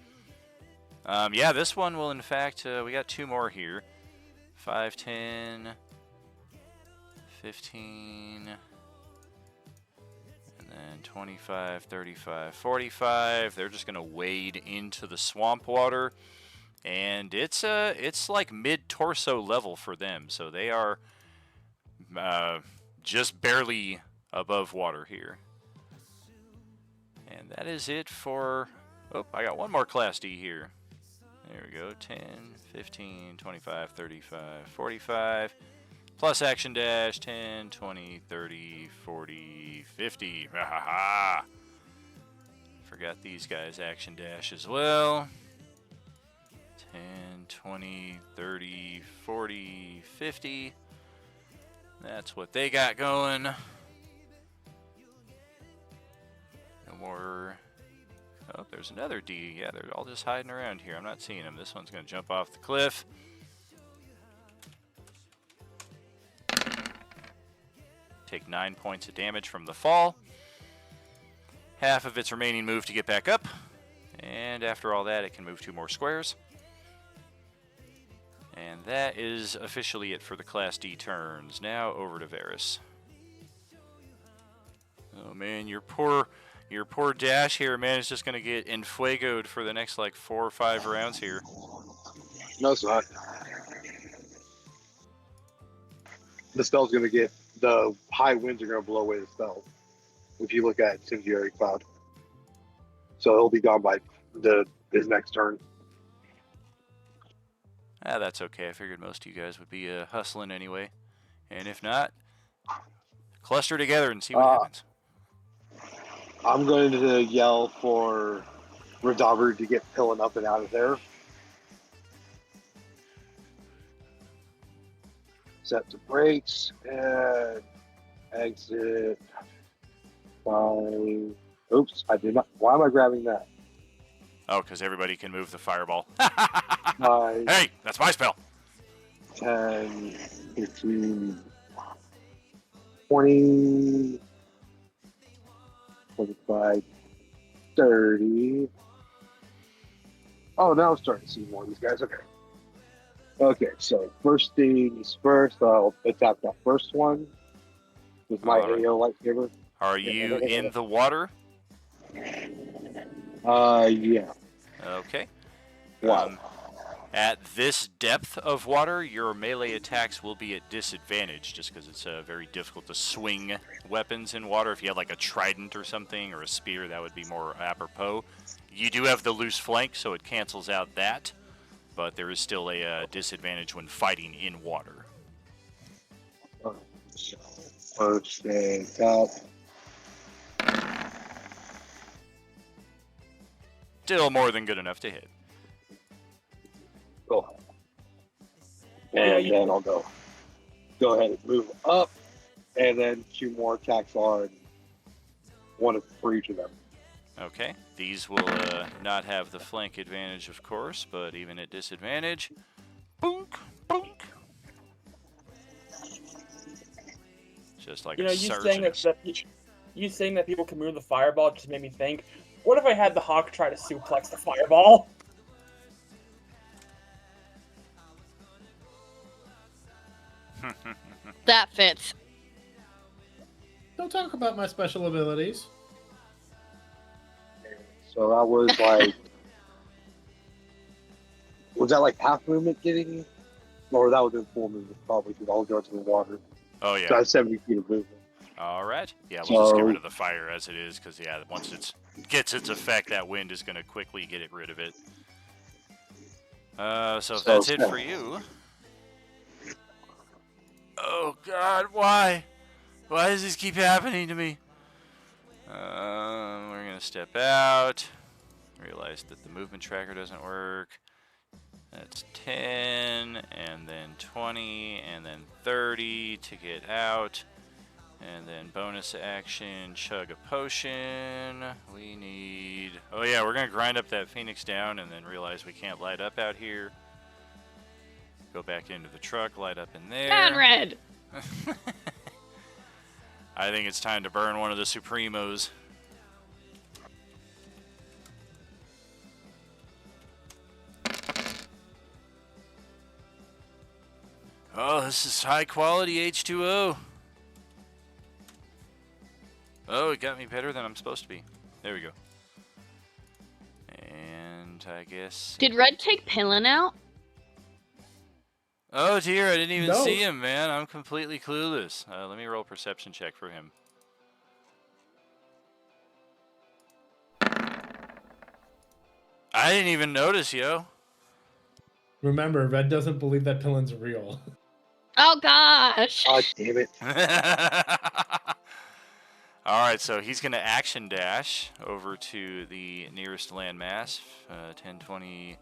Yeah, this one will, in fact, we got two more here. 5, 10, 15... and then 25, 35, 45. They're just going to wade into the swamp water and it's like mid-torso level for them, so they are just barely above water here. And that is it for... Oh, I got one more Class D here. There we go. 10, 15, 25, 35, 45. Plus action dash. 10, 20, 30, 40, 50. Ha ha ha. Forgot these guys' action dash as well. 10, 20, 30, 40, 50. That's what they got going. No more... Oh, there's another D. Yeah, they're all just hiding around here. I'm not seeing them. This one's going to jump off the cliff. Take 9 points of damage from the fall. Half of its remaining move to get back up. And after all that, it can move 2 more squares. And that is officially it for the Class D turns. Now over to Varys. Oh man, your poor Dash here, man, is just going to get enfuegoed for the next like 4 or 5 rounds here. No, it's not. The spell's going to get, the high winds are going to blow away the spell. If you look at Incendiary Cloud. So he'll be gone by his next turn. Ah, that's okay. I figured most of you guys would be hustling anyway. And if not, cluster together and see what happens. I'm going to yell for Redover to get Pillin up and out of there. Set the brakes and exit. Fine. Oops, I did not. Why am I grabbing that? Oh, because everybody can move the fireball. 5, Hey, that's my spell. 10, 15, 20, 25, 30. Oh, now I'm starting to see more of these guys. Okay. Okay, so first things first, I'll attack that first one with my Alright. AO lightsaber. Are you in the water? Yeah. Okay. Wow. At this depth of water, your melee attacks will be at disadvantage, just because it's very difficult to swing weapons in water. If you had like a trident or something, or a spear, that would be more apropos. You do have the loose flank, so it cancels out that, but there is still a disadvantage when fighting in water. First and top. Still more than good enough to hit. Cool. And then I'll go ahead and move up, and then 2 more attacks on one for each of them. Okay, these will not have the flank advantage, of course, but even at disadvantage, boonk, boonk. Just like a sergeant. You saying that people can move the fireball just made me think, what if I had the Hawk try to suplex the fireball? That fits. Don't talk about my special abilities. So that was like, was that like half movement getting, or that was in full movement probably because I'll go to the water. Oh yeah. So I have 70 feet of movement. All right. Yeah, we'll just get rid of the fire as it is, because yeah, once it gets its effect, that wind is going to quickly get rid of it. So if that's it for you. Oh God, why? Why does this keep happening to me? We're gonna step out. Realize that the movement tracker doesn't work. That's 10, and then 20, and then 30 to get out. And then bonus action, chug a potion. We need... Oh yeah, we're gonna grind up that Phoenix down and then realize we can't light up out here. Go back into the truck, light up in there. Conrad! I think it's time to burn one of the Supremos. Oh, this is high quality H2O. Oh, it got me better than I'm supposed to be. There we go. And and I guess. Did Red take Pillin out? Oh dear, I didn't even No. see him, man. I'm completely clueless. Let me roll a perception check for him. I didn't even notice, yo. Remember, Red doesn't believe that Pillin's real. Oh gosh. God damn it. Alright, so he's going to action dash over to the nearest landmass. 10, 20,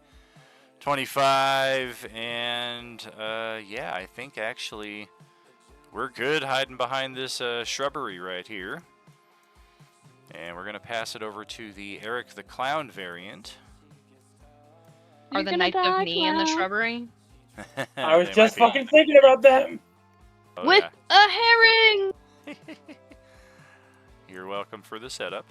25, and yeah, I think actually we're good hiding behind this shrubbery right here. And we're going to pass it over to the Eric the Clown variant. Are You're the gonna Knights die, of Me in the Clown. shrubbery? I was They just might be. fucking thinking about them. Oh, With yeah. a herring. You're welcome for the setup.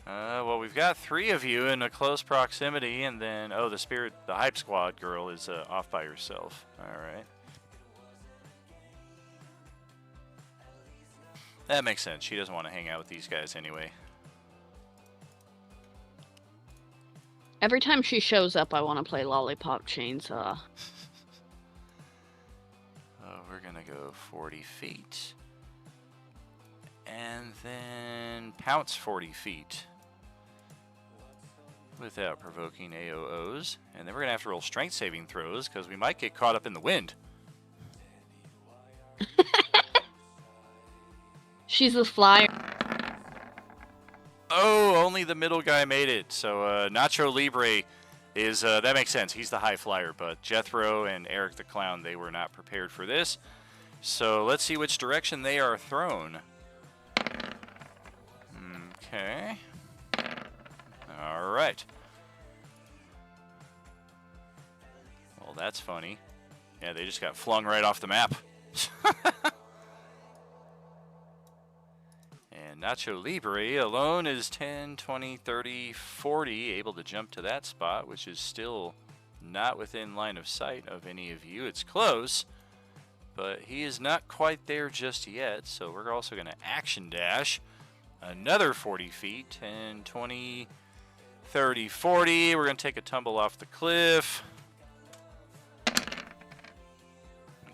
Well, we've got 3 of you in a close proximity, and then, oh, the hype squad girl is off by herself. All right. That makes sense. She doesn't want to hang out with these guys anyway. Every time she shows up, I want to play Lollipop Chainsaw. Oh, we're going to go 40 feet. And then pounce 40 feet. Without provoking AOOs. And then we're going to have to roll strength saving throws because we might get caught up in the wind. She's a flyer. Oh, only the middle guy made it. So Nacho Libre is, that makes sense. He's the high flyer. But Jethro and Eric the Clown, they were not prepared for this. So let's see which direction they are thrown. Okay. All right. Well, that's funny. Yeah, they just got flung right off the map. And Nacho Libre alone is 10, 20, 30, 40, able to jump to that spot, which is still not within line of sight of any of you. It's close, but he is not quite there just yet, so we're also going to action dash another 40 feet, 10, 20, 30, 40. We're going to take a tumble off the cliff.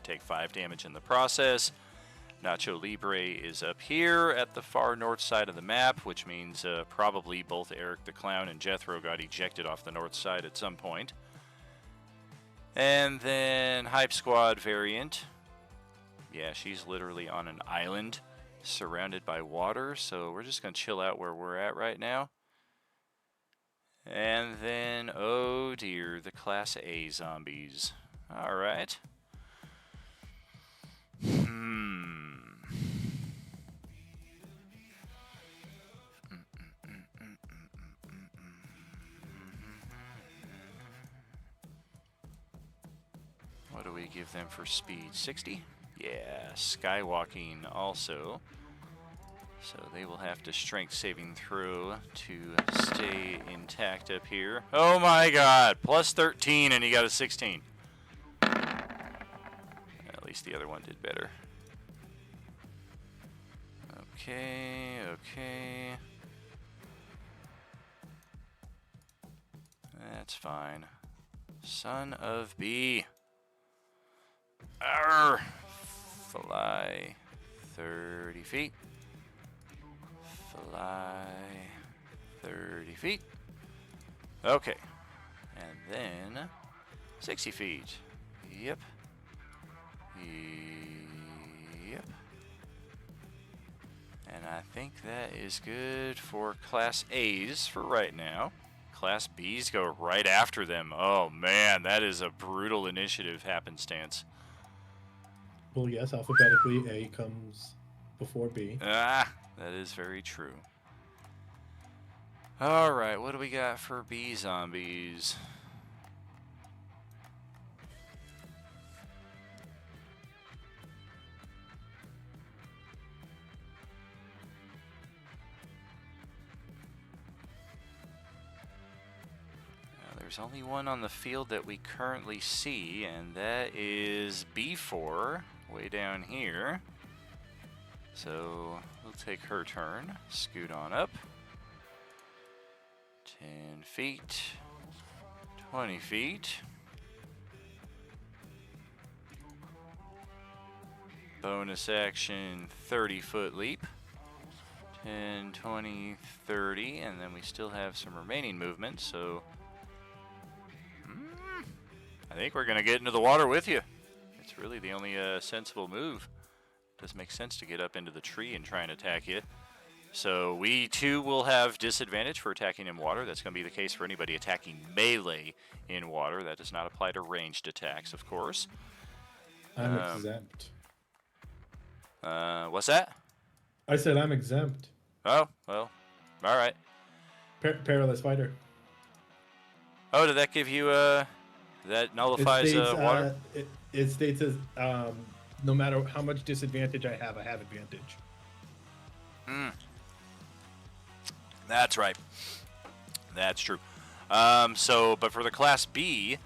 Take 5 damage in the process. Nacho Libre is up here at the far north side of the map, which means probably both Eric the Clown and Jethro got ejected off the north side at some point. And then Hype Squad variant. Yeah, she's literally on an island surrounded by water, so we're just going to chill out where we're at right now. And then, oh dear, the Class A zombies. All right. What do we give them for speed? 60? Yeah, skywalking also. So they will have to strength saving throw to stay intact up here. Oh my god, plus 13 and he got a 16. At least the other one did better. Okay, okay. That's fine. Son of B. Arr! Fly 30 feet. Fly 30 feet. Okay. And then 60 feet. Yep. Yep. And I think that is good for Class A's for right now. Class B's go right after them. Oh man, that is a brutal initiative happenstance. Well, yes, alphabetically, A comes before B. Ah, that is very true. Alright, what do we got for B zombies? There's only one on the field that we currently see, and that is B4, way down here. So we'll take her turn, scoot on up. 10 feet. 20 feet. Bonus action 30-foot leap. 10, 20, 30, and then we still have some remaining movement, so I think we're going to get into the water with you. It's really the only sensible move. Doesn't make sense to get up into the tree and try and attack you. So we too will have disadvantage for attacking in water. That's going to be the case for anybody attacking melee in water. That does not apply to ranged attacks, of course. I'm exempt. What's that? I said I'm exempt. Oh, well, all right. Perilous fighter. Oh, did that give you that nullifies water? It states as no matter how much disadvantage I have advantage. That's right. That's true. But for the Class B,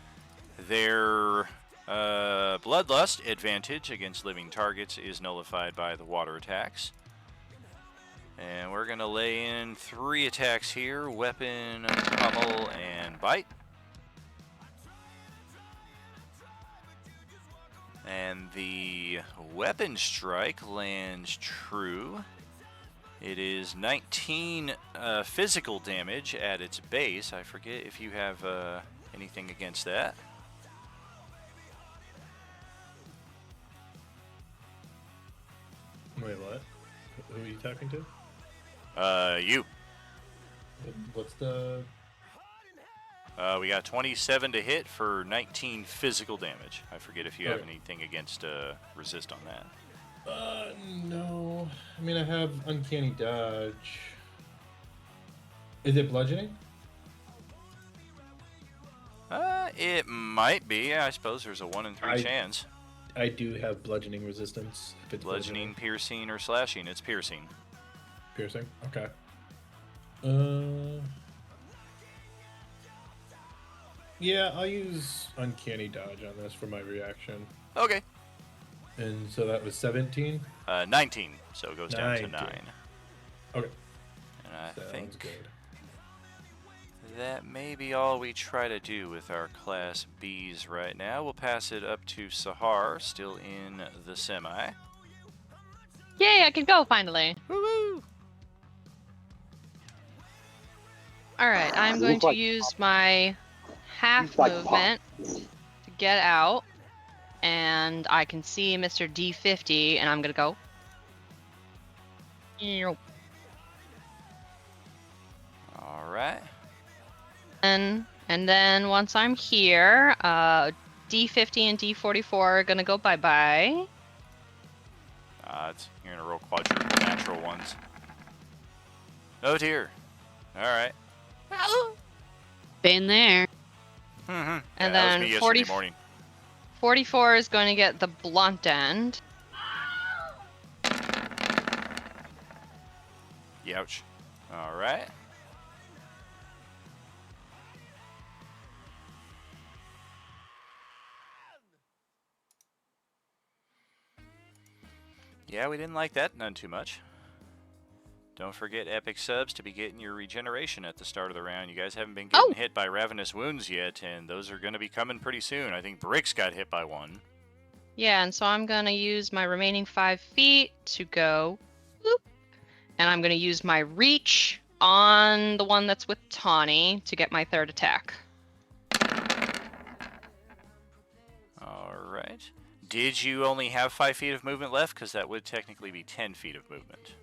their Bloodlust advantage against living targets is nullified by the water attacks. And we're going to lay in 3 attacks here. Weapon, pummel, and bite. And the weapon strike lands true. It is 19 physical damage at its base. I forget if you have anything against that. Wait, what? Who are you talking to? You. What's the... We got 27 to hit for 19 physical damage. I forget if you have anything against resist on that. No. I mean, I have uncanny dodge. Is it bludgeoning? It might be. I suppose there's a 1 in 3 chance. I do have bludgeoning resistance. If it's bludgeoning, piercing, or slashing. It's piercing. Piercing? Okay. Yeah, I'll use uncanny dodge on this for my reaction. Okay. And so that was 17? 19. So it goes down to 9. Okay. And I Sounds think good. that may be all we try to do with our Class Bs right now. We'll pass it up to Sahar, still in the semi. Yay, I can go finally. Woo-woo! Alright, I'm going to use my half movement to get out. And I can see Mr. D50, and I'm gonna go. Alright. And then once I'm here, D50 and D44 are gonna go bye-bye. You're gonna roll quadruple natural ones. Oh dear. Alright. Been there. And then that was me 40 yesterday morning. 44 is going to get the blunt end. Youch. Alright. Yeah, we didn't like that none too much. Don't forget Epic Subs to be getting your regeneration at the start of the round. You guys haven't been getting hit by Ravenous Wounds yet, and those are going to be coming pretty soon. I think Bricks got hit by one. Yeah, and so I'm going to use my remaining 5 feet to go. Whoop, and I'm going to use my reach on the one that's with Tawny to get my 3rd attack. Alright. Did you only have 5 feet of movement left? Because that would technically be 10 feet of movement.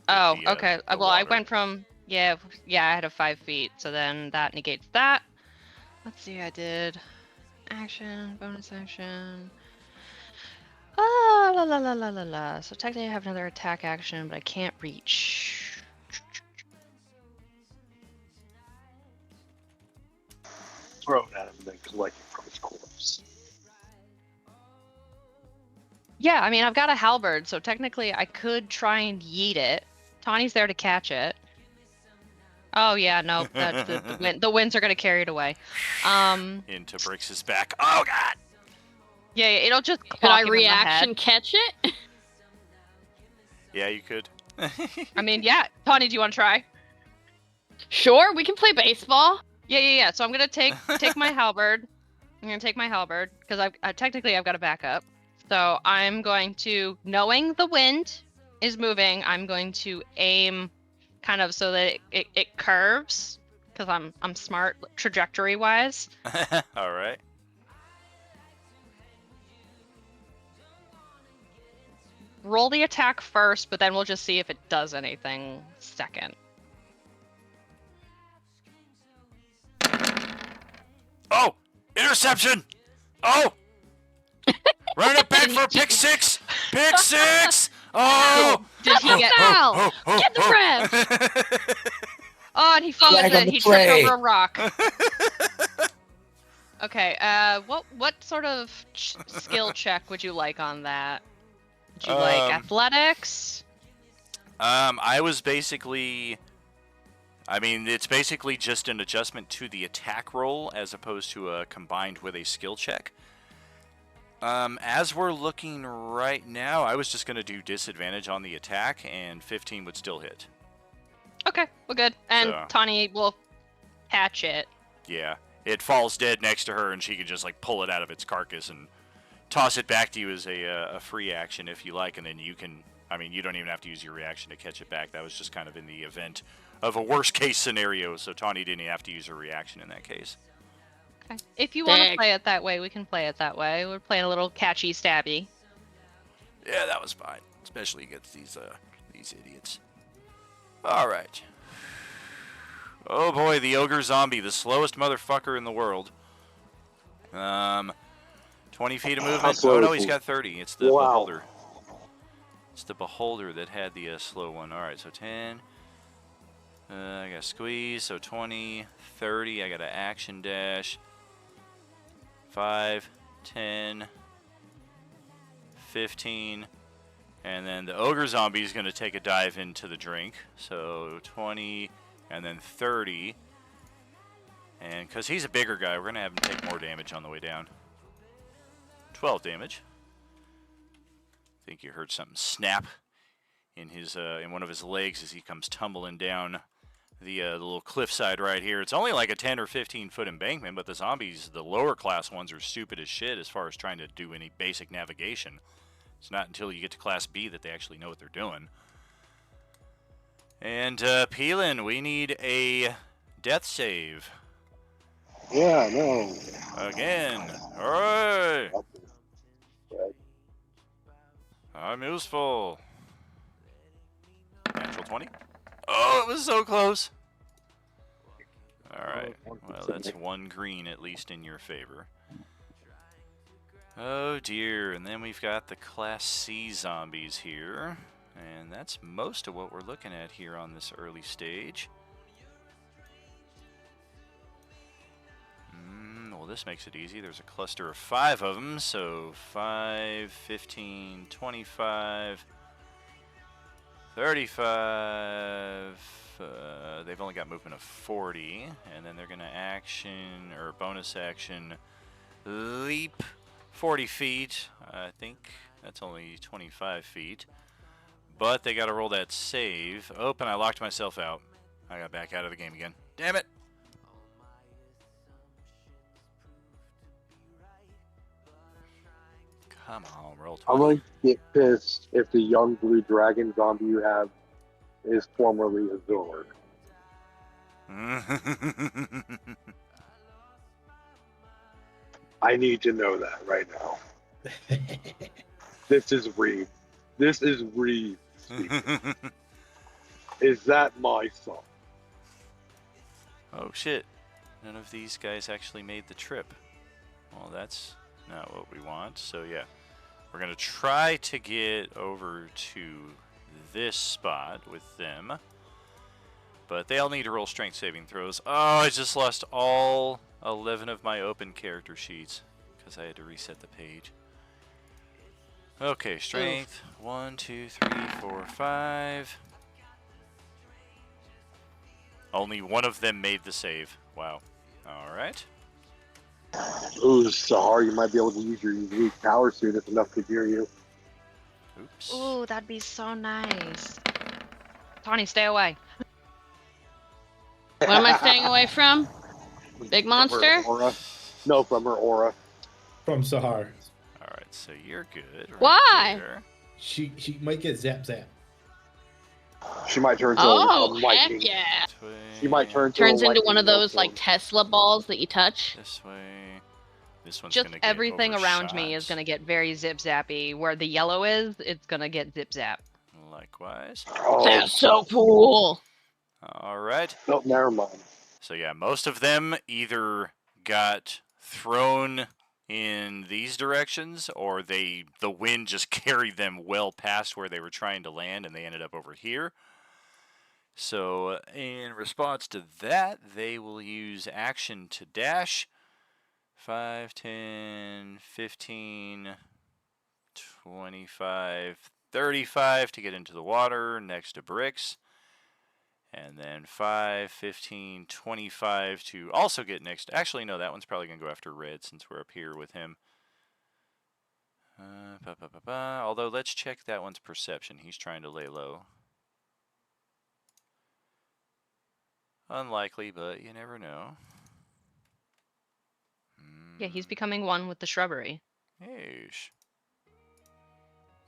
Oh, the, okay. the Well, I water. went from... Yeah, I had a 5 feet, so then that negates that. Let's see, I did... Action, bonus action... la la la la la la. So technically I have another attack action, but I can't reach. Throw it at him and then collect it from his corpse. Yeah, I mean, I've got a halberd, so technically I could try and yeet it. Tawny's there to catch it. Oh yeah, no, that's the winds are gonna carry it away. Into Bricks' back. Oh god! Yeah, it'll just. Could I clock him in the reaction head. catch it? Yeah, you could. I mean, yeah. Tawny, do you want to try? Sure, we can play baseball. Yeah. So I'm gonna take my halberd. I'm gonna take my halberd because technically I've got a backup. So I'm going to, knowing the wind is moving, I'm going to aim kind of so that it curves because I'm smart trajectory wise. All right. Roll the attack first, but then we'll just see if it does anything second. Oh, interception! Oh, run it back for pick six! Pick six! Oh! Did he get? Foul! Get the ref! Oh, and he fumbled Flag on it. the He tripped play. over a rock. Okay. What sort of skill check would you like on that? Would you like athletics? I was basically. I mean, it's basically just an adjustment to the attack roll as opposed to combined with a skill check. As we're looking right now, I was just going to do disadvantage on the attack, and 15 would still hit. Okay, we're good. And So- Tawny will hatch it. Yeah, it falls dead next to her, and she can just like pull it out of its carcass and toss it back to you as a free action if you like, and then you can. I mean, you don't even have to use your reaction to catch it back. That was just kind of in the event of a worst case scenario, so Tawny didn't have to use her reaction in that case. Okay. If you want to Sick. play it that way, we can play it that way. We're playing a little catchy stabby. Yeah, that was fine, especially against these idiots. All right. Oh boy, the ogre zombie, the slowest motherfucker in the world. 20 feet of movement. slow Oh no, is he's he? got 30. It's the Wow. beholder. It's the beholder that had the slow one. All right, so 10. I got squeeze, so 20, 30. I got an action dash. 5, 10, 15. And then the ogre zombie is going to take a dive into the drink. So 20 and then 30. And because he's a bigger guy, we're going to have him take more damage on the way down. 12 damage. I think you heard something snap in his in one of his legs as he comes tumbling down the little cliffside right here. It's only like a 10 or 15 foot embankment, but the zombies, the lower class ones, are stupid as shit as far as trying to do any basic navigation. It's not until you get to Class B that they actually know what they're doing. And Peelin, we need a death save. Yeah, no. Again. Alright. I'm useful. Natural 20. Oh, it was so close. Alright. Well, that's one green at least in your favor. Oh dear, and then we've got the Class C zombies here. And that's most of what we're looking at here on this early stage. Well, this makes it easy. There's a cluster of 5 of them, so 5, 15, 25, 35. They've only got movement of 40, and then they're going to action, or bonus action, leap 40 feet. I think that's only 25 feet. But they got to roll that save. Oh, and I locked myself out. I got back out of the game again. Damn it! Come on, roll 20. I'm going to get pissed if the young blue dragon zombie you have is formerly a Zord. I need to know that right now. This is Reed. This is Reed speaking. Is that my son? Oh shit. None of these guys actually made the trip. Well, that's not what we want. So yeah, we're going to try to get over to this spot with them. But they all need to roll strength saving throws. Oh, I just lost all 11 of my open character sheets because I had to reset the page. Okay, strength. 1, 2, 3, 4, 5. Only one of them made the save. Wow. Alright. Ooh, Sahar, you might be able to use your unique power soon if enough could hear you. Oops. Ooh, that'd be so nice. Tawny, stay away. What am I staying away from? Big From her monster? aura. No, from her aura. From Sahar. All right, so you're good. Right Why? there. She might get zap. She might turn into Oh, a heck lightning. yeah. This way. She might turn into Turns a into one of lightning those like form. Tesla balls that you touch. This way. This one's Just gonna get everything around me is overshot. gonna get very zip zappy. Where the yellow is, it's gonna get zip zap. Likewise. Oh, That's so cool. All right. no, never mind. So yeah, most of them either got thrown in these directions, or the wind just carried them well past where they were trying to land, and they ended up over here. So in response to that, they will use action to dash. 5, 10, 15, 25, 35 to get into the water next to bricks. And then 5, 15, 25 to also get next. Actually, no, that one's probably going to go after red since we're up here with him. Although, let's check that one's perception. He's trying to lay low. Unlikely, but you never know. Yeah, he's becoming one with the shrubbery. Yeesh.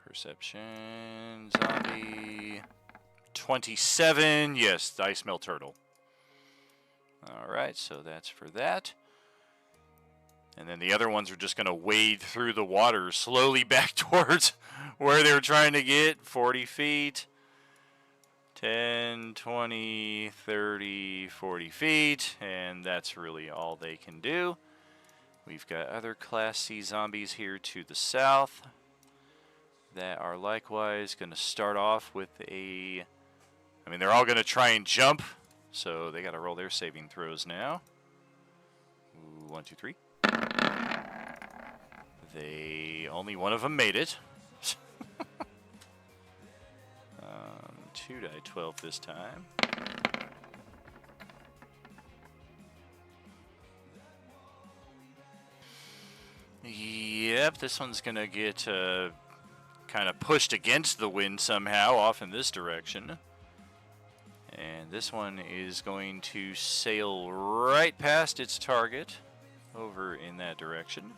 Perception, zombie, 27. Yes, I smell turtle. Alright, so that's for that. And then the other ones are just going to wade through the water slowly back towards where they were trying to get. 40 feet. 10, 20, 30, 40 feet. And that's really all they can do. We've got other Class C zombies here to the south that are likewise going to start off with a... I mean, they're all going to try and jump, so they got to roll their saving throws now. Ooh, 1, 2, 3. Only one of them made it. 2 die 12 this time. Yep, this one's going to get kind of pushed against the wind somehow off in this direction. And this one is going to sail right past its target over in that direction.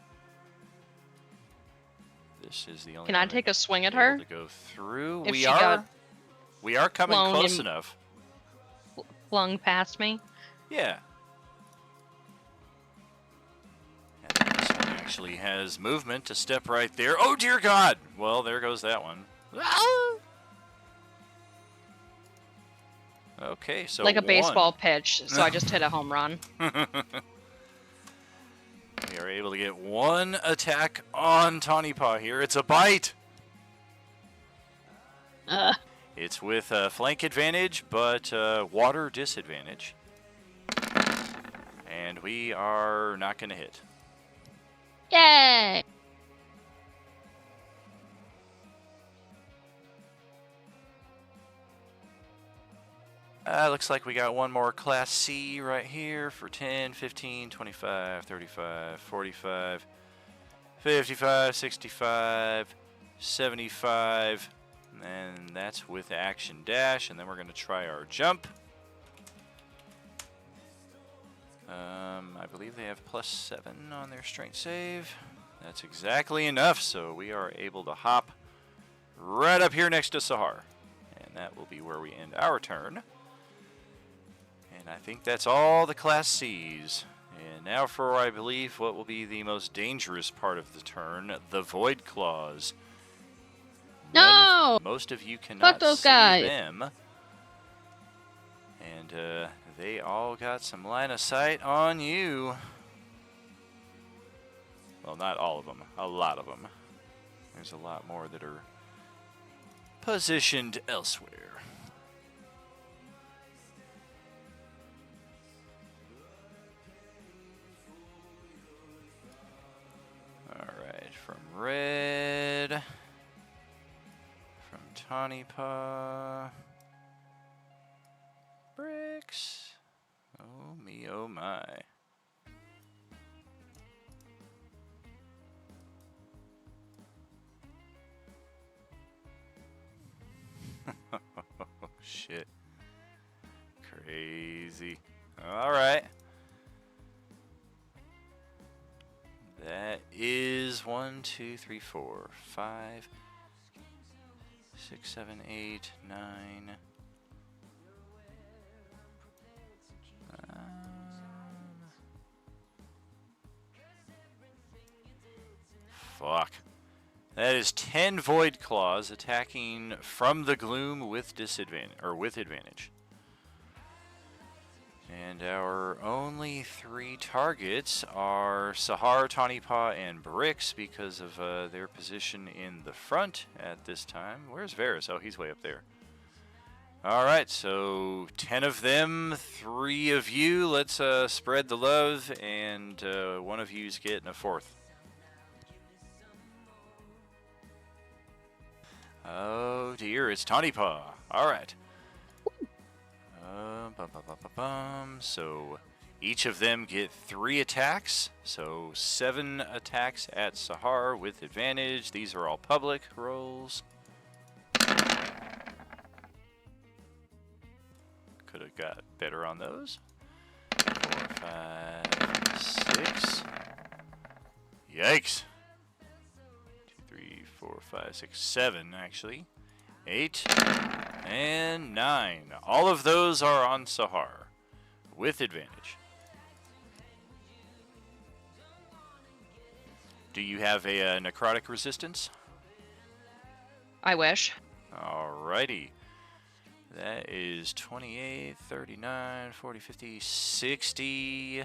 This is the only Can I one take a swing at able her? to go through. If We she are got coming flown close in- enough. Flung past me. Yeah. And this one actually has movement to step right there. Oh dear God! Well, there goes that one. Ah! Okay, so Like a one. baseball pitch, so I just hit a home run. We are able to get one attack on Tawny Paw here. It's a bite. It's with flank advantage, but water disadvantage. And we are not going to hit. Yay! Looks like we got one more Class C right here for 10, 15, 25, 35, 45, 55, 65, 75. And that's with action dash. And then we're going to try our jump. I believe they have +7 on their strength save. That's exactly enough. So we are able to hop right up here next to Sahar. And that will be where we end our turn. And I think that's all the Class Cs. And now for, I believe, what will be the most dangerous part of the turn, the Void Claws. No! Most of you cannot those see guys. them. And they all got some line of sight on you. Well, not all of them. A lot of them. There's a lot more that are positioned elsewhere. Alright, from red, from Tawny Paw, bricks, oh me, oh my. Oh shit, crazy. All right. That is 1, 2, 3, 4, 5, 6, 7, 8, 9. Fuck. That is 10 Void Claws attacking from the gloom with disadvantage, or with advantage. And our only 3 targets are Sahar, Tawny Paw, and Brix because of their position in the front at this time. Where's Varus? Oh, he's way up there. Alright, so 10 of them, 3 of you. Let's spread the love, and one of you's getting a 4th. Oh dear, it's Tawny Paw. Alright. So each of them get 3 attacks. So 7 attacks at Sahar with advantage. These are all public rolls. Could have got better on those. 4, 5, 6. Yikes. 2, 3, 4, 5, 6, 7 actually. 8 and 9. All of those are on Sahar with advantage. Do you have a necrotic resistance? I wish. Alrighty. That is 28, 39, 40, 50, 60.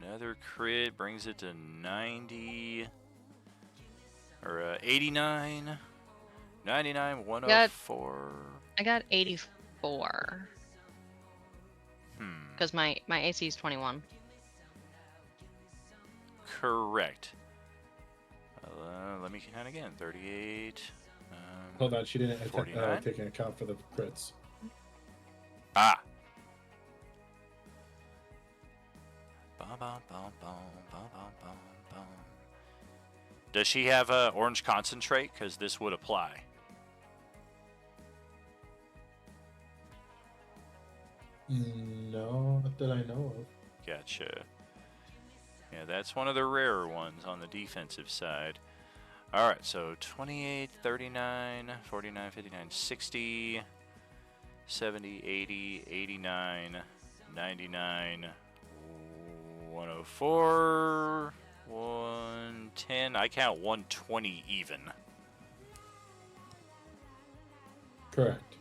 Another crit brings it to 90. Or 89. 99, 104. I got 84. Because my AC is 21. Correct. Let me count again. 38. Hold on, she didn't Forty-nine? take into account for the crits. Ah. Bum, bum, bum, bum, bum, bum, bum, bum. Does she have a orange concentrate? Because this would apply. No, not that I know of. Gotcha. Yeah, that's one of the rarer ones on the defensive side. Alright, so 28, 39, 49, 59, 60, 70, 80, 89, 99, 104, 110. I count 120 even. Correct.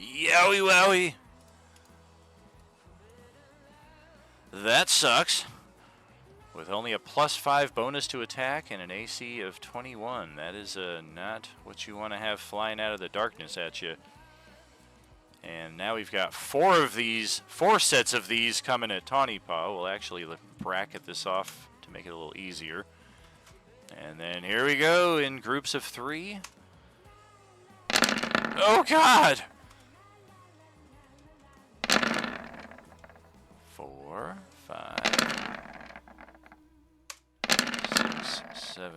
Yowie wowie. That sucks. With only a +5 bonus to attack and an AC of 21. That is not what you want to have flying out of the darkness at you. And now we've got 4 sets of these coming at Tawny Paw. We'll actually bracket this off to make it a little easier. And then here we go in groups of 3. Oh God! 4, 5, 6, 7,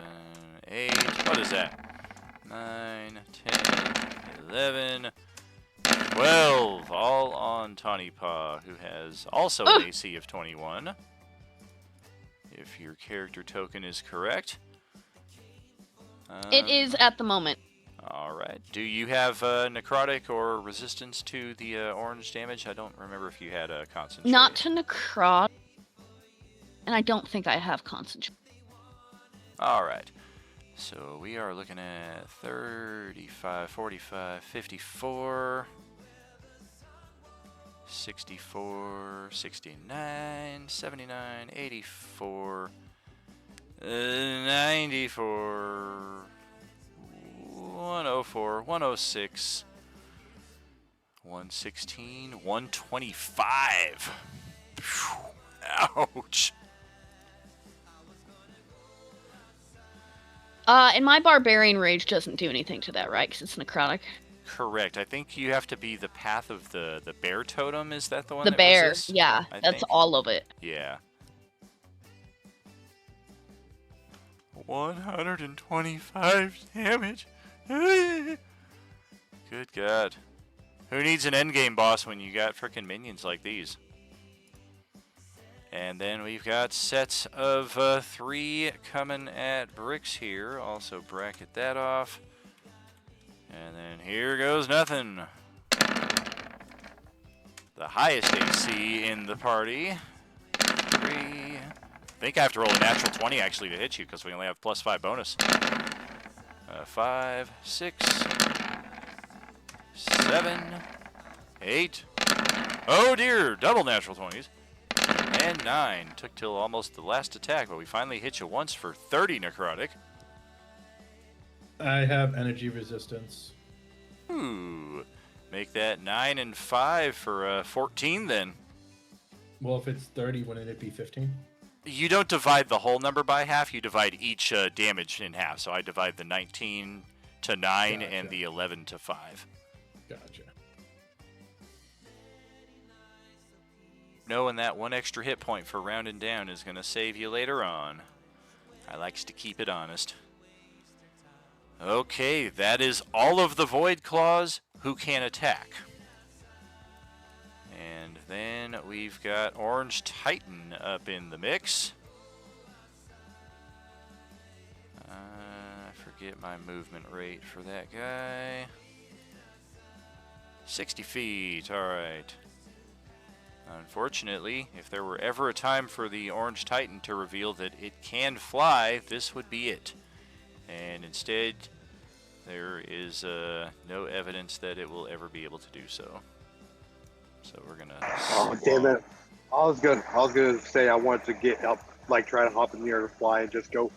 8. What is that? 9, 10, 11, 12. All on Tawny Paw, who has also an AC of 21. If your character token is correct. It is at the moment. Alright. Do you have necrotic or resistance to the orange damage? I don't remember if you had a concentrate. Not to necrot. And I don't think I have concentrate. Alright. So we are looking at 35, 45, 54, 64, 69, 79, 84, 94, 104, 106, 116, 125. Phew. Ouch. And my barbarian rage doesn't do anything to that, right? Because it's necrotic. Correct. I think you have to be the path of the bear totem. Is that the one? The that bear, resists? yeah, I that's think? all of it. Yeah. 125 damage. Good God. Who needs an endgame boss when you got frickin' minions like these? And then we've got sets of 3 coming at bricks here. Also bracket that off. And then here goes nothing. The highest AC in the party. 3. I think I have to roll a natural 20 actually to hit you because we only have +5 bonus. 5, 6, 7, 8. Oh dear, double natural 20s. And 9. Took till almost the last attack, but we finally hit you once for 30 necrotic. I have energy resistance. Ooh. Make that 9 and 5 for 14 then. Well, if it's 30, wouldn't it be 15? You don't divide the whole number by half, you divide each damage in half. So I divide the 19 to 9 Gotcha. and the 11 to 5. Gotcha. Knowing that 1 extra hit point for rounding down is going to save you later on. I likes to keep it honest. Okay, that is all of the Void Claws who can attack. And then we've got Orange Titan up in the mix. I forget my movement rate for that guy. 60 feet, alright. Unfortunately, if there were ever a time for the Orange Titan to reveal that it can fly, this would be it. And instead, there is no evidence that it will ever be able to do so. So we're gonna. Oh damn it! I was gonna say I wanted to get up, like try to hop in the air and fly and just go.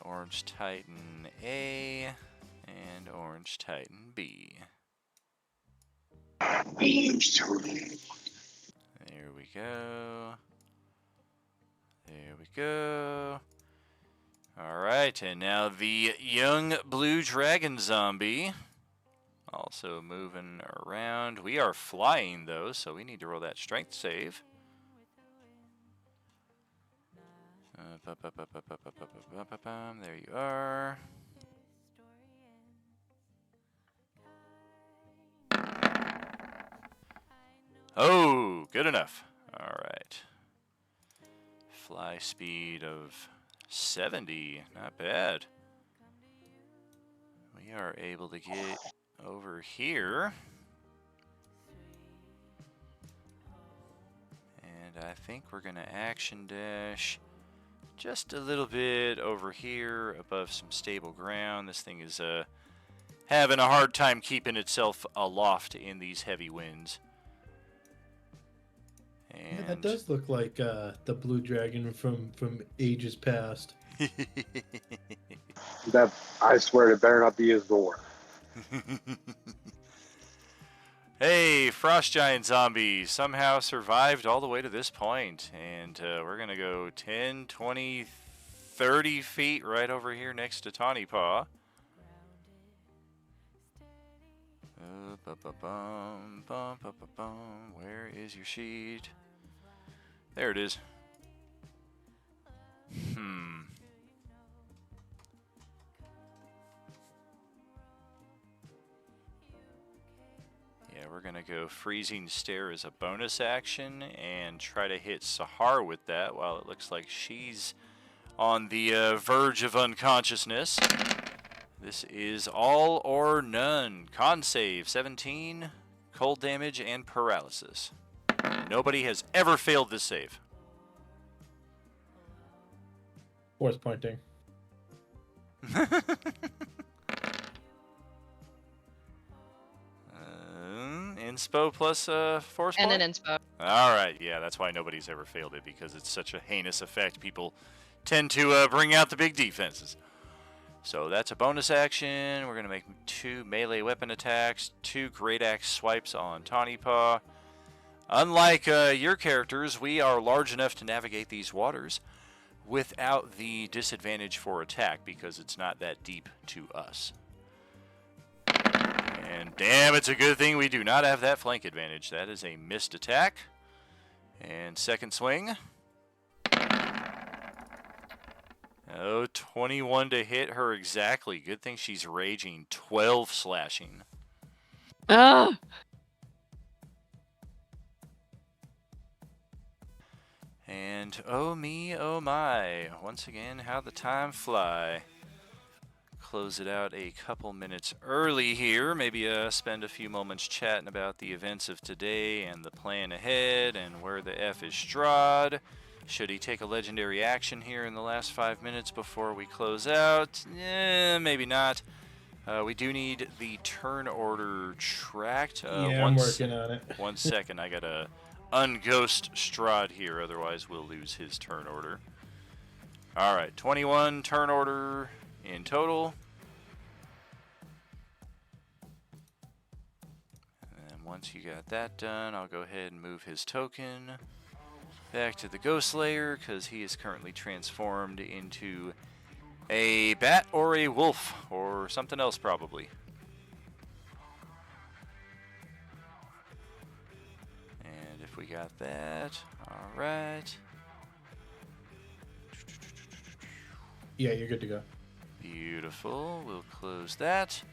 Orange Titan A and Orange Titan B. There we go. There we go. Alright, and now the young blue dragon zombie. Also moving around. We are flying though, so we need to roll that strength save. There you are. Oh, good enough. Alright. Fly speed of 70. Not bad. We are able to get over here. And I think we're going to action dash just a little bit over here above some stable ground. This thing is having a hard time keeping itself aloft in these heavy winds. And Yeah, that does look like the blue dragon from ages past. That I swear it better not be his door. Hey, Frost Giant Zombie somehow survived all the way to this point. And we're going to go 10, 20, 30 feet right over here next to Tawny Paw. Where is your sheet? There it is. Yeah, we're going to go Freezing Stare as a bonus action and try to hit Sahar with that while it looks like she's on the verge of unconsciousness. This is all or none. Con save 17, cold damage, and paralysis. Nobody has ever failed this save. Force pointing. Inspo plus force And point? then inspo. Alright, yeah, that's why nobody's ever failed it, because it's such a heinous effect. People tend to bring out the big defenses. So that's a bonus action. We're going to make 2 melee weapon attacks, 2 great axe swipes on Tawny Paw. Unlike your characters, we are large enough to navigate these waters without the disadvantage for attack because it's not that deep to us. And damn, it's a good thing we do not have that flank advantage. That is a missed attack. And second swing. Oh, 21 to hit her exactly. Good thing she's raging. 12 slashing. Ah! And oh me, oh my, once again, how the time fly. Close it out a couple minutes early here. Maybe spend a few moments chatting about the events of today and the plan ahead and where the F is Strahd. Should he take a legendary action here in the last 5 minutes before we close out? Maybe not. We do need the turn order tracked. Yeah, I'm working on it. 1 second, I gotta unghost Strahd here, otherwise we'll lose his turn order. Alright, 21 turn order in total. And once you got that done, I'll go ahead and move his token back to the Ghost Layer, because he is currently transformed into a bat or a wolf, or something else probably. And if we got that, alright. Yeah, you're good to go. Beautiful. We'll close that.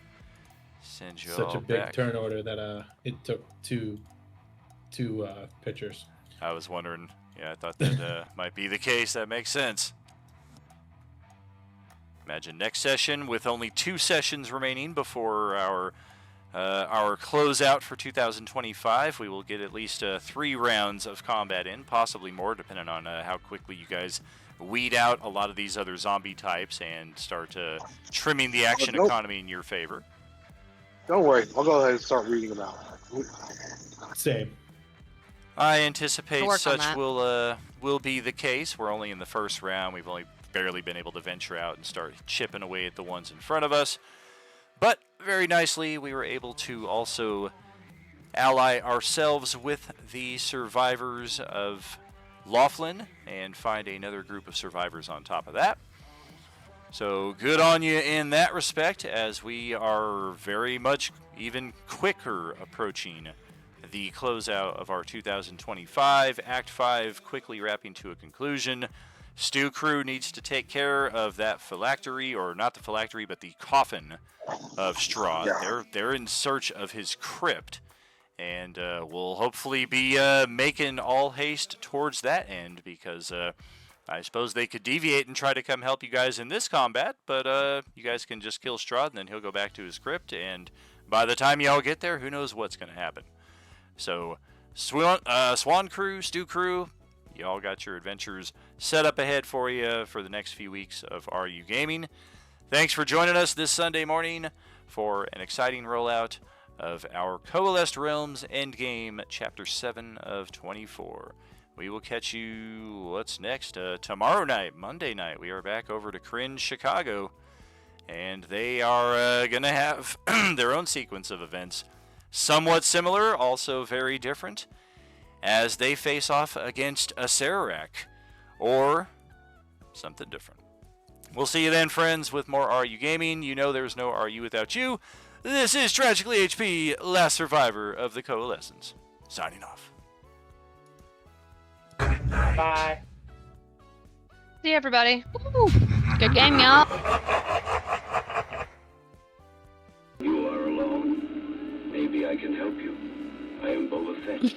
Send you Such all a big back. turn order that it took two pitchers. I was wondering. Yeah, I thought that might be the case. That makes sense. Imagine next session with only 2 sessions remaining before our closeout for 2025. We will get at least 3 rounds of combat in, possibly more, depending on how quickly you guys weed out a lot of these other zombie types and start trimming the action economy in your favor. Don't worry, I'll go ahead and start reading them out. Same. I anticipate Work on such that. will be the case. We're only in the first round. We've only barely been able to venture out and start chipping away at the ones in front of us. But very nicely, we were able to also ally ourselves with the survivors of Laughlin and find another group of survivors on top of that. So good on you in that respect, as we are very much even quicker approaching the closeout of our 2025. Act 5 quickly wrapping to a conclusion. Stew Crew needs to take care of that phylactery, or not the phylactery, but the coffin of Strahd. Yeah. They're in search of his crypt, and we'll hopefully be making all haste towards that end, because I suppose they could deviate and try to come help you guys in this combat, but you guys can just kill Strahd, and then he'll go back to his crypt, and by the time y'all get there, who knows what's going to happen. So, Swan Crew, Stew Crew, y'all got your adventures set up ahead for you for the next few weeks of RU Gaming. Thanks for joining us this Sunday morning for an exciting rollout of our Coalesced Realms Endgame Chapter 7 of 24. We will catch you, what's next? Tomorrow night, Monday night, we are back over to Cringe, Chicago, and they are going to have their own sequence of events. Somewhat similar, also very different, as they face off against a Sararak, or something different. We'll see you then, friends, with more RU Gaming. You know there's no RU without you. This is Tragically HP, last survivor of the Coalescence. Signing off. Bye. See everybody. Woo. Good game, y'all. You are alone. Maybe I can help you. I am Boba Fett.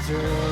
Zero.